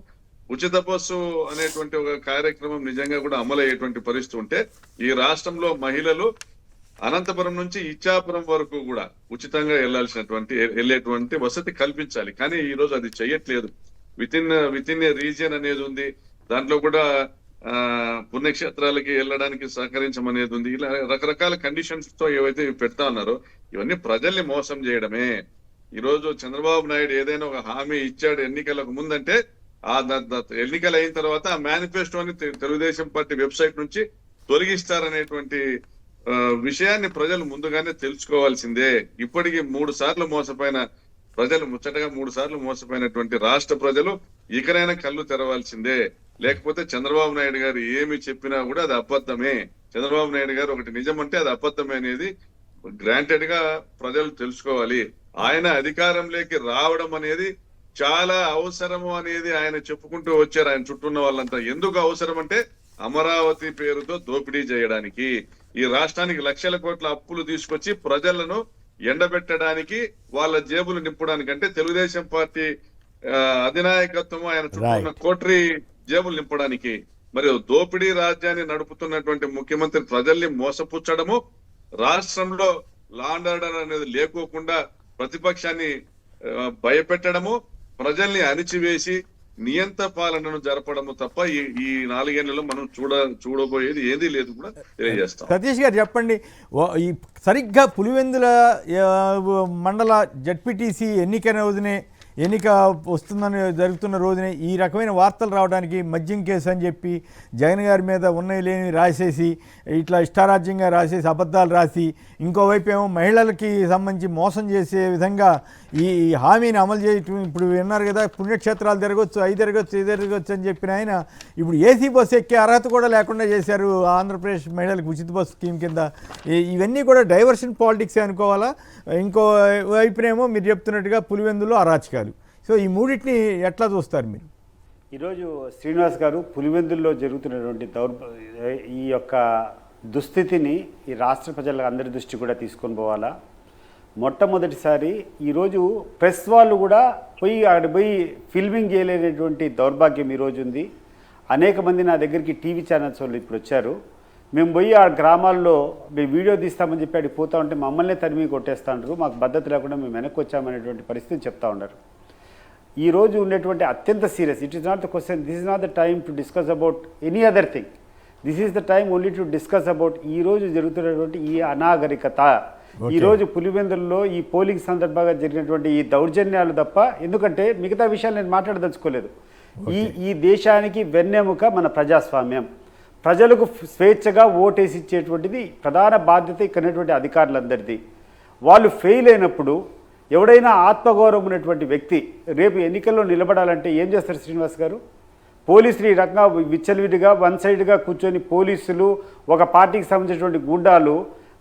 ఉచిత బస్సు అనేటువంటి ఒక కార్యక్రమం నిజంగా కూడా అమలు అయ్యేటువంటి పరిస్థితి ఉంటే ఈ రాష్ట్రంలో మహిళలు అనంతపురం నుంచి ఇచ్చాపురం వరకు కూడా ఉచితంగా వెళ్ళేటువంటి వసతి కల్పించాలి. కానీ ఈ రోజు అది చెయ్యట్లేదు. విత్ ఇన్ ఏ రీజియన్ అనేది ఉంది. దాంట్లో కూడా పుణ్యక్షేత్రాలకి వెళ్ళడానికి సహకరించమనేది ఉంది. ఇలా రకరకాల కండిషన్స్ తో ఏవైతే పెడతా ఉన్నారో ఇవన్నీ ప్రజల్ని మోసం చేయడమే. ఈ రోజు చంద్రబాబు నాయుడు ఏదైనా ఒక హామీ ఇచ్చాడు ఎన్నికలకు ముందంటే ఆ ఎన్నికలు అయిన తర్వాత ఆ మేనిఫెస్టోని తెలుగుదేశం పార్టీ వెబ్సైట్ నుంచి తొలగిస్తారనేటువంటి విషయాన్ని ప్రజలు ముందుగానే తెలుసుకోవాల్సిందే. ఇప్పటికీ 3 సార్లు మోసపోయిన ప్రజలు, ముచ్చటగా 3 సార్లు మోసపోయినటువంటి రాష్ట్ర ప్రజలు ఇకనైనా కళ్ళు తెరవాల్సిందే. లేకపోతే చంద్రబాబు నాయుడు గారు ఏమి చెప్పినా కూడా అది అబద్ధమే. చంద్రబాబు నాయుడు గారు ఒకటి నిజమంటే అది అబద్ధమే అనేది గ్రాంటెడ్ గా ప్రజలు తెలుసుకోవాలి. ఆయన అధికారంలోకి రావడం అనేది చాలా అవసరము అనేది ఆయన చెప్పుకుంటూ వచ్చారు. ఆయన చుట్టూ ఉన్న వాళ్ళంతా ఎందుకు అవసరం అంటే అమరావతి పేరుతో దోపిడీ చేయడానికి, ఈ రాష్ట్రానికి లక్షల కోట్ల అప్పులు తీసుకొచ్చి ప్రజలను ఎండబెట్టడానికి, వాళ్ళ జేబులు నింపడానికి. అంటే తెలుగుదేశం పార్టీ అధినాయకత్వం ఆయన చుట్టూ ఉన్న కోట్రీ జేబులు నింపడానికి. మరియు దోపిడీ రాజ్యాన్ని నడుపుతున్నటువంటి ముఖ్యమంత్రి ప్రజల్ని మోసపుచ్చడము, రాష్ట్రంలో లా అండ్ ఆర్డర్ అనేది లేకోకుండా ప్రతిపక్షాన్ని భయపెట్టడము, ప్రజల్ని అణిచివేసి నియంత పాలనను జరపడము తప్ప ఈ 4 ఏళ్లలో మనం చూడబోయేది ఏదీ లేదు కూడా తెలియజేస్తాం. సతీష్ గారు చెప్పండి, ఈ సరిగ్గా పులివెందుల మండల జడ్పీటీసీ ఎన్నిక వస్తుందని జరుగుతున్న రోజునే ఈ రకమైన వార్తలు రావడానికి మద్యం కేసు అని చెప్పి జగన్ గారి మీద ఉన్నాయి లేని రాసేసి ఇట్లా ఇష్టారాజ్యంగా రాసేసి అబద్ధాలు రాసి, ఇంకోవైపు ఏమో మహిళలకి సంబంధించి మోసం చేసే విధంగా ఈ హామీని అమలు చేయటం. ఇప్పుడు విన్నారు కదా, పుణ్యక్షేత్రాలు తిరగొచ్చు, అవి తిరగొచ్చు అని చెప్పిన ఆయన ఇప్పుడు ఏసీ బస్సు ఎక్కే అర్హత కూడా లేకుండా చేశారు ఆంధ్రప్రదేశ్ మహిళలకు ఉచిత బస్సు స్కీమ్ కింద. ఇవన్నీ కూడా డైవర్షన్ పాలిటిక్స్ అనుకోవాలా? ఇంకో వైపునేమో మీరు చెప్తున్నట్టుగా పులివెందులో అరాచకాలు. సో ఈ మూడింటిని ఎట్లా చూస్తారు మీరు? ఈరోజు శ్రీనివాస్ గారు, పులివెందుల్లో జరుగుతున్నటువంటి ఈ యొక్క దుస్థితిని ఈ రాష్ట్ర ప్రజల అందరి దృష్టి కూడా తీసుకొని పోవాలా. మొట్టమొదటిసారి ఈరోజు ప్రెస్ వాళ్ళు కూడా అక్కడ పోయి ఫిల్మింగ్ చేయలేనటువంటి దౌర్భాగ్యం ఈరోజు ఉంది. అనేక మంది నా దగ్గరికి టీవీ ఛానల్స్ వాళ్ళు ఇప్పుడు వచ్చారు. మేము పోయి ఆ గ్రామాల్లో మేము వీడియో తీస్తామని చెప్పి అడిగి పోతా ఉంటే మమ్మల్ని తరిమి కొట్టేస్తా ఉంటారు, మాకు భద్రత లేకుండా మేము వెనక్కి వచ్చామనేటువంటి పరిస్థితి చెప్తా ఉన్నారు. ఈరోజు ఉండేటువంటి అత్యంత serious, it is not the question, this is not the time to discuss about any other thing, this is the time only to discuss about ఈరోజు జరుగుతున్నటువంటి ఈ అనాగరికత. ఈరోజు పులివెందుల్లో ఈ పోలింగ్ సందర్భంగా జరిగినటువంటి ఈ దౌర్జన్యాలు తప్ప, ఎందుకంటే మిగతా విషయాలు నేను మాట్లాడదలుచుకోలేదు. ఈ దేశానికి వెన్నెముక మన ప్రజాస్వామ్యం. ప్రజలకు స్వేచ్ఛగా ఓటేసి ఇచ్చేటువంటిది ప్రధాన బాధ్యత ఇక్కడటువంటి అధికారులందరిది. వాళ్ళు ఫెయిల్ అయినప్పుడు ఎవడైనా ఆత్మగౌరవం ఉన్నటువంటి వ్యక్తి రేపు ఎన్నికల్లో నిలబడాలంటే ఏం చేస్తారు శ్రీనివాస్ గారు? పోలీసులు ఈ రకంగా విచ్చలవిడిగా వన్ సైడ్గా కూర్చొని పోలీసులు, ఒక పార్టీకి సంబంధించినటువంటి గుండాలు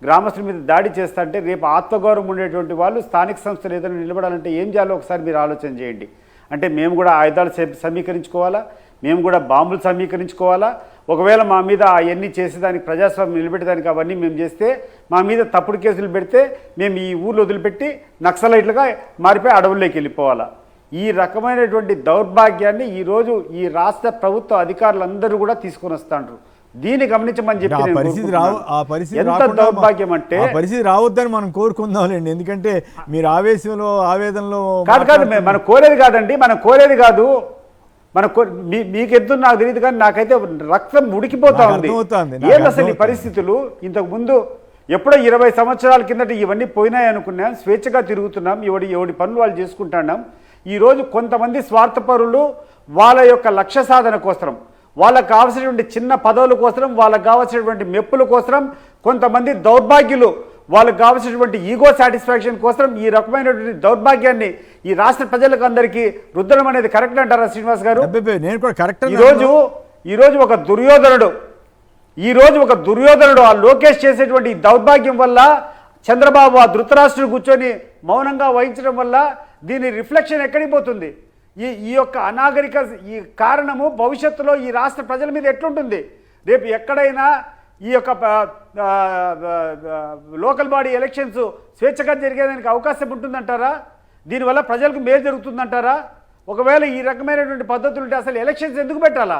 గ్రామస్తుల మీద దాడి చేస్తారంటే రేపు ఆత్మగౌరవం ఉండేటువంటి వాళ్ళు స్థానిక సంస్థలు ఏదైనా నిలబడాలంటే ఏం చేయాలో ఒకసారి మీరు ఆలోచన చేయండి. అంటే మేము కూడా ఆయుధాలు సమీకరించుకోవాలా, మేము కూడా బాంబులు సమీకరించుకోవాలా? ఒకవేళ మా మీద అవన్నీ చేసేదానికి, ప్రజాస్వామ్యం నిలబెట్టేదానికి అవన్నీ మేము చేస్తే, మా మీద తప్పుడు కేసులు పెడితే మేము ఈ ఊర్లో వదిలిపెట్టి నక్సలైట్లుగా మారిపోయి అడవుల్లోకి వెళ్ళిపోవాలా? ఈ రకమైనటువంటి దౌర్భాగ్యాన్ని ఈరోజు ఈ రాష్ట్ర ప్రభుత్వ అధికారులందరూ కూడా తీసుకొని వస్తాండ్రు. దీన్ని గమనించమని చెప్పి ఎంత దౌర్భాగ్యం అంటే, పరిస్థితి రావద్దని మనం కోరుకుందాంలేండి. ఎందుకంటే మీరు ఆవేదనలో కాదు మనం కోరేది కాదండి, మనం కోరేది కాదు. మీకు ఎద్దు నాకు తెలియదు, కానీ నాకైతే రక్తం ఉడికిపోతా ఉంది. ఏంది అసలు ఈ పరిస్థితులు? ఇంతకు ముందు ఎప్పుడో 20 సంవత్సరాల కిందట ఇవన్నీ పోయినాయి అనుకున్నాం, స్వేచ్ఛగా తిరుగుతున్నాం, ఎవడి పనులు వాళ్ళు చేసుకుంటున్నాం. ఈరోజు కొంతమంది స్వార్థపరులు వాళ్ళ యొక్క లక్ష్య సాధన కోసం, వాళ్ళకు కావాల్సినటువంటి చిన్న పదవుల కోసం, వాళ్ళకు కావాల్సినటువంటి మెప్పుల కోసం, కొంతమంది దౌర్భాగ్యులు వాళ్ళకు కావాల్సినటువంటి ఈగో సాటిస్ఫాక్షన్ కోసం ఈ రకమైనటువంటి దౌర్భాగ్యాన్ని ఈ రాష్ట్ర ప్రజలకు అందరికీ రుద్దడం అనేది కరెక్ట్ అంటారా శ్రీనివాస్ గారు? ఈరోజు ఒక దుర్యోధనుడు ఆ లోకేష్ చేసేటువంటి దౌర్భాగ్యం వల్ల, చంద్రబాబు ఆ ధృతరాష్ట్రుడు కూర్చొని మౌనంగా వహించడం వల్ల దీని రిఫ్లెక్షన్ ఎక్కడికి పోతుంది? ఈ యొక్క అనాగరిక ఈ కారణము భవిష్యత్తులో ఈ రాష్ట్ర ప్రజల మీద ఎట్లుంటుంది? రేపు ఎక్కడైనా ఈ యొక్క లోకల్ బాడీ ఎలక్షన్స్ స్వేచ్ఛగా జరిగేదానికి అవకాశం ఉంటుందంటారా? దీనివల్ల ప్రజలకు మేలు జరుగుతుందంటారా? ఒకవేళ ఈ రకమైనటువంటి పద్ధతులు ఉంటే అసలు ఎలక్షన్స్ ఎందుకు పెట్టాలా?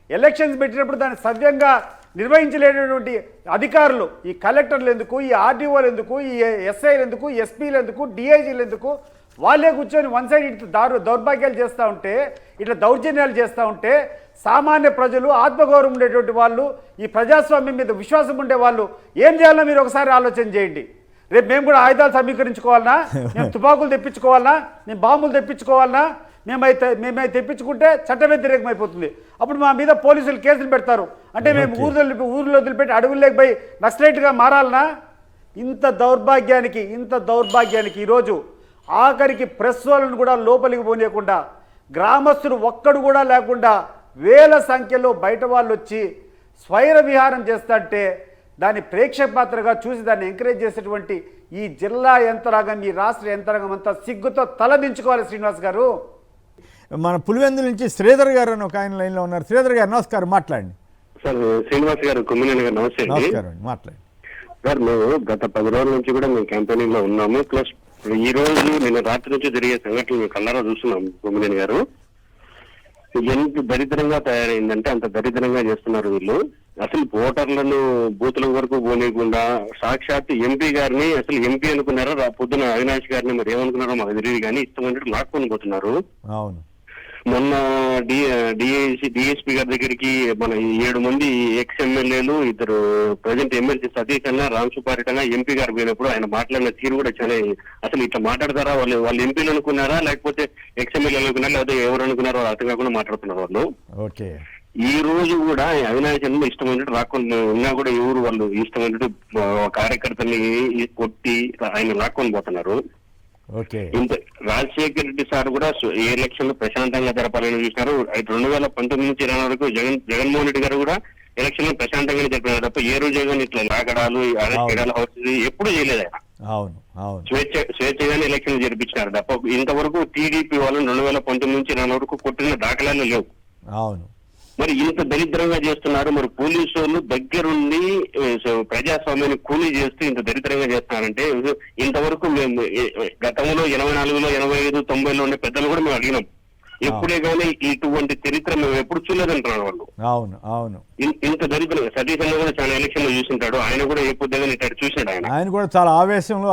ఎలక్షన్స్ పెట్టినప్పుడు దాన్ని సవ్యంగా నిర్వహించలేనటువంటి అధికారులు, ఈ కలెక్టర్లు ఎందుకు, ఈ ఆర్డీఓలు ఎందుకు, ఈ ఎస్ఐలు ఎందుకు, ఎస్పీలు ఎందుకు, డిఐజీలు ఎందుకు? వాళ్ళే కూర్చొని వన్ సైడ్ ఇట్లా దౌర్భాగ్యాలు చేస్తూ ఉంటే, ఇట్లా దౌర్జన్యాలు చేస్తూ ఉంటే సామాన్య ప్రజలు ఆత్మగౌరవం ఉండేటువంటి వాళ్ళు ఈ ప్రజాస్వామ్యం మీద విశ్వాసం ఉండే వాళ్ళు ఏం చేయాలో మీరు ఒకసారి ఆలోచన చేయండి. రేపు మేము కూడా ఆయుధాలు సమీకరించుకోవాలన్నా, మేము తుపాకులు తెప్పించుకోవాలన్నా, మేము బాంబులు తెప్పించుకోవాలన్నా, మేమైతే తెప్పించుకుంటే చట్ట వ్యతిరేకం అయిపోతుంది. అప్పుడు మా మీద పోలీసులు కేసులు పెడతారు. అంటే మేము ఊర్లో వదిలిపెట్టి అడవుల్లోకి పోయి నక్సలైట్గా మారాలనా? ఇంత దౌర్భాగ్యానికి ఈరోజు ఆఖరికి ప్రెస్ వాళ్ళను కూడా లోపలికి పోనీయకుండా, గ్రామస్తులు ఒక్కడు కూడా లేకుండా వేల సంఖ్యలో బయట వాళ్ళు వచ్చి స్వైర విహారం చేస్తుంటే దాన్ని ప్రేక్షక పాత్రగా చూసి దాన్ని ఎంకరేజ్ చేసేటువంటి ఈ జిల్లా యంత్రాంగం, ఈ రాష్ట్ర యంత్రాంగం అంతా సిగ్గుతో తలదించుకోవాలి. శ్రీనివాస్ గారు, మన పులివెందుల నుంచి శ్రీధర్ గారు అని ఒక ఆయన లైన్లో ఉన్నారు. శ్రీధర్ గారు నమస్కారం, మాట్లాడండి. సార్ శ్రీనివాస్ గారు, కొమ్మినేని గారు నమస్తే అండి. నమస్కారం, మాట్లాడండి సార్. మేము గత 10 రోజుల నుంచి కూడా మేము క్యాంపెయినింగ్ లో ఉన్నాము. ప్లస్ ఈ రోజు నిన్న రాత్రి నుంచి జరిగే సంఘటనలు మేము కళ్ళారా చూస్తున్నాం. కొమ్మినేని గారు, ఎంత దరిద్రంగా తయారైందంటే అంత దరిద్రంగా చేస్తున్నారు వీళ్ళు. అసలు ఓటర్లను బూతుల వరకు పోనీయకుండా సాక్షాత్ ఎంపీ గారిని, అసలు ఎంపీ అనుకున్నారో పొద్దున అవినాష్ గారిని మరి ఏమనుకున్నారో మాకు తెలియదు కానీ ఇష్టమైనట్టు లాక్కొని పోతున్నారు. అవును, మొన్న డిఎస్పీ గారి దగ్గరికి మన 7 మంది ఎక్స్ ఎమ్మెల్యేలు, 2 ప్రజెంట్ ఎమ్మెల్సీ సతీష్ అన్న, రామ్ సుపారెడ్డి అన్న ఎంపీ గారు పోయినప్పుడు ఆయన మాట్లాడిన తీరు కూడా చాలా, అసలు ఇట్లా మాట్లాడతారా, వాళ్ళు ఎంపీలు అనుకున్నారా లేకపోతే ఎక్స్ ఎమ్మెల్యేలు అనుకున్నారా లేకపోతే ఎవరు అనుకున్నారో అర్థం కాకుండా మాట్లాడుతున్నారు వాళ్ళు. ఓకే, ఈ రోజు కూడా అవినాష్ అన్న ఇష్టమైనట్టు రాకుండా ఉన్నా కూడా ఎవరు వాళ్ళు ఇష్టమైనట్టు కార్యకర్తల్ని కొట్టి ఆయన లాక్కొని పోతున్నారు. ఇంత రాజశేఖర రెడ్డి సార్ కూడా ఏ ఎలక్షన్ ప్రశాంతంగా జరపాలని చూసినారు. 2019 నుంచి 20 వరకు జగన్మోహన్ రెడ్డి గారు కూడా ఎలక్షన్ ప్రశాంతంగానే జరిపినారు తప్ప ఏ రోజు కానీ ఇట్లా లాగడాలు, అరెస్ట్ చేయడాలు ఎప్పుడు చేయలేదు ఆయన. స్వేచ్ఛగానే ఎలక్షన్ జరిపించినారు తప్ప ఇంతవరకు టీడీపీ వాళ్ళని 2019 నుంచి 20 వరకు కొట్టిన దాఖలాలు లేవు. మరి ఇంత దరిద్రంగా చేస్తున్నారు. మరి పోలీసు వాళ్ళు దగ్గరుండి ప్రజాస్వామ్యాన్ని కూలీ చేస్తూ ఇంత దరిద్రంగా చేస్తున్నారంటే, ఇంతవరకు మేము గతంలో 84లో 85 90లో ఉండే పెద్దలు కూడా మేము అడిగినాం. ఎప్పుడే కానీ ఇటువంటి చరిత్ర మేము ఎప్పుడు చూడలేదంటున్నారు వాళ్ళు. అవును అవును, ఇంత దరిద్రంగా సతీష్ అన్న కూడా చాలా ఎలక్షన్ లో చూసింటాడు. ఆయన కూడా ఏ పొద్దుగా ఇట్లా చూసాడు. ఆయన కూడా చాలా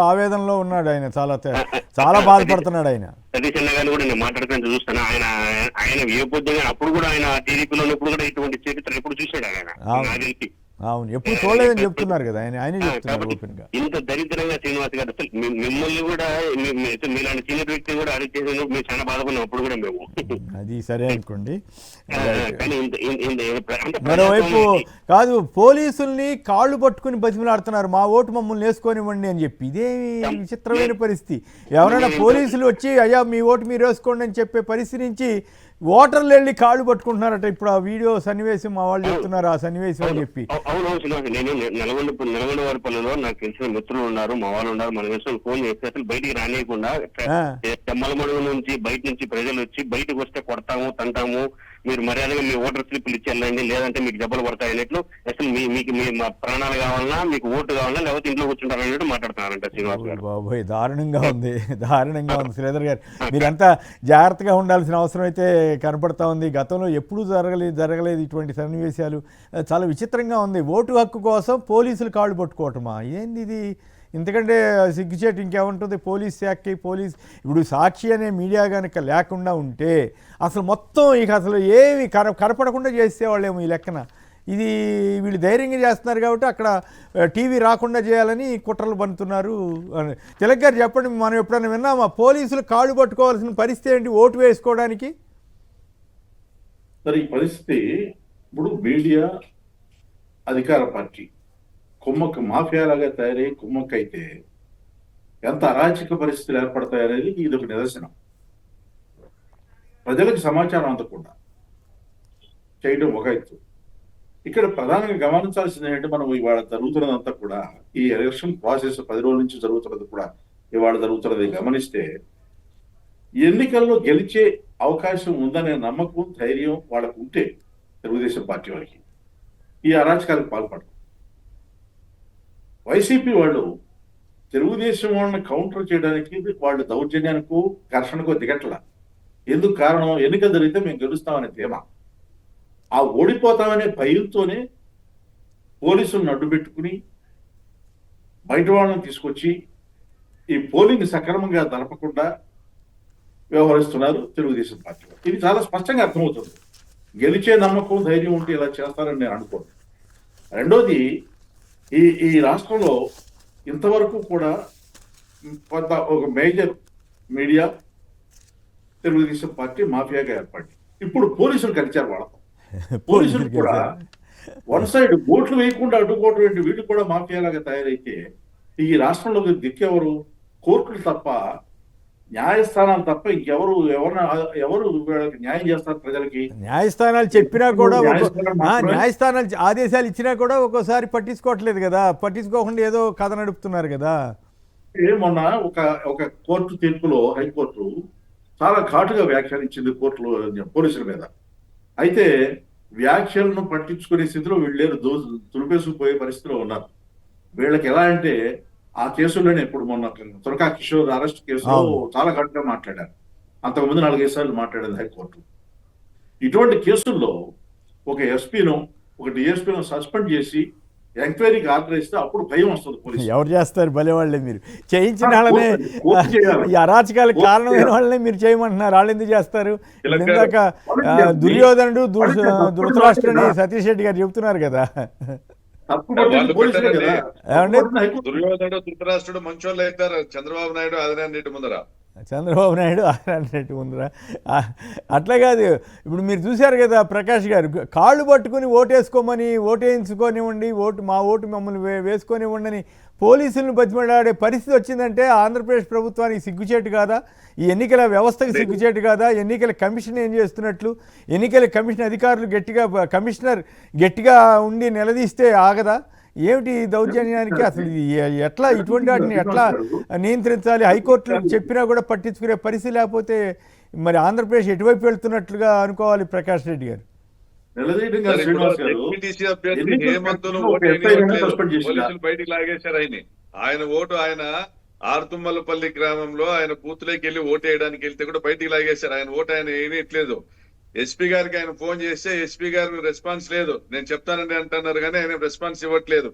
ఆవేదనలో ఉన్నాడు. ఆయన చాలా బాధపడుతున్నాడు. ఆయన సతీష్ అన్న గారిని కూడా నేను మాట్లాడుకుంటూ చూస్తాను. ఆయన ఏ పొద్దుగా అప్పుడు కూడా ఆయన టీడీపీలో ఉన్నప్పుడు కూడా ఇటువంటి చరిత్ర ఎప్పుడు చూసాడు ఆయన. అవును, ఎప్పుడు చూడలేదని చెప్తున్నారు కదా ఆయన చెప్తున్నారు ఓపెన్ గా. ఇంత దరిద్రంగా శ్రీనివాస్ గారు, అసలు మిమ్మల్ని కూడా మీలాంటి చిన్న వ్యక్తి కూడా అరెస్ట్ చేసిన మేము చాలా బాధపడినాం అప్పుడు కూడా మేము. అది సరే అనుకోండి. మరోవైపు కాదు, పోలీసుల్ని కాళ్ళు పట్టుకుని బతిమలాడుతున్నారు, మా ఓటు మమ్మల్ని వేసుకోనివ్వండి అని చెప్పి. ఇదేమి విచిత్రమైన పరిస్థితి. ఎవరైనా పోలీసులు వచ్చి అయ్యా మీ ఓటు మీరు వేసుకోండి అని చెప్పే పరిస్థితి నుంచి ఓటర్లు వెళ్ళి కాళ్ళు పట్టుకుంటున్నారట. ఇప్పుడు ఆ వీడియో సన్నివేశం మా వాళ్ళు చెప్తున్నారు, ఆ సన్నివేశం అని చెప్పి. అవును, నేను నల్గొండ వారి పనుల్లో నాకు తెలిసిన మిత్రులు ఉన్నారు, మా వాళ్ళు ఉన్నారు. మన విషయం ఫోన్ చేస్తే అసలు బయటికి రానియకుండా చెమ్మలమడుగు నుంచి బయట నుంచి ప్రజలు వచ్చి బయటకు వస్తే కొడతాము, తంటాము, మీరు మర్యాదగా మీ ఓటర్ స్లిప్లు ఇచ్చేళ్ళండి లేదంటే మీకు జబ్బలు పడతాయి అన్నట్లు. అసలు మీకు మా ప్రాణాలు కావాలన్నా, మీకు ఓటు కావాలన్నా, లేకపోతే ఇంట్లో కూర్చుంటారు అన్నట్టు మాట్లాడుతున్నారంట శ్రీనివాస్ గారు. బాబోయ్, దారుణంగా ఉంది శ్రీధర్ గారు. మీరంతా జాగ్రత్తగా ఉండాల్సిన అవసరం అయితే కనపడతా ఉంది. గతంలో ఎప్పుడూ జరగలేదు ఇటువంటి సన్నివేశాలు. చాలా విచిత్రంగా ఉంది. ఓటు హక్కు కోసం పోలీసులు కాళ్ళు పట్టుకోవటమా? ఏంది ఇది? ఇంతకంటే సిగ్గుచేటు ఇంకేముంటుంది పోలీస్ శాఖకి. ఇప్పుడు సాక్షి అనే మీడియా కనుక లేకుండా ఉంటే అసలు మొత్తం అసలు ఏమి కనపడకుండా చేసేవాళ్ళేమో ఈ లెక్కన. ఇది వీళ్ళు ధైర్యంగా చేస్తున్నారు కాబట్టి అక్కడ టీవీ రాకుండా చేయాలని కుట్రలు పన్నుతున్నారు. తిలక్ గారు చెప్పండి, మనం ఎప్పుడైనా విన్నామా పోలీసులు కాళ్ళు పట్టుకోవాల్సిన పరిస్థితి ఏంటి ఓటు వేసుకోవడానికి? మరి ఈ పరిస్థితి ఇప్పుడు మీడియా, అధికార పార్టీ కుమ్మక్క మాఫియాలాగా తయారై కుమ్మక్కైతే ఎంత అరాచక పరిస్థితులు ఏర్పడతాయనేది ఇది ఒక నిదర్శనం. ప్రజలకు సమాచారం అందకుండా చేయడం ఒక ఎత్తు. ఇక్కడ ప్రధానంగా గమనించాల్సింది ఏంటంటే, మనం ఇవాళ జరుగుతున్నదంతా కూడా ఈ ఎలక్షన్ ప్రాసెస్ 10 రోజుల నుంచి జరుగుతున్నది కూడా ఇవాళ జరుగుతున్నది గమనిస్తే ఎన్నికల్లో గెలిచే అవకాశం ఉందనే నమ్మకం, ధైర్యం వాళ్ళకు ఉంటే తెలుగుదేశం పార్టీ వాళ్ళకి ఈ అరాచకాలకు పాల్పడరు. వైసీపీ వాళ్ళు తెలుగుదేశం వాళ్ళని కౌంటర్ చేయడానికి వాళ్ళు దౌర్జన్యానికో ఘర్షణకో దిగట్ల. ఎందుకు కారణం? ఎన్నికలు జరిగితే మేము గెలుస్తామనే ధీమా, ఆ ఓడిపోతామనే భయంతోనే పోలీసులను అడ్డుపెట్టుకుని బయట వాళ్ళని తీసుకొచ్చి ఈ పోలింగ్ సక్రమంగా జరపకుండా వ్యవహరిస్తున్నారు తెలుగుదేశం పార్టీ. ఇది చాలా స్పష్టంగా అర్థమవుతుంది. గెలిచే నమ్మకం ధైర్యం ఉంటే ఇలా చేస్తారని నేను అనుకోను. రెండోది, ఈ రాష్ట్రంలో ఇంతవరకు కూడా కొంత ఒక మేజర్ మీడియా తెలుగుదేశం పార్టీ మాఫియాగా ఏర్పడింది. ఇప్పుడు పోలీసులు కలిచారు వాళ్ళతో. పోలీసులు కూడా వన్ సైడ్ ఓట్లు వేయకుండా అడ్డుకోవడం ఏంటి, వీళ్ళు కూడా మాఫియాలాగా తయారైతే ఈ రాష్ట్రంలో దిక్కెవరు? కోర్టులు తప్ప, న్యాయస్థానాలు తప్ప ఇంకెవరు ఎవరు వీళ్ళకి న్యాయం చేస్తారు ప్రజలకి? న్యాయస్థానాలు చెప్పినా కూడా న్యాయస్థానాలు ఆదేశాలు ఇచ్చినా కూడా ఒక్కోసారి పట్టించుకోవట్లేదు కదా, పట్టించుకోకుండా ఏదో కథ నడుపుతున్నారు కదా. మొన్న ఒక కోర్టు తీర్పులో హైకోర్టు చాలా ఘాటుగా వ్యాఖ్యానించింది కోర్టులో పోలీసుల మీద. అయితే వ్యాఖ్యలను పట్టించుకునే స్థితిలో వీళ్ళు లేరు, తులిపేసుకుపోయే పరిస్థితిలో ఉన్నారు. వీళ్ళకి ఎలా అంటే ఆ కేసుల్లోనే ఇప్పుడు మొన్న తురకా కిషోర్ అరెస్ట్ కేసులో చాలా ఘాటుగా మాట్లాడారు. అంతకుముందు 4-5 సార్లు మాట్లాడింది హైకోర్టు. ఇటువంటి కేసుల్లో ఒక ఎస్పీను, ఒక డిఎస్పీను సస్పెండ్ చేసి ఎంక్వైరీకి ఆర్డర్ ఇస్తే అప్పుడు భయం వస్తుంది పోలీసు. ఎవరు చేస్తారు? భలేవాళ్ళే మీరు చేయించిన వాళ్ళనే, ఈ అరాచకాలకు కారణమైన వాళ్ళనే మీరు చేయమంటున్నారు. వాళ్ళు ఎందుకు చేస్తారు? ఇందాక దుర్యోధనుడు ధృతరాష్ట్రుడని సతీష్ రెడ్డి గారు చెబుతున్నారు కదా. దుర్యోధనుడు ధృతరాష్ట్రుడు మంచోళ్ళు అవుతారు చంద్రబాబు నాయుడు ఆదినారాయణ రెడ్డి ముందర. చంద్రబాబు నాయుడు ఆదినారాయణ రెడ్డి ముందర అట్లా కాదు. ఇప్పుడు మీరు చూశారు కదా, ప్రకాష్ గారు కాళ్ళు పట్టుకుని ఓటేసుకోమని, ఓటేయించుకోనివ్వండి, మా ఓటు మమ్మల్ని వేసుకొనివ్వండి అని పోలీసులను బతిమలాడే పరిస్థితి వచ్చిందంటే ఆంధ్రప్రదేశ్ ప్రభుత్వానికి సిగ్గుచేటు కాదా? ఈ ఎన్నికల వ్యవస్థకు సిగ్గుచేటు కాదా? ఎన్నికల కమిషన్ ఏం చేస్తున్నట్లు? ఎన్నికల కమిషన్ అధికారులు కమిషనర్ గట్టిగా ఉండి నిలదీస్తే ఆగదా? ఏమిటి దౌర్జన్యానికి? అసలు ఎట్లా ఇటువంటి వాటిని ఎట్లా నియంత్రించాలి? హైకోర్టులు చెప్పినా కూడా పట్టించుకునే పరిస్థితి లేకపోతే మరి ఆంధ్రప్రదేశ్ ఎటువైపు వెళ్తున్నట్లుగా అనుకోవాలి ప్రకాష్ రెడ్డి గారు. బయటికి లాగేశారు ఆయన ఓటు. ఆయన ఆర్తుమ్మలపల్లి గ్రామంలో ఆయన బూత్లోకి వెళ్ళి ఓటు వేయడానికి వెళ్తే కూడా బయటికి లాగేశారు. ఆయన ఓటు ఆయన వేయట్లేదు. ఎస్పీ గారికి ఆయన ఫోన్ చేస్తే ఎస్పీ గారు రెస్పాన్స్ లేదు. నేను చెప్తానని అంటున్నారు కానీ ఆయన రెస్పాన్స్ ఇవ్వట్లేదు.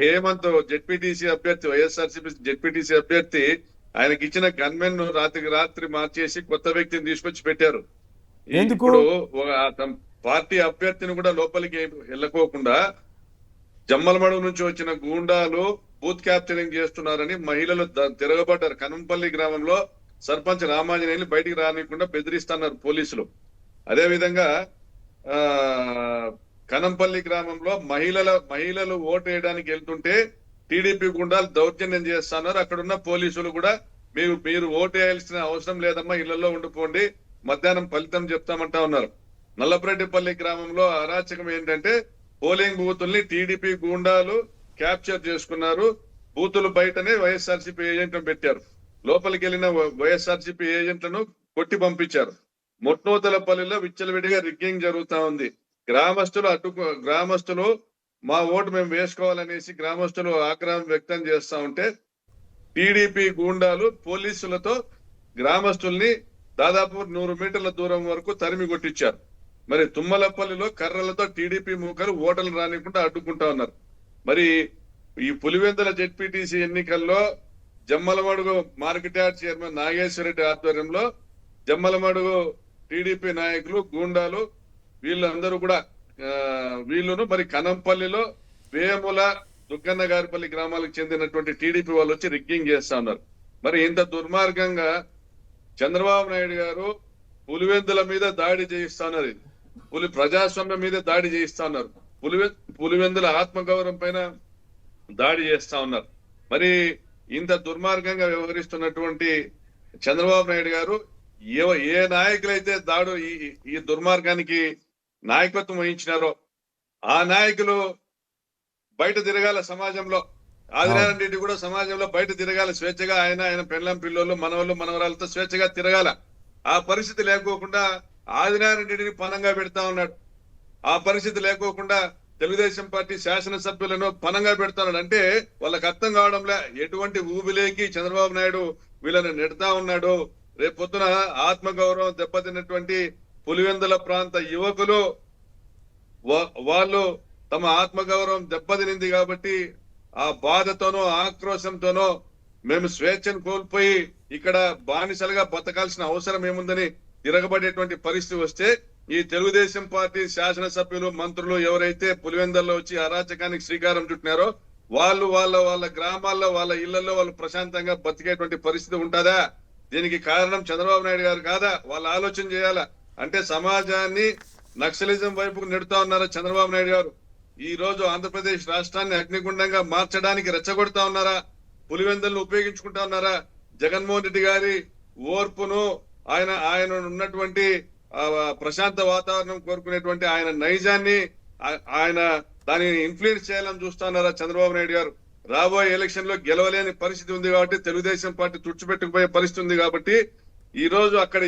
హేమంత్ జెడ్పీటీసీ అభ్యర్థి, వైఎస్ఆర్సీపీ జెడ్పీటీసీ అభ్యర్థి, ఆయనకి ఇచ్చిన గన్మెన్ రాత్రికి రాత్రి మార్చేసి కొత్త వ్యక్తిని తీసుకొచ్చి పెట్టారు. ఇప్పుడు పార్టీ అభ్యర్థిని కూడా లోపలికి వెళ్ళకోకుండా జమ్మలమడుగు నుంచి వచ్చిన గూండాలు బూత్ క్యాప్చరింగ్ చేస్తున్నారని మహిళలు తిరగబడ్డారు. కనంపల్లి గ్రామంలో సర్పంచ్ రామాంజనేయులు బయటికి రానికుండా బెదిరిస్తున్నారు పోలీసులు. అదే విధంగా కనంపల్లి గ్రామంలో మహిళలు ఓటు వేయడానికి వెళ్తుంటే టీడీపీ గుండాలు దౌర్జన్యం చేస్తున్నారు. అక్కడున్న పోలీసులు కూడా మీరు ఓటు వేయాల్సిన అవసరం లేదమ్మా, ఇళ్లలో ఉండిపోండి, మధ్యాహ్నం ఫలితం చెప్తామంటా ఉన్నారు. నల్లపరెడ్డిపల్లి గ్రామంలో అరాచకం ఏంటంటే పోలింగ్ బూతుల్ని టీడీపీ గూండాలు క్యాప్చర్ చేసుకున్నారు. బూతులు బయటనే వైఎస్ఆర్సీపీ ఏజెంట్లను పెట్టారు. లోపలికి వెళ్ళిన వైఎస్ఆర్సీపీ ఏజెంట్లను కొట్టి పంపించారు. మొట్నూతలపల్లిలో విచ్చలవిడిగా రిగ్గింగ్ జరుగుతా ఉంది. గ్రామస్తులు మా ఓటు మేము వేసుకోవాలనేసి గ్రామస్తులు ఆగ్రహం వ్యక్తం చేస్తా ఉంటే టీడీపీ గూండాలు పోలీసులతో గ్రామస్తుల్ని దాదాపు 100 మీటర్ల దూరం వరకు తరిమి కొట్టించారు. మరి తుమ్మలపల్లిలో కర్రలతో టీడీపీ మూకలు ఓటర్లు రానికుండా అడ్డుకుంటా ఉన్నారు. మరి ఈ పులివెందుల జెడ్పీటీసీ ఎన్నికల్లో Jammalamadugu market yard chairman Nageswara Reddy ఆధ్వర్యంలో జమ్మలమడుగు టీడీపీ నాయకులు గూండాలు వీళ్ళందరూ కూడా వీళ్ళను మరి కనంపల్లిలో వేముల దుగ్గన్న గారిపల్లి గ్రామాలకు చెందినటువంటి టీడీపీ వాళ్ళు వచ్చి రిగ్గింగ్ చేస్తా ఉన్నారు. మరి ఇంత దుర్మార్గంగా చంద్రబాబు నాయుడు గారు పులివెందుల మీద దాడి చేయిస్తున్నారు. ప్రజాస్వామ్యం మీద దాడి చేయిస్తా ఉన్నారు. పులివెందుల ఆత్మగౌరవం పైన దాడి చేస్తా ఉన్నారు. మరి ఇంత దుర్మార్గంగా వ్యవహరిస్తున్నటువంటి చంద్రబాబు నాయుడు గారు ఏ నాయకులైతే ఈ దుర్మార్గానికి నాయకత్వం వహించినారో ఆ నాయకులు బయట తిరగాల సమాజంలో. ఆదినారాయణ రెడ్డి కూడా సమాజంలో బయట తిరగాల స్వేచ్ఛగా. ఆయన పెళ్ళం పిల్లలు మనవళ్ళు మనవరాలతో స్వేచ్ఛగా తిరగాల. ఆ పరిస్థితి లేకోకుండా ఆదినారాయణ రెడ్డిని పనంగా పెడతా ఉన్నాడు. ఆ పరిస్థితి లేకోకుండా తెలుగుదేశం పార్టీ శాసనసభ్యులను పనంగా పెడతాడు. అంటే వాళ్ళకి అర్థం కావడంలే ఎటువంటి ఊబిలేకి చంద్రబాబు నాయుడు వీళ్ళని నెడతా ఉన్నాడు. రేపొద్దున ఆత్మగౌరవం దెబ్బతిన్నటువంటి పులివెందుల ప్రాంత యువకులు వాళ్ళు తమ ఆత్మగౌరవం దెబ్బతినింది కాబట్టి ఆ బాధతోనో ఆక్రోశంతోనో మేము స్వేచ్ఛను కోల్పోయి ఇక్కడ బానిసలుగా బతకాల్సిన అవసరం ఏముందని తిరగబడేటువంటి పరిస్థితి వస్తే ఈ తెలుగుదేశం పార్టీ శాసనసభ్యులు మంత్రులు ఎవరైతే పులివెందుల్లో వచ్చి అరాచకానికి శ్రీకారం చుట్టినారో వాళ్ళు వాళ్ళ గ్రామాల్లో వాళ్ళ ఇళ్లలో వాళ్ళు ప్రశాంతంగా బతికేటువంటి పరిస్థితి ఉంటుందా? దీనికి కారణం చంద్రబాబు నాయుడు గారు కాదా? వాళ్ళు ఆలోచన చేయాలా. అంటే సమాజాన్ని నక్సలిజం వైపుకు నెడుతా ఉన్నారా చంద్రబాబు నాయుడు గారు? ఈ రోజు ఆంధ్రప్రదేశ్ రాష్ట్రాన్ని అగ్నిగుండంగా మార్చడానికి రెచ్చగొడతా ఉన్నారా? పులివెందులను ఉపయోగించుకుంటా ఉన్నారా? జగన్మోహన్ రెడ్డి గారి ఓర్పును ఆయన ఉన్నటువంటి ప్రశాంత వాతావరణం కోరుకునేటువంటి ఆయన నైజాన్ని ఆయన దానిని ఇన్ఫ్లుయెన్స్ చేయాలని చూస్తున్నారా చంద్రబాబు నాయుడు గారు? రాబోయే ఎలక్షన్ లో గెలవలేని పరిస్థితి ఉంది కాబట్టి, తెలుగుదేశం పార్టీ తుడిచిపెట్టుకుపోయే పరిస్థితి ఉంది కాబట్టి, ఈ రోజు అక్కడ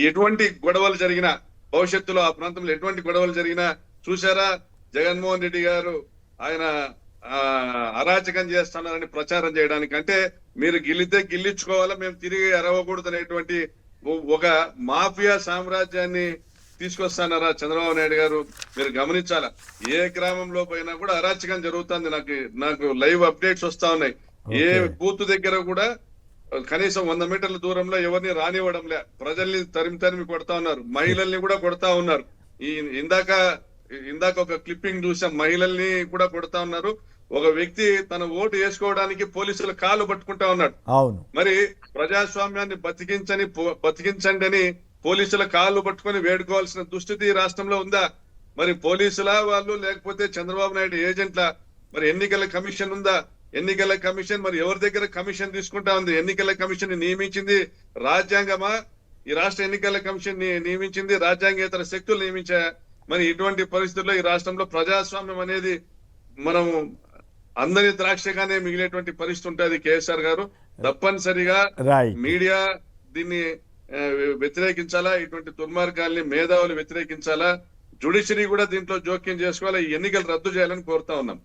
ఎటువంటి గొడవలు జరిగినా, భవిష్యత్తులో ఆ ప్రాంతంలో ఎటువంటి గొడవలు జరిగినా చూసారా జగన్మోహన్ రెడ్డి గారు ఆయన అరాచకం చేస్తున్నారని ప్రచారం చేయడానికి. అంటే మీరు గిల్లితే గిల్లించుకోవాలా, మేము తిరిగి అరవకూడదు అనేటువంటి ఒక మాఫియా సామ్రాజ్యాన్ని తీసుకొస్తానారా చంద్రబాబు నాయుడు గారు? మీరు గమనించాలా. ఏ గ్రామంలో పోయినా కూడా అరాచకం జరుగుతుంది. నాకు లైవ్ అప్డేట్స్ వస్తా ఉన్నాయి. ఏ బూత్ దగ్గర కూడా కనీసం 100 మీటర్ల దూరంలో ఎవరిని రానివ్వడంలే, ప్రజల్ని తరిమి కొడతా ఉన్నారు, మహిళల్ని కూడా కొడతా ఉన్నారు. ఇందాక ఒక క్లిప్పింగ్ చూసాం, మహిళల్ని కూడా కొడతా ఉన్నారు. ఒక వ్యక్తి తన ఓటు వేసుకోవడానికి పోలీసుల కాళ్ళు పట్టుకుంటా ఉన్నాడు. అవును, మరి ప్రజాస్వామ్యాన్ని బతికించండి అని పోలీసుల కాళ్ళు పట్టుకొని వేడుకోవాల్సిన దుస్థితి రాష్ట్రంలో ఉందా? మరి పోలీసుల వాళ్ళు లేకపోతే చంద్రబాబు నాయుడు ఏజెంట్ల? మరి ఎన్నికల కమిషన్ ఉందా? ఎన్నికల కమిషన్ మరి ఎవరి దగ్గర కమిషన్ తీసుకుంటా ఉంది? ఎన్నికల కమిషన్ నియమించింది రాజ్యాంగమా? ఈ రాష్ట్ర ఎన్నికల కమిషన్ నియమించింది రాజ్యాంగేతర శక్తులు నియమించా? మరి ఇటువంటి పరిస్థితుల్లో ఈ రాష్ట్రంలో ప్రజాస్వామ్యం అనేది మనం అందరి ద్రాక్షగానే మిగిలేటువంటి పరిస్థితి ఉంటుంది. కేసీఆర్ గారు తప్పనిసరిగా మీడియా దీన్ని వ్యతిరేకించాలా, ఇటువంటి దుర్మార్గాల్ని మేధావులు వ్యతిరేకించాలా, జ్యుడిషియరీ కూడా దీంట్లో జోక్యం చేసుకోవాలా, ఈ ఎన్నికలు రద్దు చేయాలని కోరుతా ఉన్నాం.